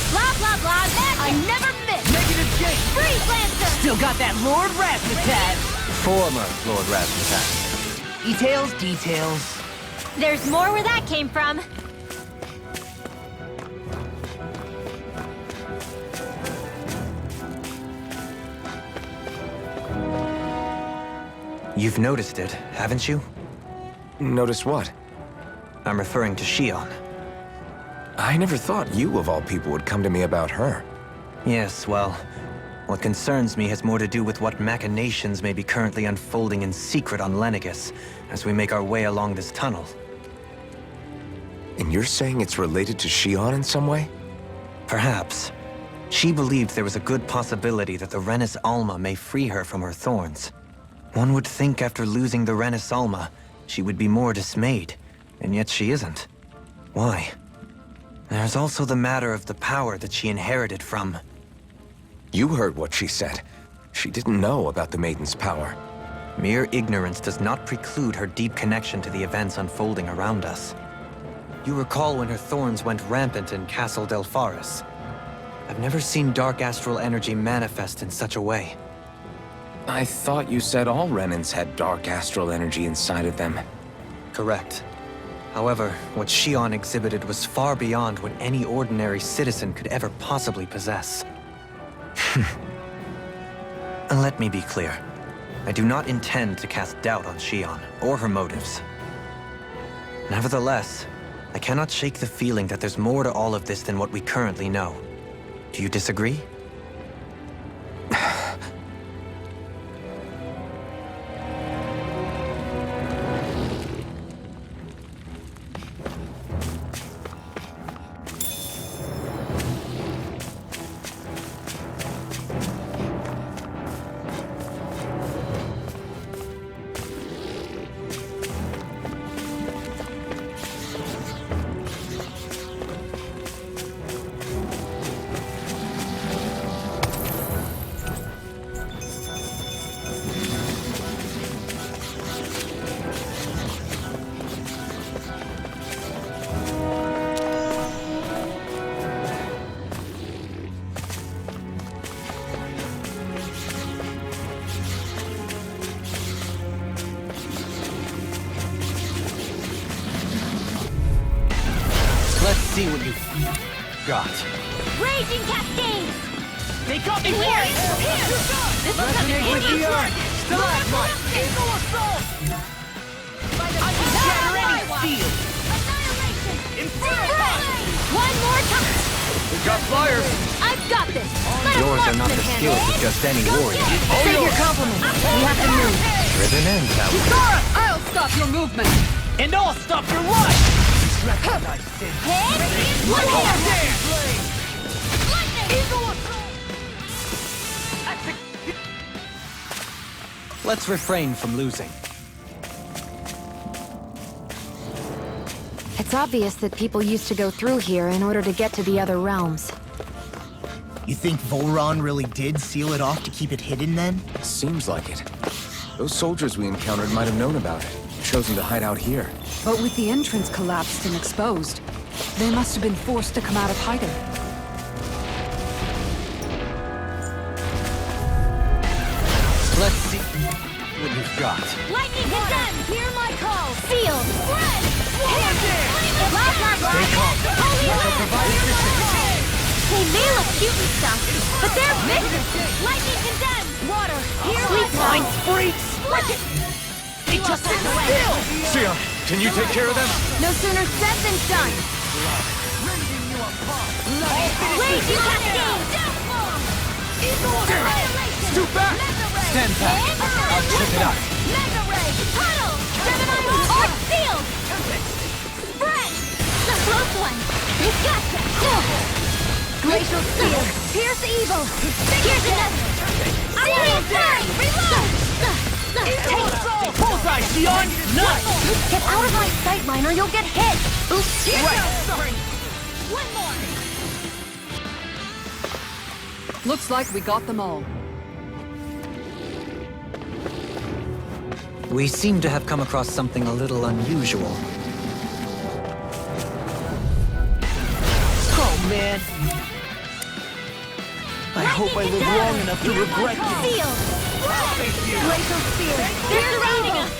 Blah, blah, blah. I never miss. Negative gate! Freeze Lancer. Still got that Lord Razzmatazz! Former Lord Razzmatazz. Details. There's more where that came from. You've noticed it, haven't you? Notice what? I'm referring to Shion. I never thought you, of all people, would come to me about her. Yes, well, what concerns me has more to do with what machinations may be currently unfolding in secret on Lenegis as we make our way along this tunnel. And you're saying it's related to Shion in some way? Perhaps. She believed there was a good possibility that the Renis Alma may free her from her thorns. One would think after losing the Renis Alma, she would be more dismayed, and yet she isn't. Why? There's also the matter of the power that she inherited from... You heard what she said. She didn't know about the Maiden's power. Mere ignorance does not preclude her deep connection to the events unfolding around us. You recall when her thorns went rampant in Castle Delpharis. I've never seen dark astral energy manifest in such a way. I thought you said all Renins had dark astral energy inside of them. Correct. However, what Shion exhibited was far beyond what any ordinary citizen could ever possibly possess. And let me be clear. I do not intend to cast doubt on Shion, or her motives. Nevertheless, I cannot shake the feeling that there's more to all of this than what we currently know. Do you disagree? Let's see what you've got. Raging Cascades. They got me Here. for it! This will come in Resonate with handy. the earth! Stalagmite! Eagle Assault! I can shatter any steel! Annihilation. Inferno Punch! One more time. We got flyers! I've got this. Let Yours a are not the marksman skills handle of it. just any Go warrior. get it. Save your compliments. We have to move. Driven and power. Sora, I'll stop your movement. And I'll stop your life! Recognize sin. Hit. One hand. Eagle Assault! Let's refrain from losing. It's obvious that people used to go through here in order to get to the other realms. You think Volron really did seal it off to keep it hidden then? Seems like it. Those soldiers we encountered might have known about it, chosen to hide out here. But with the entrance collapsed and exposed, they must have been forced to come out of hiding. Let's see what you've got. Lightning condemned. Hear my call. Sealed. Spread. Stay calm. Holy Land. They may look cute and stuff, but they're vicious. Lightning condemned. Water. Hear my call. freaks! They just sit still. Shion, can you take care of them? No sooner said than done. Raging Cascade. Stoop back! Stand back. I'll chip it up. Mega Ray. Tunnel. Gemini. Arc Field. Spread. The close one. We gotcha. Glacial Spear. Pierce Evil. Here's another. Serious Turn. Reload. Bullseye, Shion! Nice! Get out of my sightline or you'll get hit! Oops. Here goes. One more. Looks like we got them all. We seem to have come across something a little unusual. Oh, man. I hope I live long enough to regret this. Sealed! Laser spear! They're surrounding us!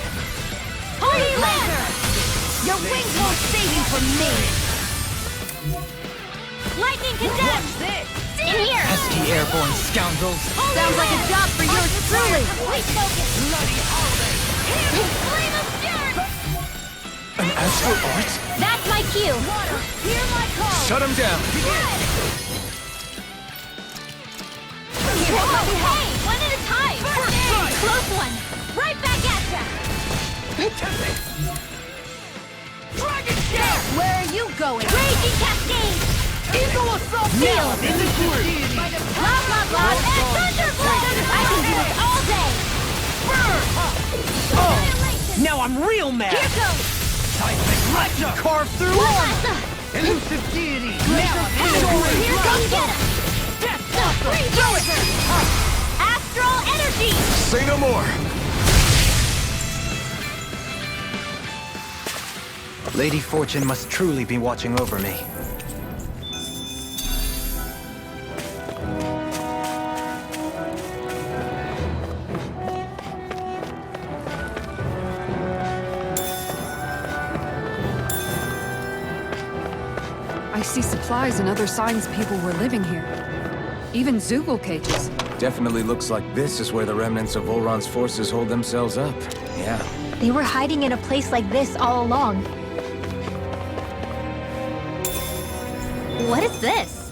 Holy laser! Your wings won't save you from me! Lightning condemned! In here! Pesky airborne scoundrels! Sounds like a job for yours truly! Complete focus! Bloody holiday! Flame of fury! An astral art? That's my cue! Water, hear my call! Shut him down! Hey! One at a time! Close one! Right back at ya! Dragon Share! Where are you going? Raging Cascade! Eagle Assault! Sealed! Blah blah blah! And Thunderblow! I can do this all day! Burn! Oh! Now I'm real mad! Here goes! Carve through armor! Elusive deity! Now I'm Here comes get us! Free laser! Astral energy! Say no more! Lady Fortune must truly be watching over me. I see supplies and other signs people were living here. Even Zoogle cages. Definitely looks like this is where the remnants of Volron's forces hold themselves up. Yeah. They were hiding in a place like this all along. What is this?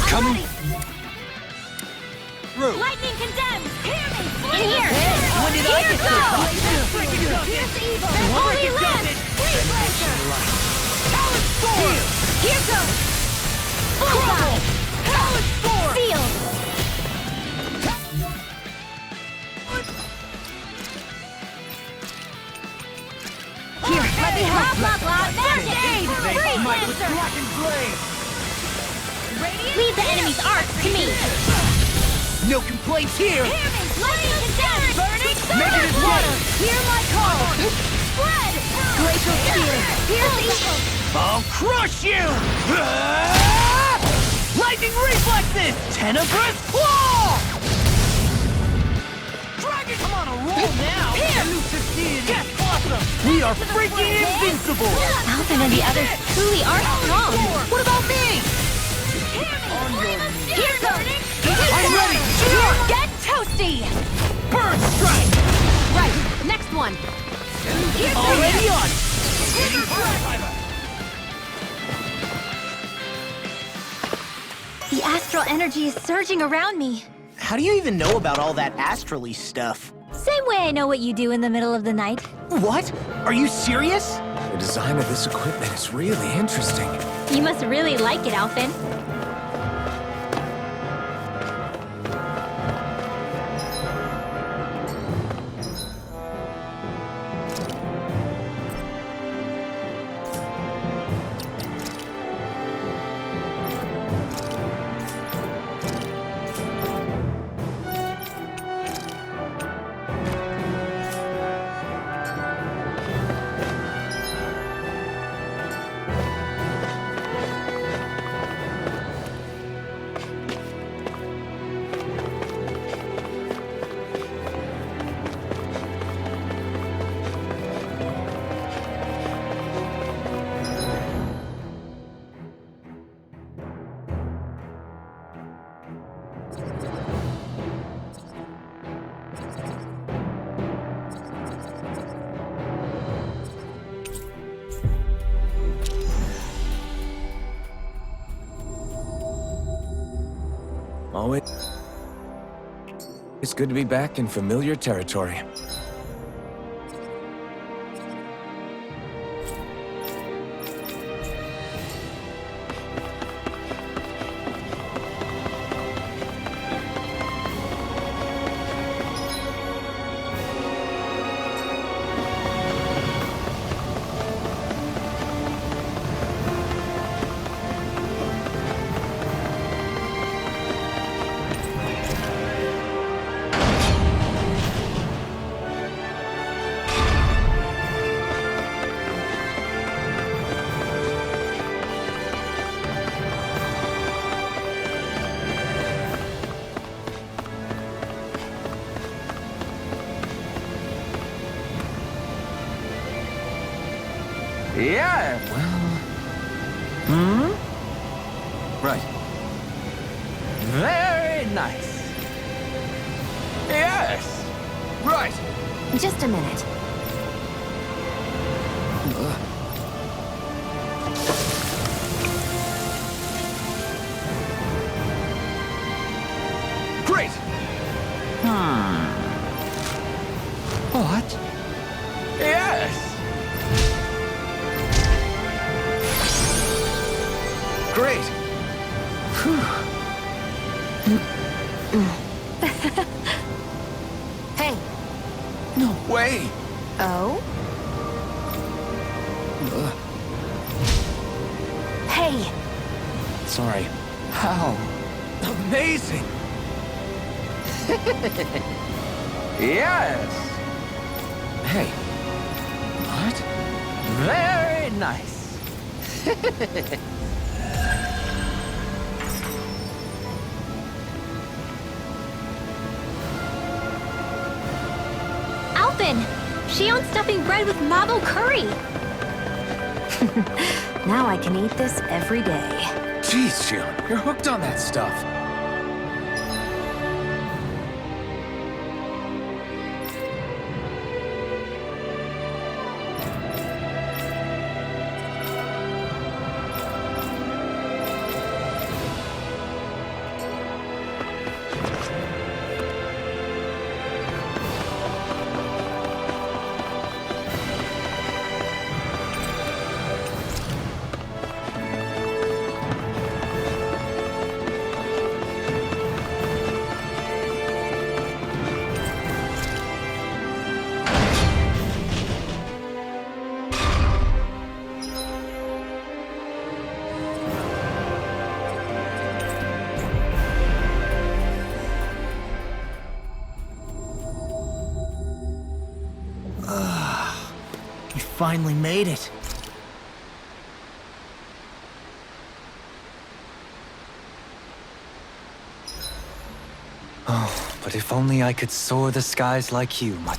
Coming! Through. Lightning condemned! Hear me! Here! When did I get Here's evil! Holy Lance! Free laser! Talon Sword! Here goes! Bullseye! Talon Sword! Sealed! Here, let me help! Blah, blah, blah! Magic! Free Lancer! Black and Blade! Leave the enemy's arc to me! No complaints here! Hear me! Lightning condemned! Burning Make it as water! Hear my call! Spread! Glacial spear! Here's evil! I'll crush you! Lightning reflexes! Tenebrous claw! Dragon, I'm on a roll now! Here! Elusive deity! Death blossom! We are freaking invincible! Alvin and the others truly are strong! What about me? Here goes! I'm ready! Get toasty! Burn strike! Right, next one! Already on! The astral energy is surging around me. How do you even know about all that astrally stuff? Same way I know what you do in the middle of the night. What? Are you serious? The design of this equipment is really interesting. You must really like it, Alvin. Always. It's good to be back in familiar territory. Yeah, well... Right. Very nice. Yes! Right! Just a minute. Great! What? Yes! Great! Hey. No way! Oh? Hey. Sorry. How amazing! Yes! Hey. What? Very nice. Alphen! Shion's stuffing bread with Mabo curry! Now I can eat this every day. Jeez, Shion, you're hooked on that stuff. You finally made it. Oh, but if only I could soar the skies like you, my...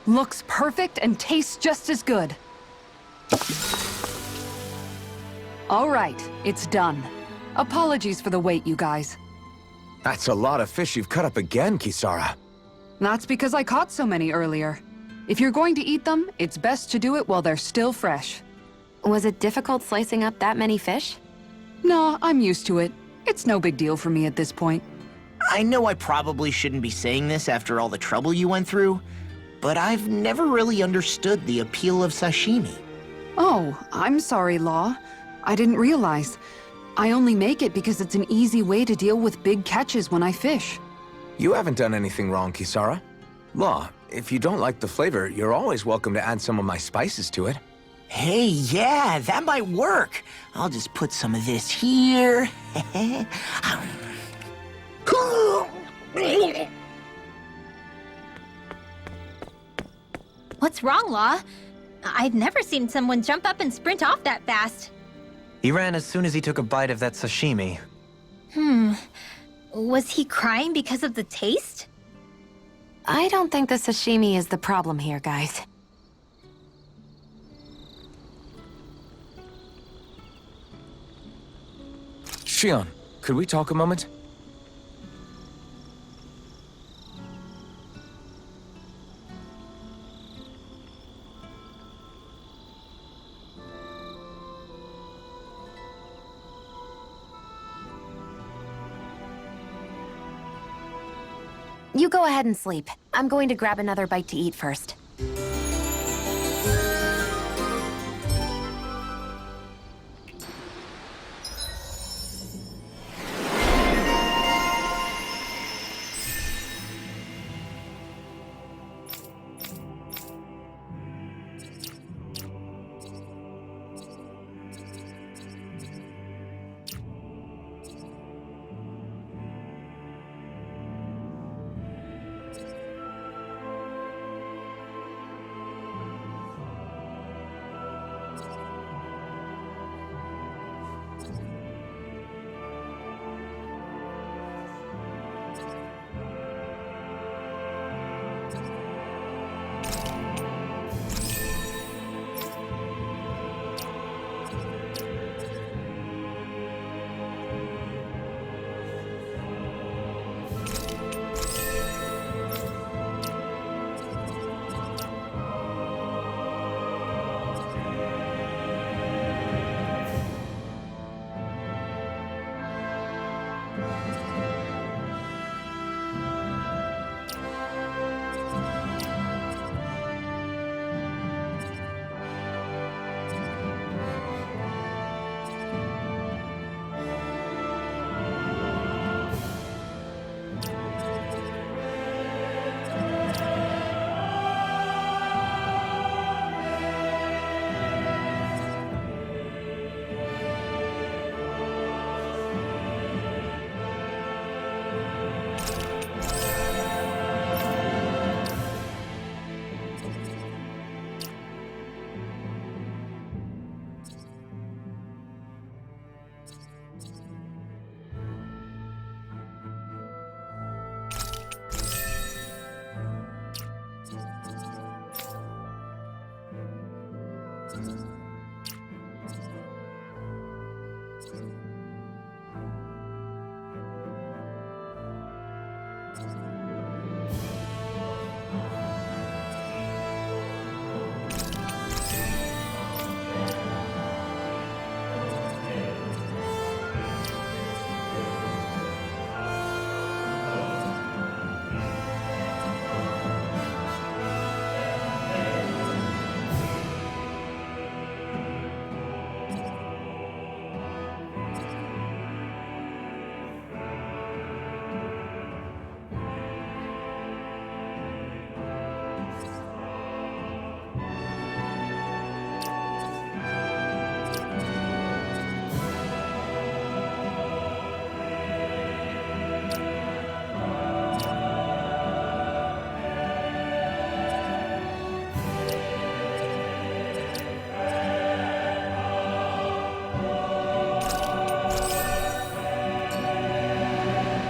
Looks perfect and tastes just as good. All right, it's done. Apologies for the wait, you guys. That's a lot of fish you've cut up again, Kisara. That's because I caught so many earlier. If you're going to eat them, it's best to do it while they're still fresh. Was it difficult slicing up that many fish? No, I'm used to it. It's no big deal for me at this point. I know I probably shouldn't be saying this after all the trouble you went through, but I've never really understood the appeal of sashimi. Oh, I'm sorry, Law. I didn't realize. I only make it because it's an easy way to deal with big catches when I fish. You haven't done anything wrong, Kisara. Law, if you don't like the flavor, you're always welcome to add some of my spices to it. Hey, yeah, that might work. I'll just put some of this here. What's wrong, Law? I've never seen someone jump up and sprint off that fast. He ran as soon as he took a bite of that sashimi. Was he crying because of the taste? I don't think the sashimi is the problem here, guys. Shion, could we talk a moment? You go ahead and sleep. I'm going to grab another bite to eat first.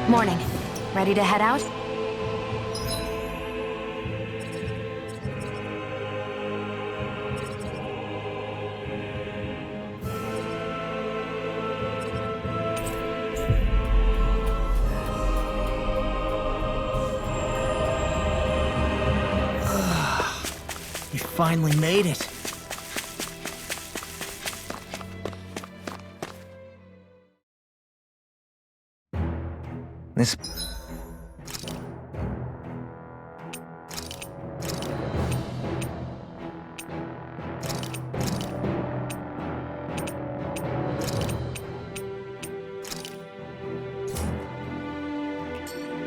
Morning. Ready to head out? We finally made it. This...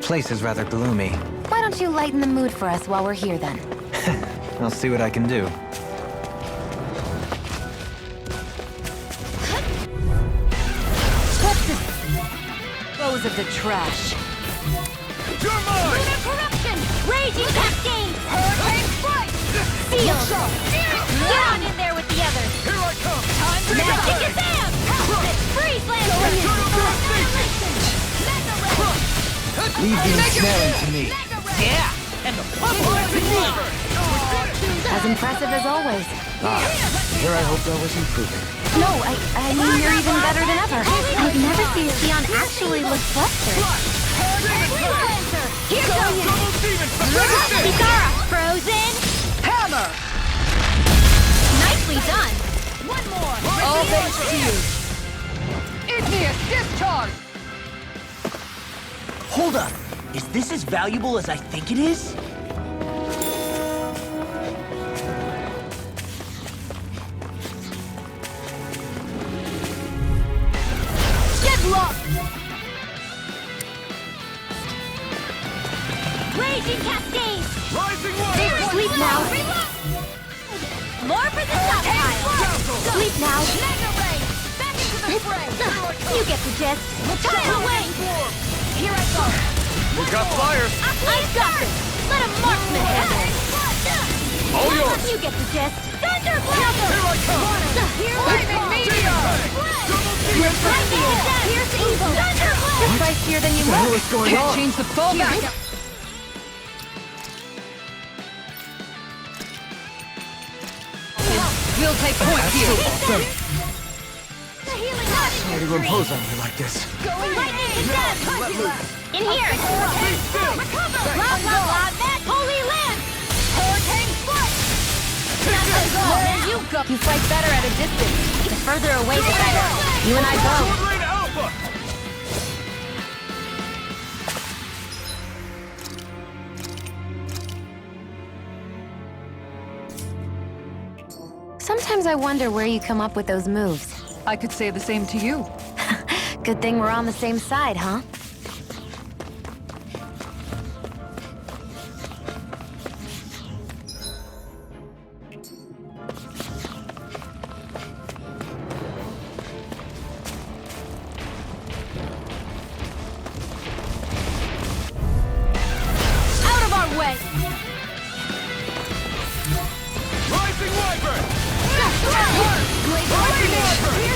place is rather gloomy. Why don't you lighten the mood for us while we're here then? I'll see what I can do. Dispose of the trash. You're mine! Lunar corruption! Raging cascade! Hurricane strike! Sealed! Get on in there with the others! Here I come! Time to Magic die! Kazam! Freeze Lancer! Leave the ensnaring to me. Yeah! And the As impressive as always. Here I hope that was improving. No, I mean you're even better than ever. I've never seen Sion actually look flustered. Freeze Lancer! Here Go, goes! Double Demon! Bizarra! Frozen! Hammer! Nicely done! One more! All thanks to you! Igneous discharge! Hold up. Is this as valuable as I think it is? Get lost! Raging Cascade! Rising Water! Sleep now! More for the top pile! Sleep now! Mega Ray! Back into the fray! You get the gist! Tidal Wave! Here I go! We got flyers! I've got this! Let a marksman handle it! All yours! You get the gist! Thunder Blast! Here I come! Here Lightning Meteor! Lightning Attack! Here's Evil! Thunder Blast! You're spicier than you look. What's going Can't on? change the flow back. We'll take point here. The healing Rush! Sorry to impose on you like this. Lightning Condemned! In here! Recover! Blah, blah, blah! Mad Holy Land! Hurricane Foot! Where you go? You fight better at a distance. The further away, the better. You and I both. Sword Rain Alpha! Sometimes I wonder where you come up with those moves. I could say the same to you. Good thing we're on the same side, huh? Out of our way! Rising Wyvern!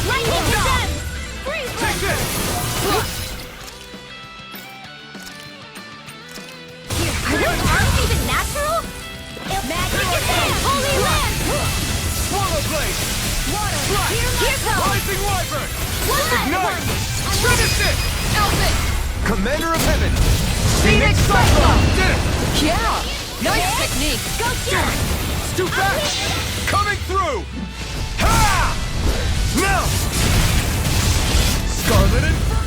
Lightning Condemned! Take this! Are those arms even natural? Magic Condemned! Holy Land! Swallow Blade! Water! Flash! Here goes! Rising Wyvern! Blood! Ignite! Trinity! Elvis! Commander of Heaven! Phoenix Cyclone! Did it! Yeah! Nice technique! Go get it! Stu back! Coming through! Ha! Now! Scarlet Inferno!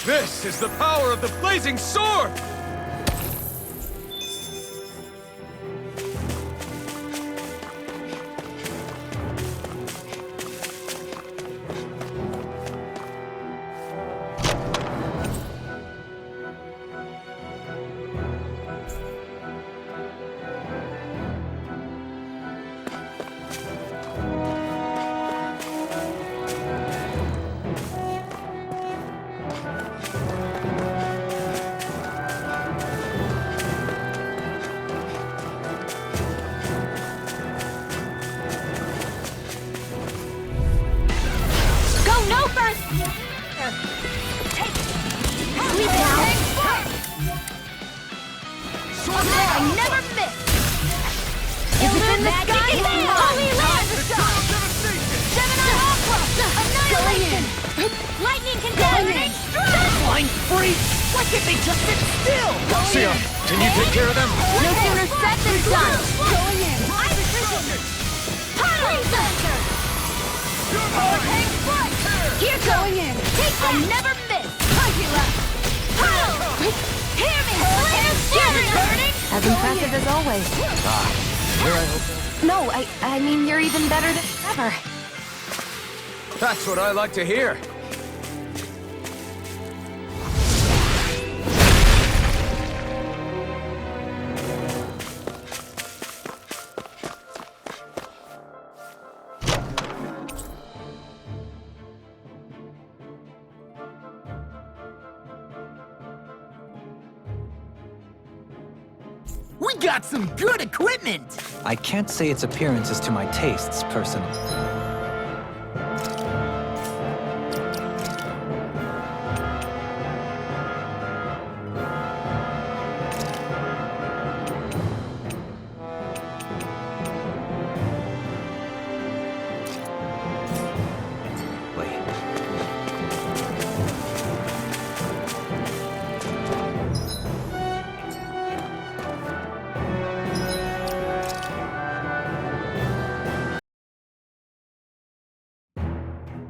This is the power of the blazing sword! Go no first! Take it! Sleep now! I never miss! Is it in the sky? Holy Land! Gemini Aqua! Annihilation! Lightning Condemned! Blind freak! Why can't they just sit still? Sia, can you take care of them? No sooner said than done! Going in! Ice Vision! Puddle Sensor! Hurricane Foot! Here going in! I never miss! Puddle! Hear me! Here's burning! As impressive as always. Here I hope. No, I mean, you're even better than ever. That's what I like to hear. We got some good equipment! I can't say its appearance is to my tastes, personally.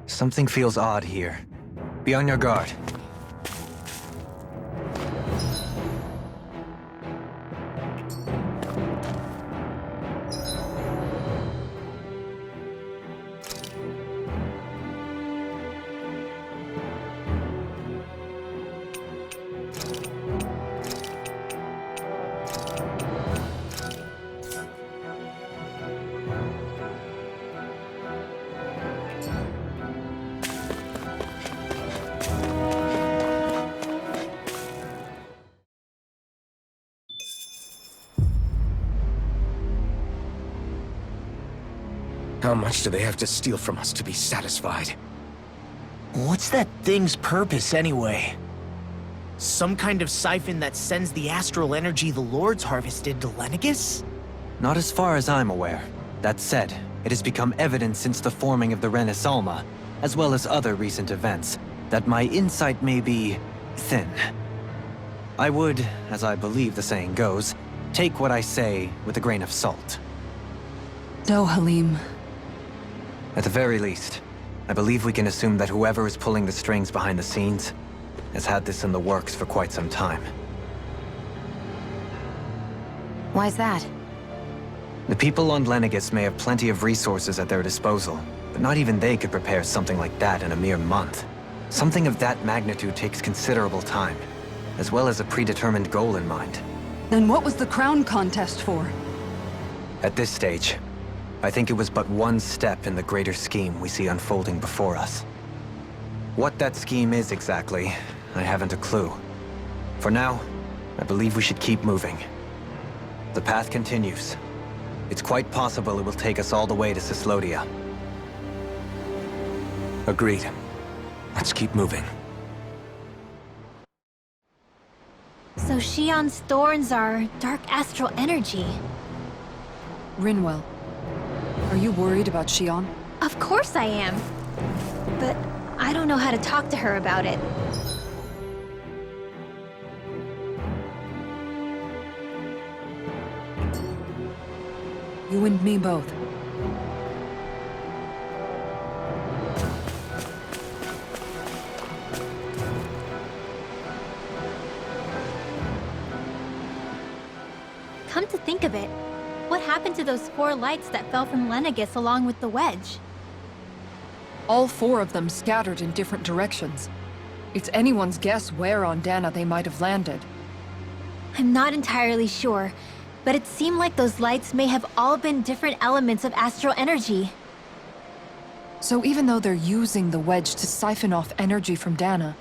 Something feels odd here. Be on your guard. How much do they have to steal from us to be satisfied? What's that thing's purpose, anyway? Some kind of siphon that sends the astral energy the Lords harvested to Lenegis? Not as far as I'm aware. That said, it has become evident since the forming of the Renaissalma, as well as other recent events, that my insight may be thin. I would, as I believe the saying goes, take what I say with a grain of salt. Dohalim. At the very least, I believe we can assume that whoever is pulling the strings behind the scenes has had this in the works for quite some time. Why's that? The people on Lenegis may have plenty of resources at their disposal, but not even they could prepare something like that in a mere month. Something of that magnitude takes considerable time, as well as a predetermined goal in mind. Then what was the crown contest for? At this stage, I think it was but one step in the greater scheme we see unfolding before us. What that scheme is exactly, I haven't a clue. For now, I believe we should keep moving. The path continues. It's quite possible it will take us all the way to Cyslodia. Agreed. Let's keep moving. So Shion's thorns are dark astral energy. Rinwell, are you worried about Shion? Of course I am. But I don't know how to talk to her about it. You and me both. Come to think of it, what happened to those 4 lights that fell from Lenegis along with the wedge? All 4 of them scattered in different directions. It's anyone's guess where on Dana they might have landed. I'm not entirely sure, but it seemed like those lights may have all been different elements of astral energy. So even though they're using the wedge to siphon off energy from Dana,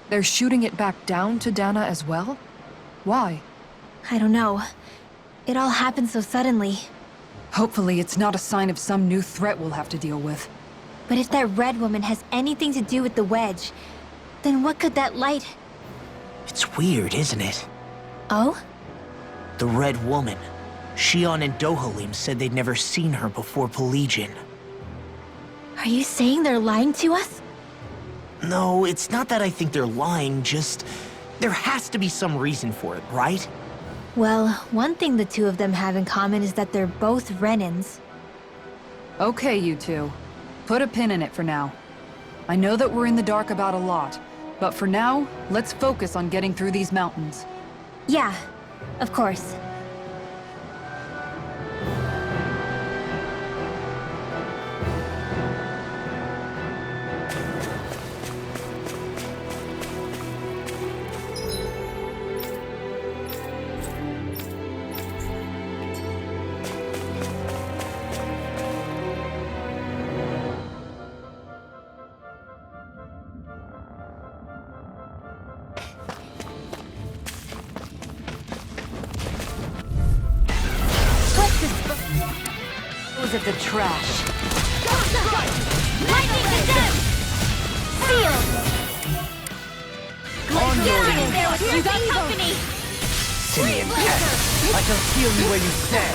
they're shooting it back down to Dana as well? Why? I don't know. It all happened so suddenly. Hopefully it's not a sign of some new threat we'll have to deal with. But if that red woman has anything to do with the wedge, then what could that light... It's weird, isn't it? Oh? The Red Woman. Shion and Dohalim said they'd never seen her before Pelegion. Are you saying they're lying to us? No, it's not that I think they're lying, just... there has to be some reason for it, right? Well, one thing the 2 of them have in common is that they're both Renans. Okay, you 2. Put a pin in it for now. I know that we're in the dark about a lot, but for now, let's focus on getting through these mountains. Yeah, of course. Of the trash. Lightning condemned! Sealed! Get in there with you got company! Simian pest! I shall feel you where you stand!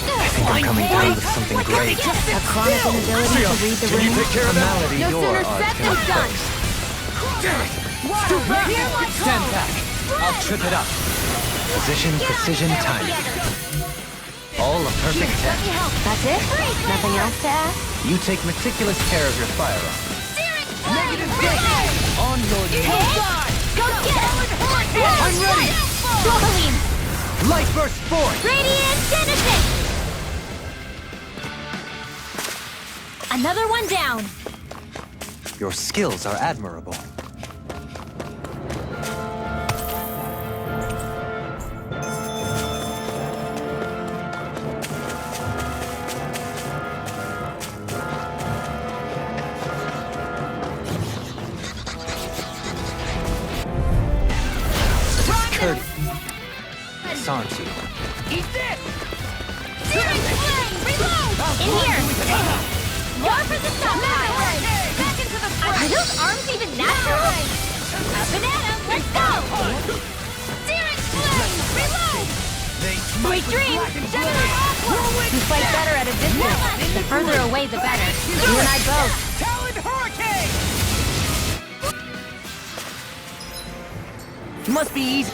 I think I'm coming down with something great. A chronic inability to read the room. A malady No your sooner art said than cannot done! fix. Stand back! I'll trip it up. Position, precision, timing. All a perfect 10. That's it? Nothing else to add? You take meticulous care of your firearm. On your knees. Go get him! I'm ready! Dohalim! Light burst forth! Radiant Genesis! Another one down! Your skills are admirable. This is courteous, aren't you? Eat this! Searing Flame! Reload! In here! More for the stockpile! Back into the fray! Are those arms even natural? Up and at 'em! Let's go! Searing Flame! Reload! Sweet dreams! Gemini Aqua! You fight better at a distance. The further away, the better. You and I both. Talon Hurricane! Must be easy.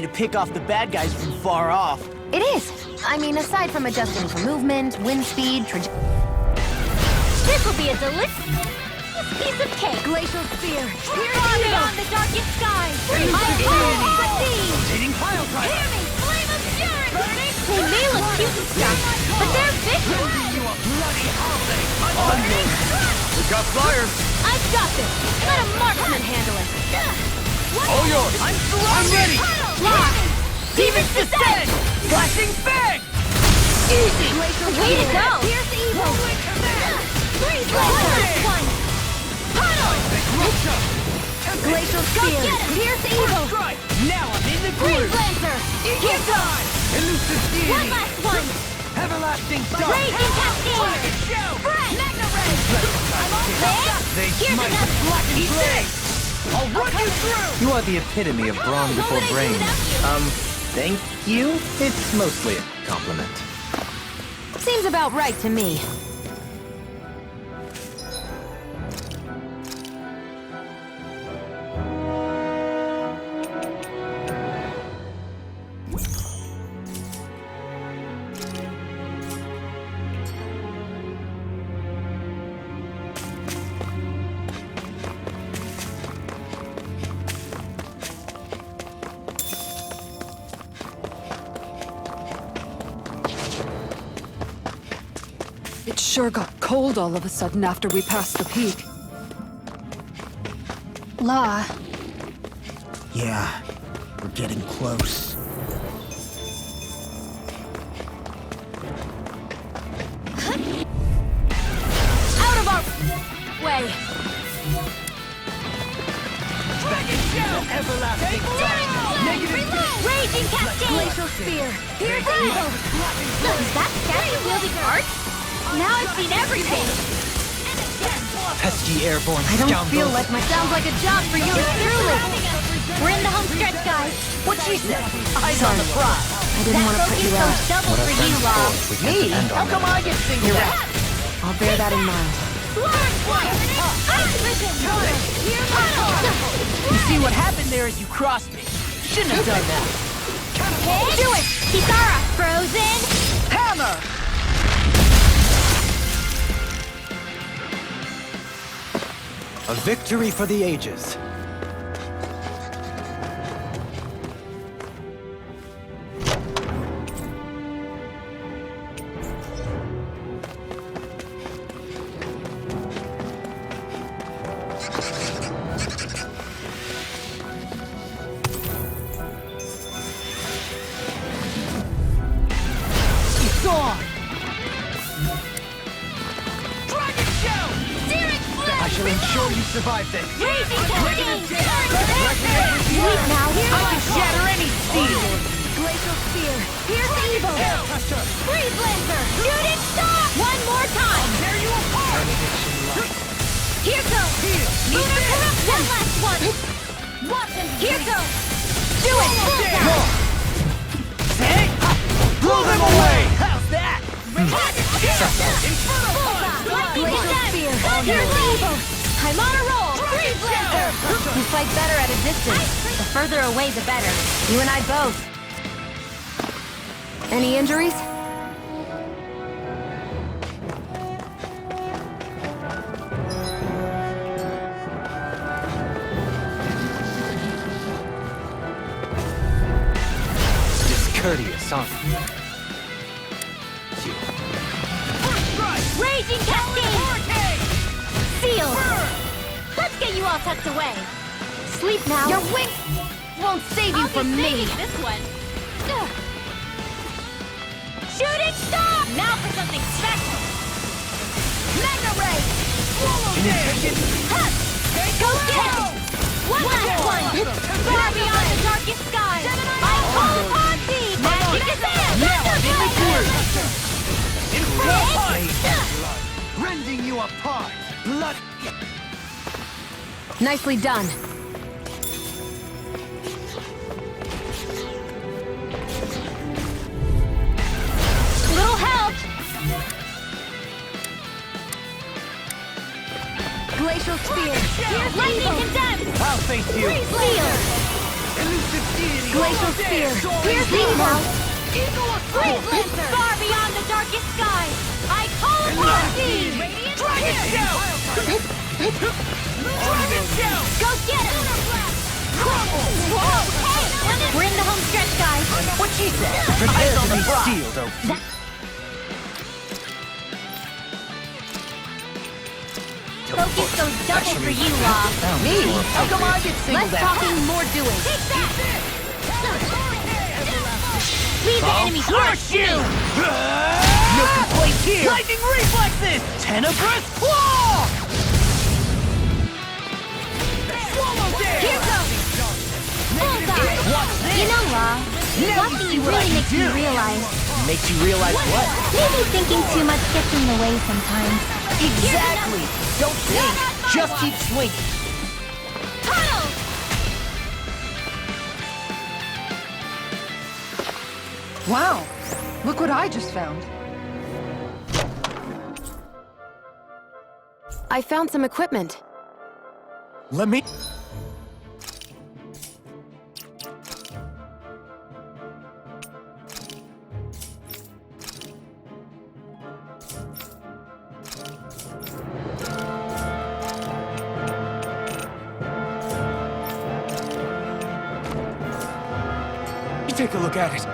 To pick off the bad guys from far off. It is. I mean, aside from adjusting for movement, wind speed, This will be a delicious piece of cake! Glacial Spear! Far beyond the darkest sky! Rotating pile driver! Hear me! Flame of fury! They may look cute and stuff, but they're vicious! You a bloody holiday! We got flyers! I've got this! Let a marksman handle it! All yours! I'm ready! Lock! Demons descend! Flashing fang! Easy! Way to go! Here's evil! Freeze laser! One! Puddle! Glacial Spear! Here's evil! Now I'm in the Freeze groove! Lancer! Equal time! Elusive deity! One last one! Everlasting dark! Raging Cascade! Spread! Magna Ray! I'm all set! Here's another! Black and flame! I'll run you through! You are the epitome of brawn before brains. Thank you. It's mostly a Compliment. seems about right to me. It sure got cold all of a sudden after we passed the peak. La, Yeah, we're getting close. Out of our way! Everlasting Raging Cascade! Glacial Spear! Here's evil! Is that statue-wielding art? Now I've seen everything! Pesky airborne I don't scoundrels. feel like my... Sounds like a job for you truly! We're in the home stretch, guys! What she said? Eyes on the prize. I didn't want to put you out. Double What our for you, friends Law! for, we can't Me? depend How on come them. I get singled out? I'll bear that in mind. Large one! Ice Vision! You see what happened there is you crossed me. Shouldn't have done that. Do it! Kisara! Frozen! Hammer! A victory for the ages. It's on! Dragon Shell! Searing Flame! shall ensure you survive this. Raging Cascade! Sweet now! I can shatter any steel! Glacial Spear! Pierce Evil! Freeze Lancer! Shooting Star! One more time! Tear you apart! Here goes! Lunar Corruption! One last one! Watch him! Here goes! Do it! Bullseye! Blow them away! How's that? Glacial Spear! Pierce Evil! I'm on a roll! Freeze Lancer! You fight better at a distance. The further away, the better. You and I both. Any injuries? Discourteous, huh? Raging Cascade! Seal! Let's get you all tucked away. Sleep now. Your wings won't save you from me. This one. Shooting Star! Now for something special. Mega Ray! Go get it! One last one! Far beyond the darkest sky! I call upon thee! Magic is in! Rending you apart! Blood! Nicely done. Little help! Glacial Spear. Here's lightning condemned! I'll face you! Seal! Elusive deity! Glacial Spear. Here's evil! Freeze Lancer! Far beyond the darkest sky! I call upon thee! Dragon Shell! Dragon Shell! Go get it! Whoa! Hey! We're in the home stretch, guys! What she said? Prepare to be sealed, oh. Focus goes double for you, Law. Me? How come I get singled Less out? talking, more doing. Take that! Leave the enemy Crush you! No complaints here! Lightning reflexes! Tenebrous claw! Swallow there! Here goes! Bullseye! What's this? You know, Law, one thing see what I really can makes me do. realize. Makes you realize what? Maybe thinking too much gets in the way sometimes. Exactly! Don't think! Just keep swinging! Tunnel! Wow! Look what I just found. I found some equipment. Let me... Take a look at it.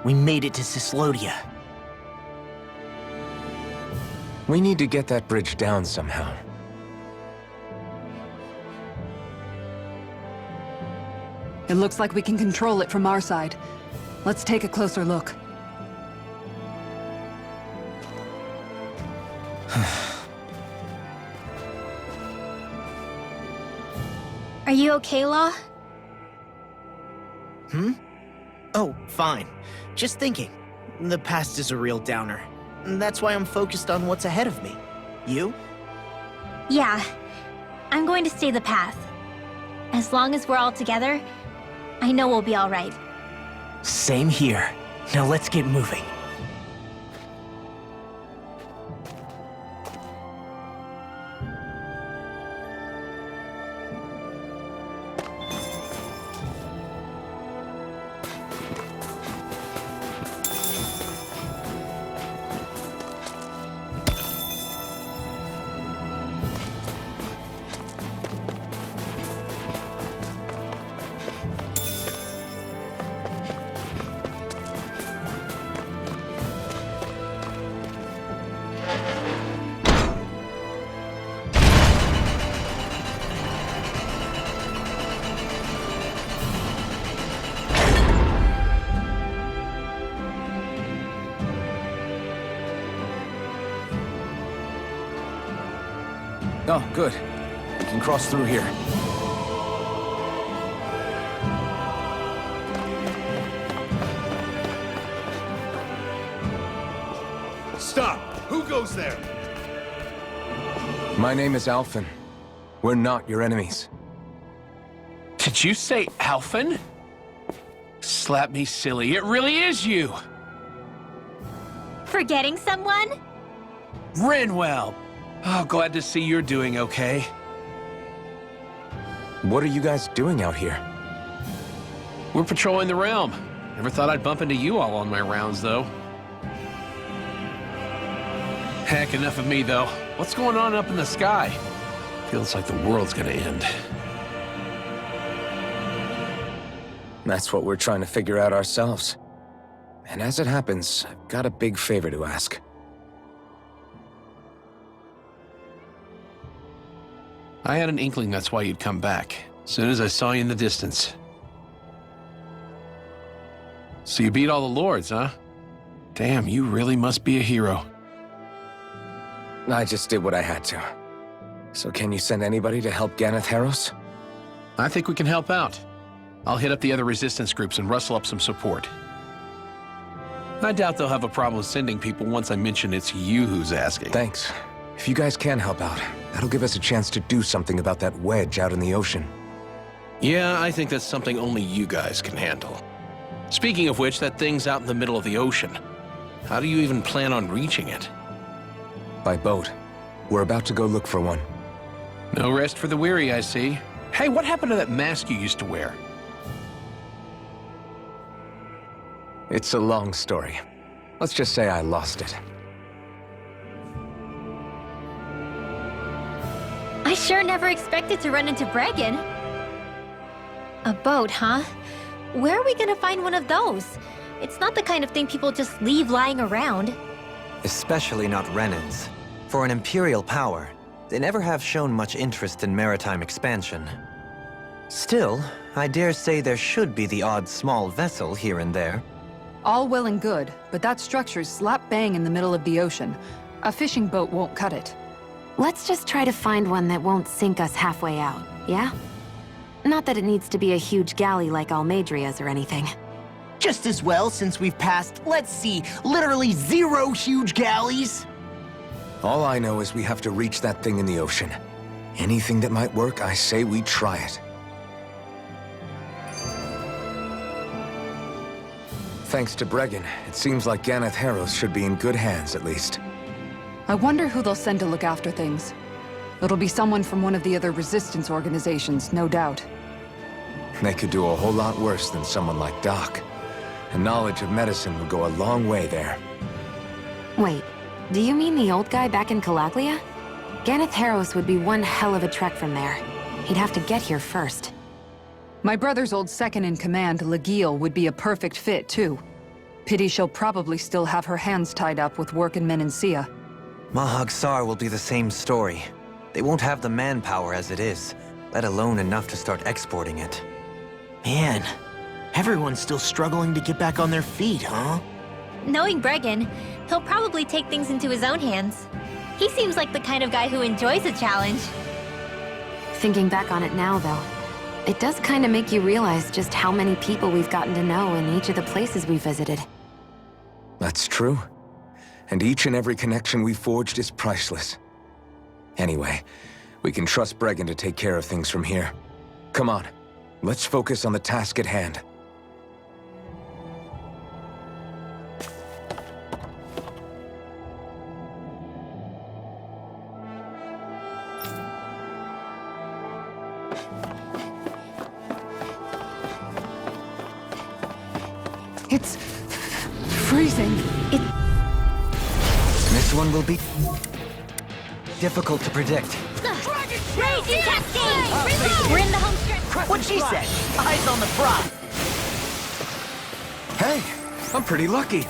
We made it to Cyslodia. We need to get that bridge down somehow. It looks like we can control it from our side. Let's take a closer look. Are you okay, Law? Oh, fine. Just thinking. The past is a real downer. That's why I'm focused on what's ahead of me. You? Yeah. I'm going to stay the path. As long as we're all together, I know we'll be all right. Same here. Now let's get moving. Oh, good. We can cross through here. Stop! Who goes there? My name is Alphen. We're not your enemies. Did you say Alphen? Slap me silly, it really is you! Forgetting someone? Rinwell! Oh, glad to see you're doing okay. What are you guys doing out here? We're patrolling the realm. Never thought I'd bump into you all on my rounds, though. Heck, enough of me, though. What's going on up in the sky? Feels like the world's gonna end. That's what we're trying to figure out ourselves. And as it happens, I've got a big favor to ask. I had an inkling that's why you'd come back, as soon as I saw you in the distance. So you beat all the lords, huh? Damn, you really must be a hero. I just did what I had to. So can you send anybody to help Ganeth Heros? I think we can help out. I'll hit up the other resistance groups and rustle up some support. I doubt they'll have a problem sending people once I mention it's you who's asking. Thanks. If you guys can help out, that'll give us a chance to do something about that wedge out in the ocean. Yeah, I think that's something only you guys can handle. Speaking of which, that thing's out in the middle of the ocean. How do you even plan on reaching it? By boat. We're about to go look for one. No rest for the weary, I see. Hey, what happened to that mask you used to wear? It's a long story. Let's just say I lost it. I sure never expected to run into Bregan. A boat, huh? Where are we gonna find one of those? It's not the kind of thing people just leave lying around. Especially not Renans. For an Imperial power, they never have shown much interest in maritime expansion. Still, I dare say there should be the odd small vessel here and there. All well and good, but that structure's slap bang in the middle of the ocean. A fishing boat won't cut it. Let's just try to find one that won't sink us halfway out, yeah? Not that it needs to be a huge galley like Almadria's or anything. Just as well, since we've passed, let's see, literally 0 huge galleys. All I know is we have to reach that thing in the ocean. Anything that might work, I say we try it. Thanks to Bregan, it seems like Ganeth Heros should be in good hands, at least. I wonder who they'll send to look after things. It'll be someone from one of the other resistance organizations, no doubt. They could do a whole lot worse than someone like Doc. A knowledge of medicine would go a long way there. Wait, do you mean the old guy back in Calaglia? Ganeth Heros would be one hell of a trek from there. He'd have to get here first. My brother's old second-in-command, Legil, would be a perfect fit, too. Pity she'll probably still have her hands tied up with work in Menancia. Mahag Saar will be the same story. They won't have the manpower as it is, let alone enough to start exporting it. Man, everyone's still struggling to get back on their feet, huh? Knowing Bregan, he'll probably take things into his own hands. He seems like the kind of guy who enjoys a challenge. Thinking back on it now, though, it does kind of make you realize just how many people we've gotten to know in each of the places we visited. That's true. And each and every connection we forged is priceless. Anyway, we can trust Bregan to take care of things from here. Come on, let's focus on the task at hand. It's freezing. This one will be difficult to predict. Raging Cascade! We're in the home stretch. What'd she say? Eyes on the prize. Hey, I'm pretty lucky.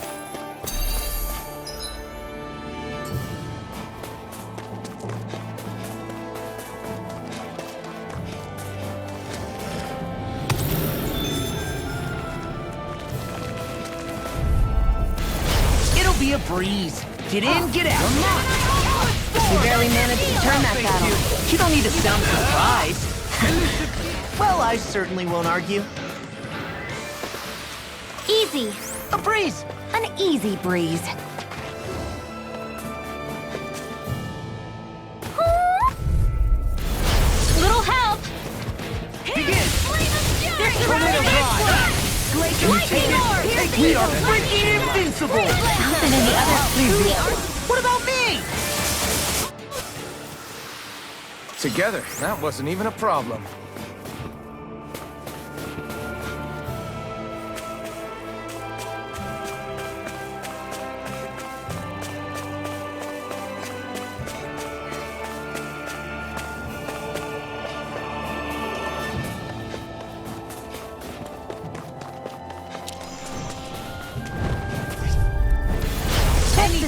It'll be a breeze. Get in, get out. You barely managed to turn that battle. You don't need to sound surprised. Well, I certainly won't argue. Easy. A breeze. An easy breeze. Little help. Begin. They're surrounding us. We are freaking invincible. Something in the other... What about me? Together, that wasn't even a problem.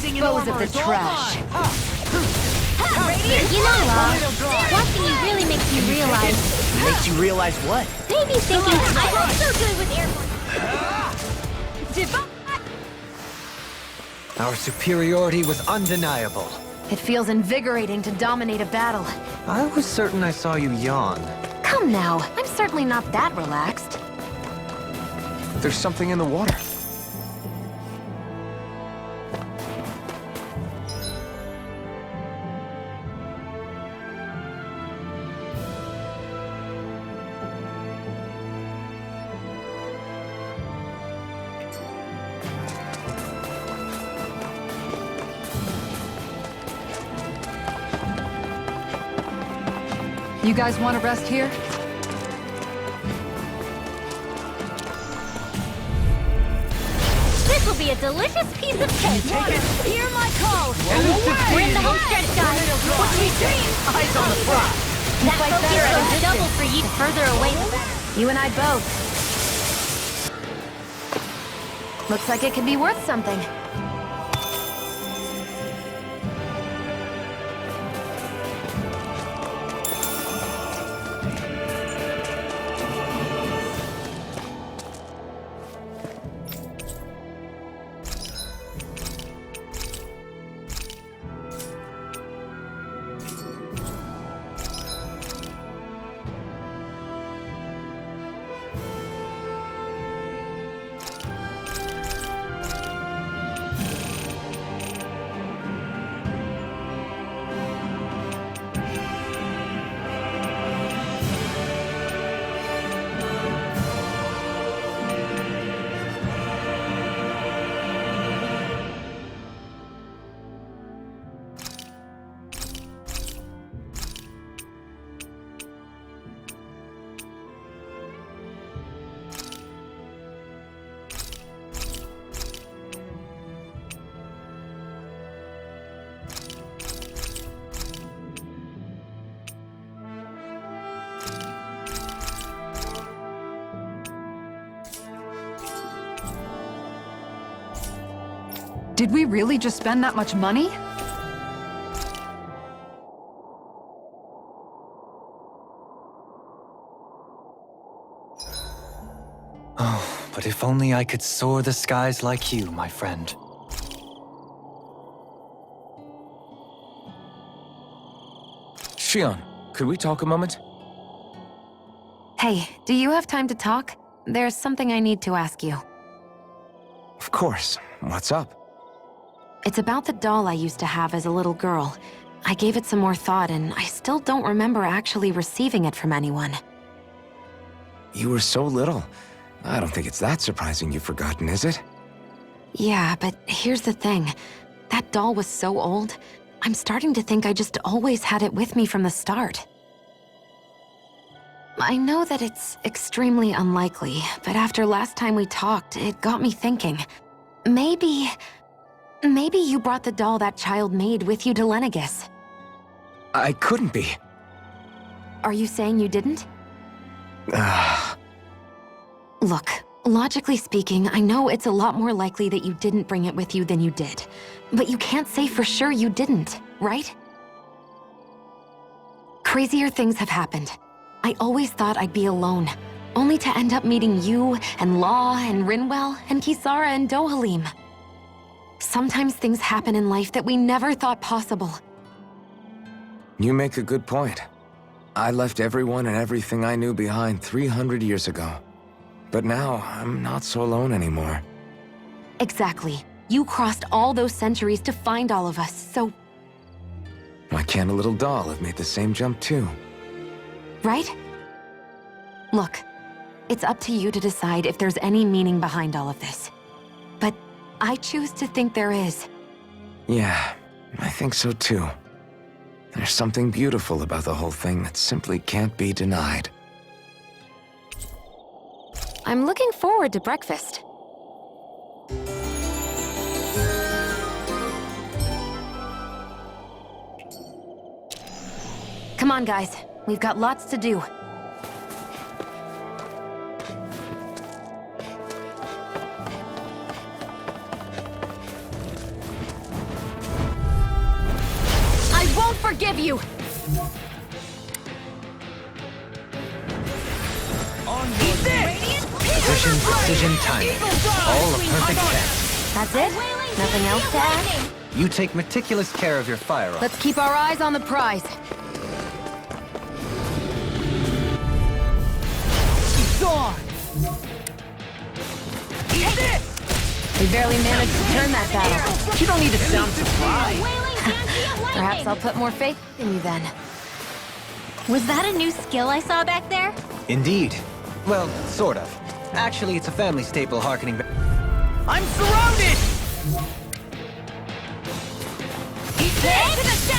Dispose of the trash. You know, watching you really makes you realize. Makes you realize what? Maybe thinking I'm also good with airborne. Our superiority was undeniable. It feels invigorating to dominate a battle. I was certain I saw you yawn. Come now, I'm certainly not that relaxed. There's something in the water. You guys want to rest here? This will be a delicious piece of cake. Hear my call. We're in the home stretch, guys. What do you think? Eyes on the front. That focus goes double for you. The further away, the better. You and I both. Looks like it could be worth something. Did we really just spend that much money? Oh, but if only I could soar the skies like you, my friend. Shion, could we talk a moment? Hey, do you have time to talk? There's something I need to ask you. Of course. What's up? It's about the doll I used to have as a little girl. I gave it some more thought, and I still don't remember actually receiving it from anyone. You were so little. I don't think it's that surprising you've forgotten, is it? Yeah, but here's the thing. That doll was so old, I'm starting to think I just always had it with me from the start. I know that it's extremely unlikely, but after last time we talked, it got me thinking. Maybe you brought the doll that child made with you to Lenegis. I couldn't be. Are you saying you didn't? Look, logically speaking, I know it's a lot more likely that you didn't bring it with you than you did. But you can't say for sure you didn't, right? Crazier things have happened. I always thought I'd be alone, only to end up meeting you, and Law, and Rinwell, and Kisara, and Dohalim. Sometimes things happen in life that we never thought possible. You make a good point. I left everyone and everything I knew behind 300 years ago. But now, I'm not so alone anymore. Exactly. You crossed all those centuries to find all of us, so... Why can't a little doll have made the same jump too? Right? Look, it's up to you to decide if there's any meaning behind all of this. But I choose to think there is. Yeah, I think so too. There's something beautiful about the whole thing that simply can't be denied. I'm looking forward to breakfast. Come on, guys. We've got lots to do. I won't forgive you! Precision timing. All a perfect chance. That's it? Nothing else to add? You take meticulous care of your firearm. Let's keep our eyes on the prize. Gone! Eat this! We barely managed to turn that battle. You don't need to sound surprised. Perhaps I'll put more faith in you then. Was that a new skill I saw back there? Indeed. Well, sort of. Actually, it's a family staple harkening back. I'm surrounded!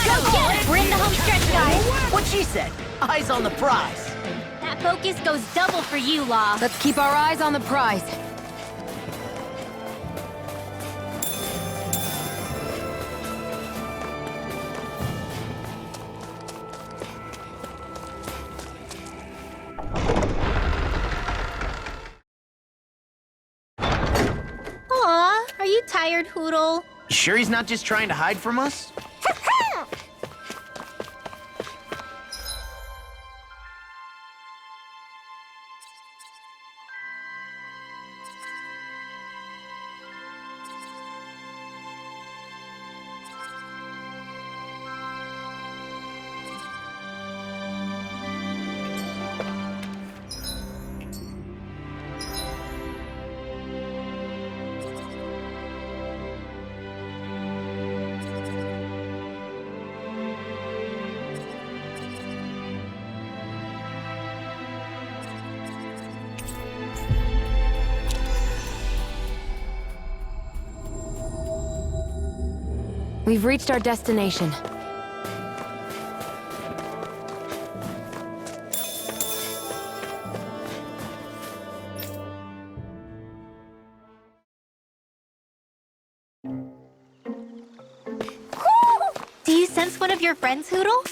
Go get it! We're in the home stretch, guys. What she said. Eyes on the prize. That focus goes double for you, Law. Let's keep our eyes on the prize. Aw, are you tired, Hootle? You sure he's not just trying to hide from us? We've reached our destination. Do you sense one of your friends, Hootle?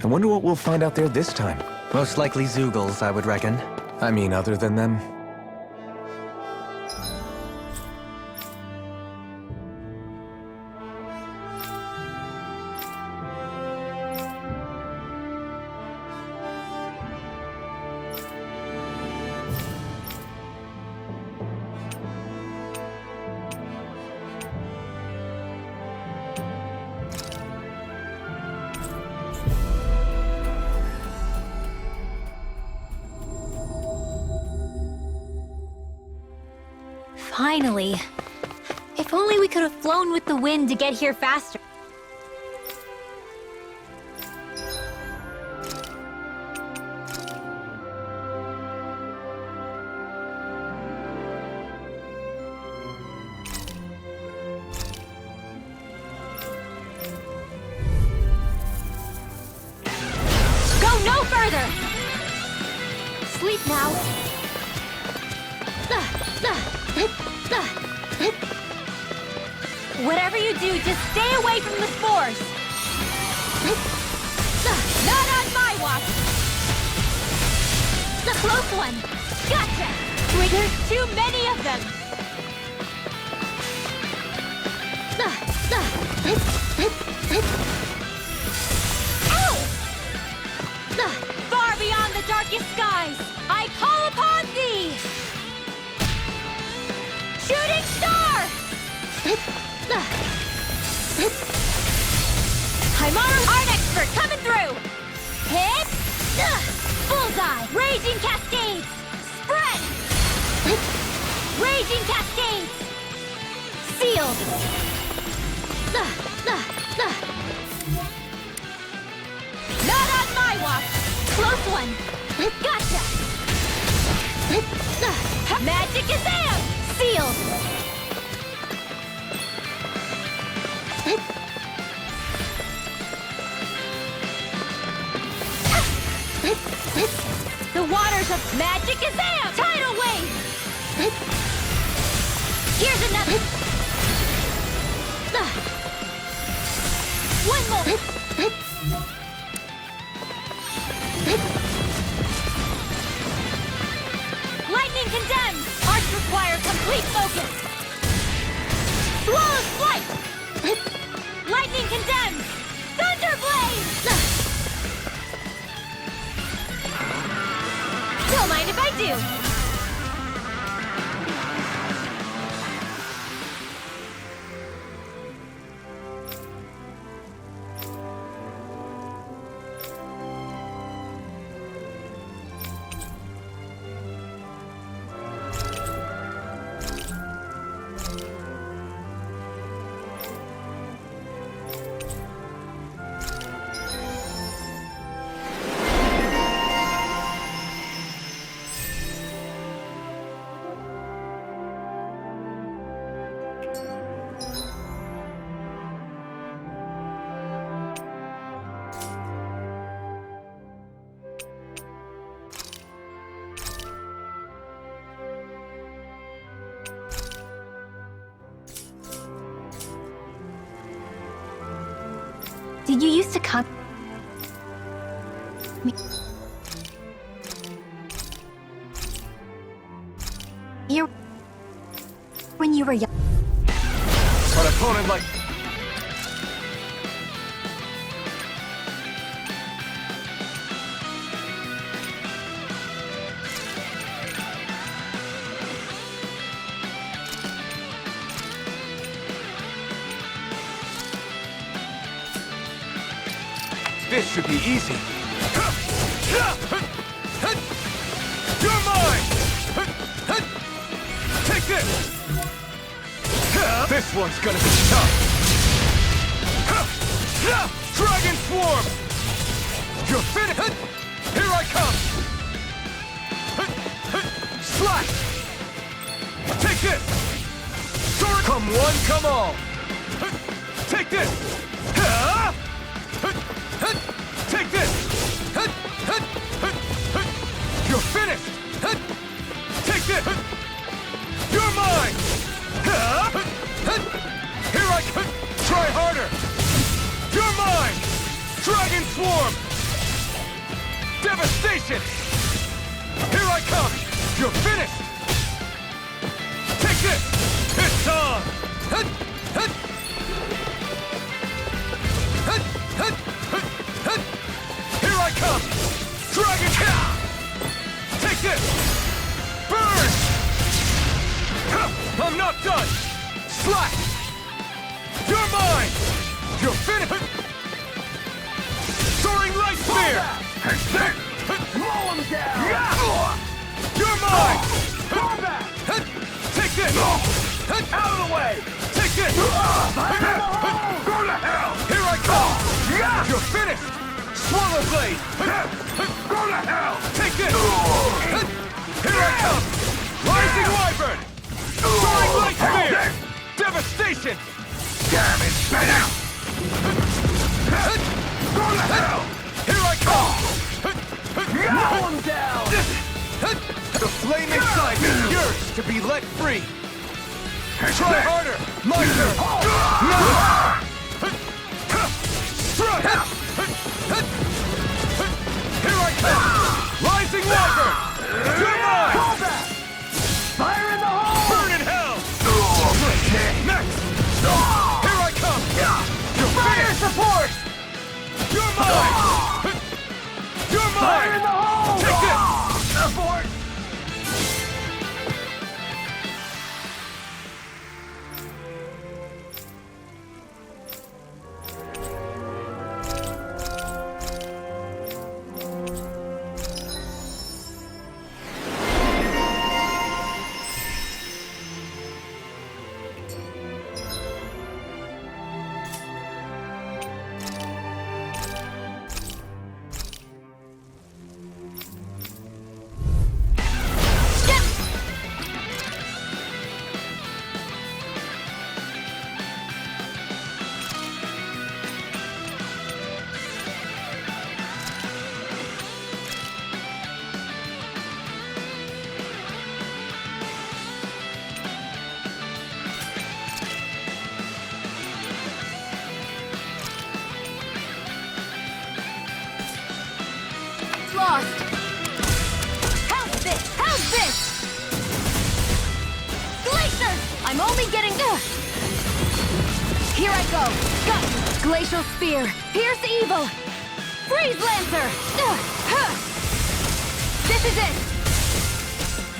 I wonder what we'll find out there this time. Most likely Zeugles, I would reckon. I mean, other than them. Finally. If only we could have flown with the wind to get here faster. Go no further! Sleep now. Whatever you do, just stay away from the spores! Not on my watch! The close one! Gotcha! There's too many of them! Ow! Far beyond the darkest skies, I call upon thee! Shooting star! Heimaru, art expert, coming through! Hit! Bullseye! Raging cascades! Spread! Raging cascades! Sealed! Not on my watch! Close one! Gotcha! Magic is am! Sealed! The waters of magic is am! Tidal wave! Here's another! One more! Lightning condemned! Arts require complete focus! Flawless flight! Lightning condemned! Thunder blaze! Don't mind if I do! Did you used to come? Here when you were young. An opponent like... This should be easy. You're mine! Take this! This one's gonna be tough! Dragon Swarm! You're finished! Here I come! Slash! Take this! Sword! Come one, come all! Take this! Take this! You're finished! Take this! You're mine! Here I come! Try harder! You're mine! Dragon Swarm! Devastation! Here I come! You're finished! Take this! It's on! Here I come! Dragon! Take this! Burn! I'm not done! Slash! You're mine! You're finished! Soaring Light Spear! Blow him down! You're mine! Take this! Out of the way! Take this! Go to hell! Here I come! You're finished! Swallow Blade! Go to hell! Take this! Here I come! Rising Wyvern! Soaring Light Spear! Devastation! Damn it, spit out! Go to hell! Here I come! Blow him down! The flame inside is yours to be let free! Try harder! My turn! Now! Strike! Here I come! Rising Wyvern! You're mine! Fire in the hole! Burn in hell! Next! Here I come! You're fire support! You're mine! You're mine! Fire in the hole! Take this! Abort! Lost. How's this? How's this? Glacier! I'm only getting... Here I go. Got you. Glacial Spear. Pierce Evil. Freeze Lancer. This is it.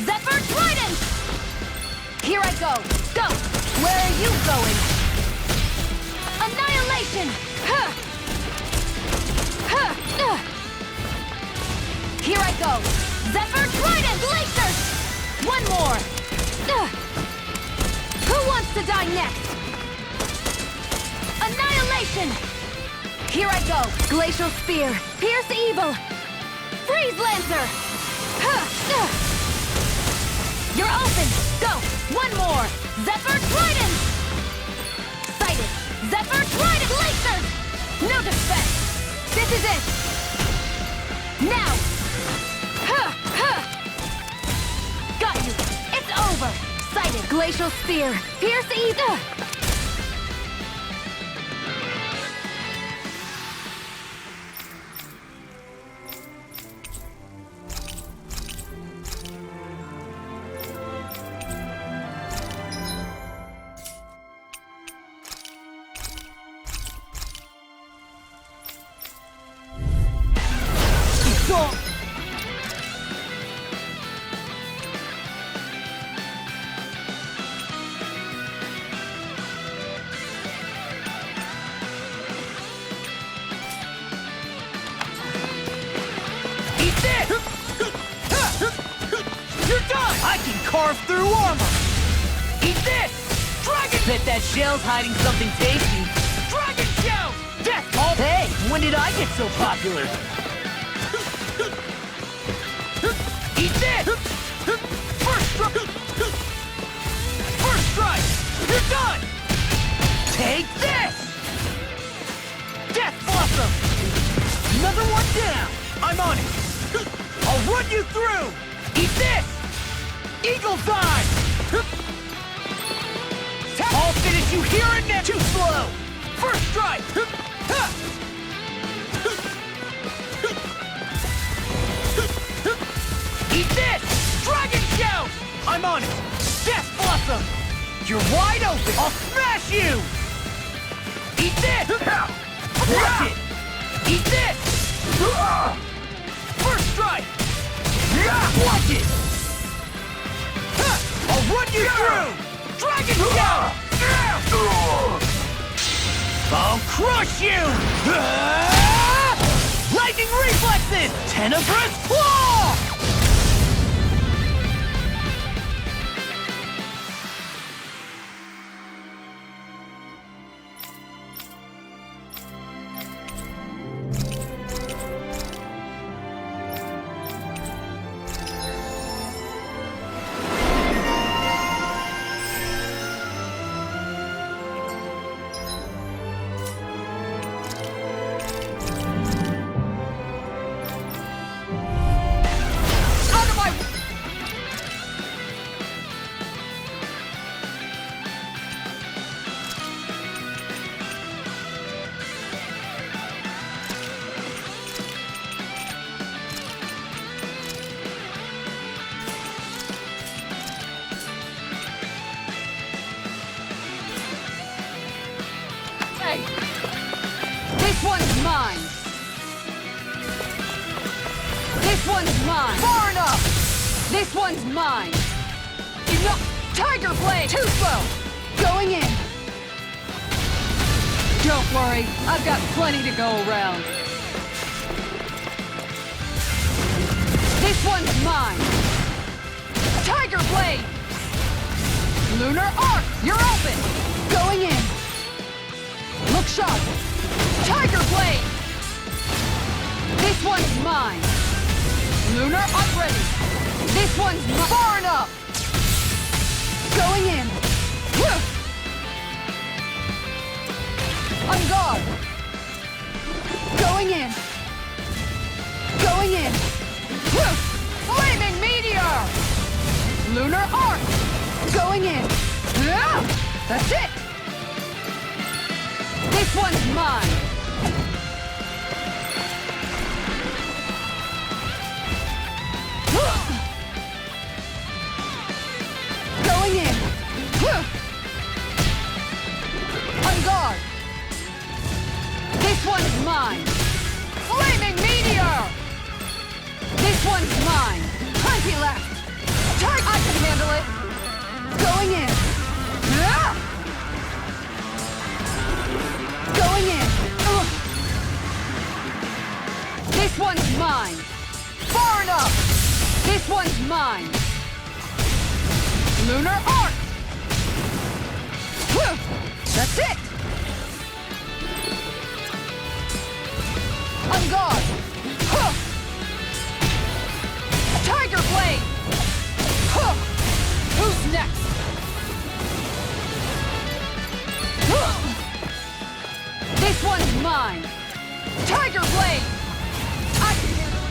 Zephyr Trident. Here I go. Go. Where are you going? Annihilation. Here I go! Zephyr Trident Glacier! One more! Who wants to die next? Annihilation! Here I go! Glacial Spear! Pierce Evil! Freeze Lancer! You're open! Go! One more! Zephyr Trident! Sighted! Zephyr Trident Glacier! No defense! This is it! Now! Got you! It's over! Sighted! Glacial Spear! Pierce Evil! Eat this! You're done! I can carve through armor! Eat this! Dragon! Bet that shell's hiding something tasty. Dragon shell! Death ball! Hey, when did I get so popular? Eat this! First strike! You're done! Take this! Death Blossom! Another one down! I'm on it! I'll run you through! Eat this! Eagle's Eye! I'll finish you here and now! Too slow! First strike! Eat this! Dragon Shout! I'm on it! Death Blossom! You're wide open! I'll smash you! Eat this! Watch it! Eat this! First strike! Watch it! I'll run you through! Dragon Shout! I'll crush you! Lightning Reflexes! Tenebrous Claw! This one's mine! This one's mine! Far enough! This one's mine! Enough! Tiger Blade! Too slow! Going in! Don't worry, I've got plenty to go around. This one's mine! Tiger Blade! Lunar Arc! You're open! Going in! Look sharp! Tiger Blade! This one's mine! Lunar Arc ready! This one's mine! Far enough! Going in! On guard! Going in! Going in! Flaming Meteor! Lunar Arc! Going in! That's it! This one's mine! Going in! On guard! This one's mine! Flaming Meteor! This one's mine! Plenty left! I can handle it! Going in! Going in! This one's mine! Far enough! This one's mine! Lunar Arc! That's it! On guard! Tiger Blade! Who's next? This one's mine! Tiger Blade! I can handle it!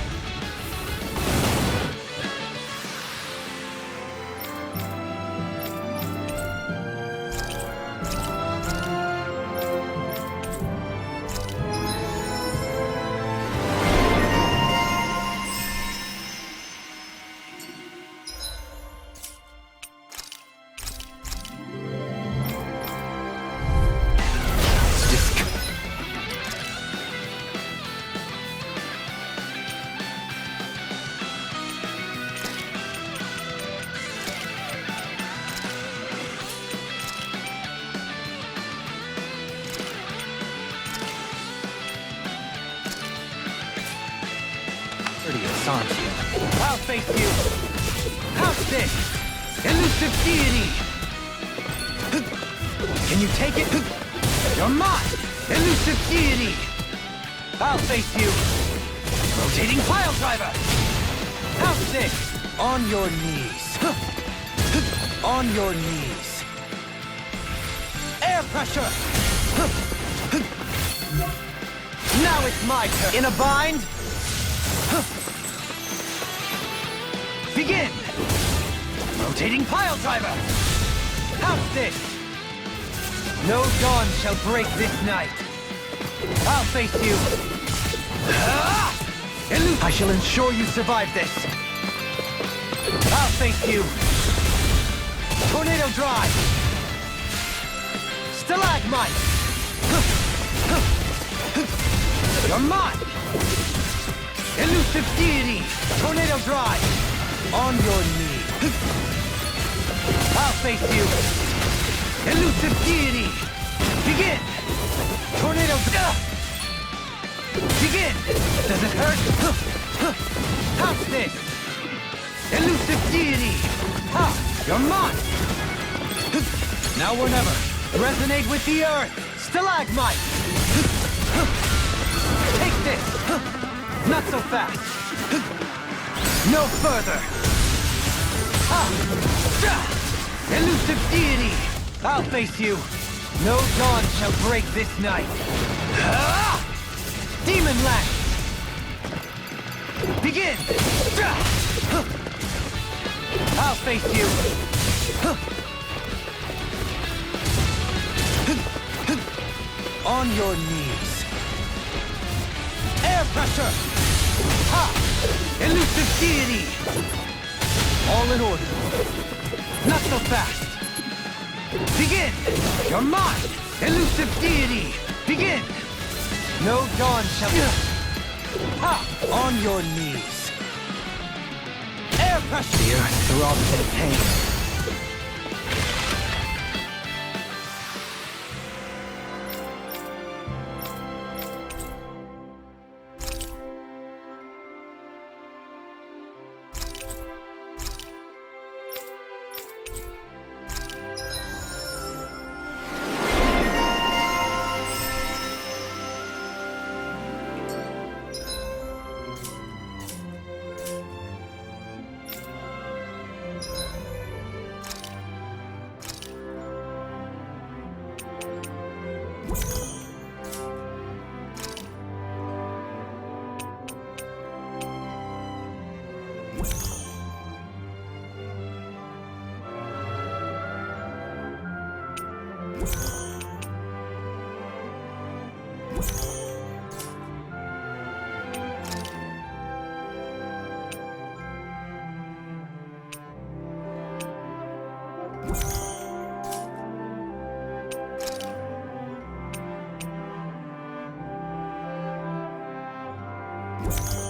this, aren't you? I'll face you! How's this? Elusive deity! Can you take it? You're mine! Elusive deity! I'll face you! Rotating pile driver! How's this? On your knees. On your knees. Air pressure! Now it's my turn. In a bind? Begin! Rotating pile driver! How's this? No dawn shall break this night. I'll face you. I shall ensure you survive this. I'll face you. Tornado drive. Stalagmite. You're mine. Elusive deity. Tornado drive. On your knees. I'll face you. Elusive deity. Begin. Tornado. Begin. Does it hurt? How's this? Elusive deity. Ha! You're mine. Now or never. Resonate with the earth. Stalagmite. Take this. Not so fast. No further. Elusive deity. I'll face you. No dawn shall break this night. Demon Lance. Begin. I'll face you. On your knees. Air pressure. Ha! Elusive deity. All in order. Not so fast. Begin. You're mine. Elusive deity. Begin. No dawn shall... Ha! On your knees. Air pressure. The earth throbs in pain. You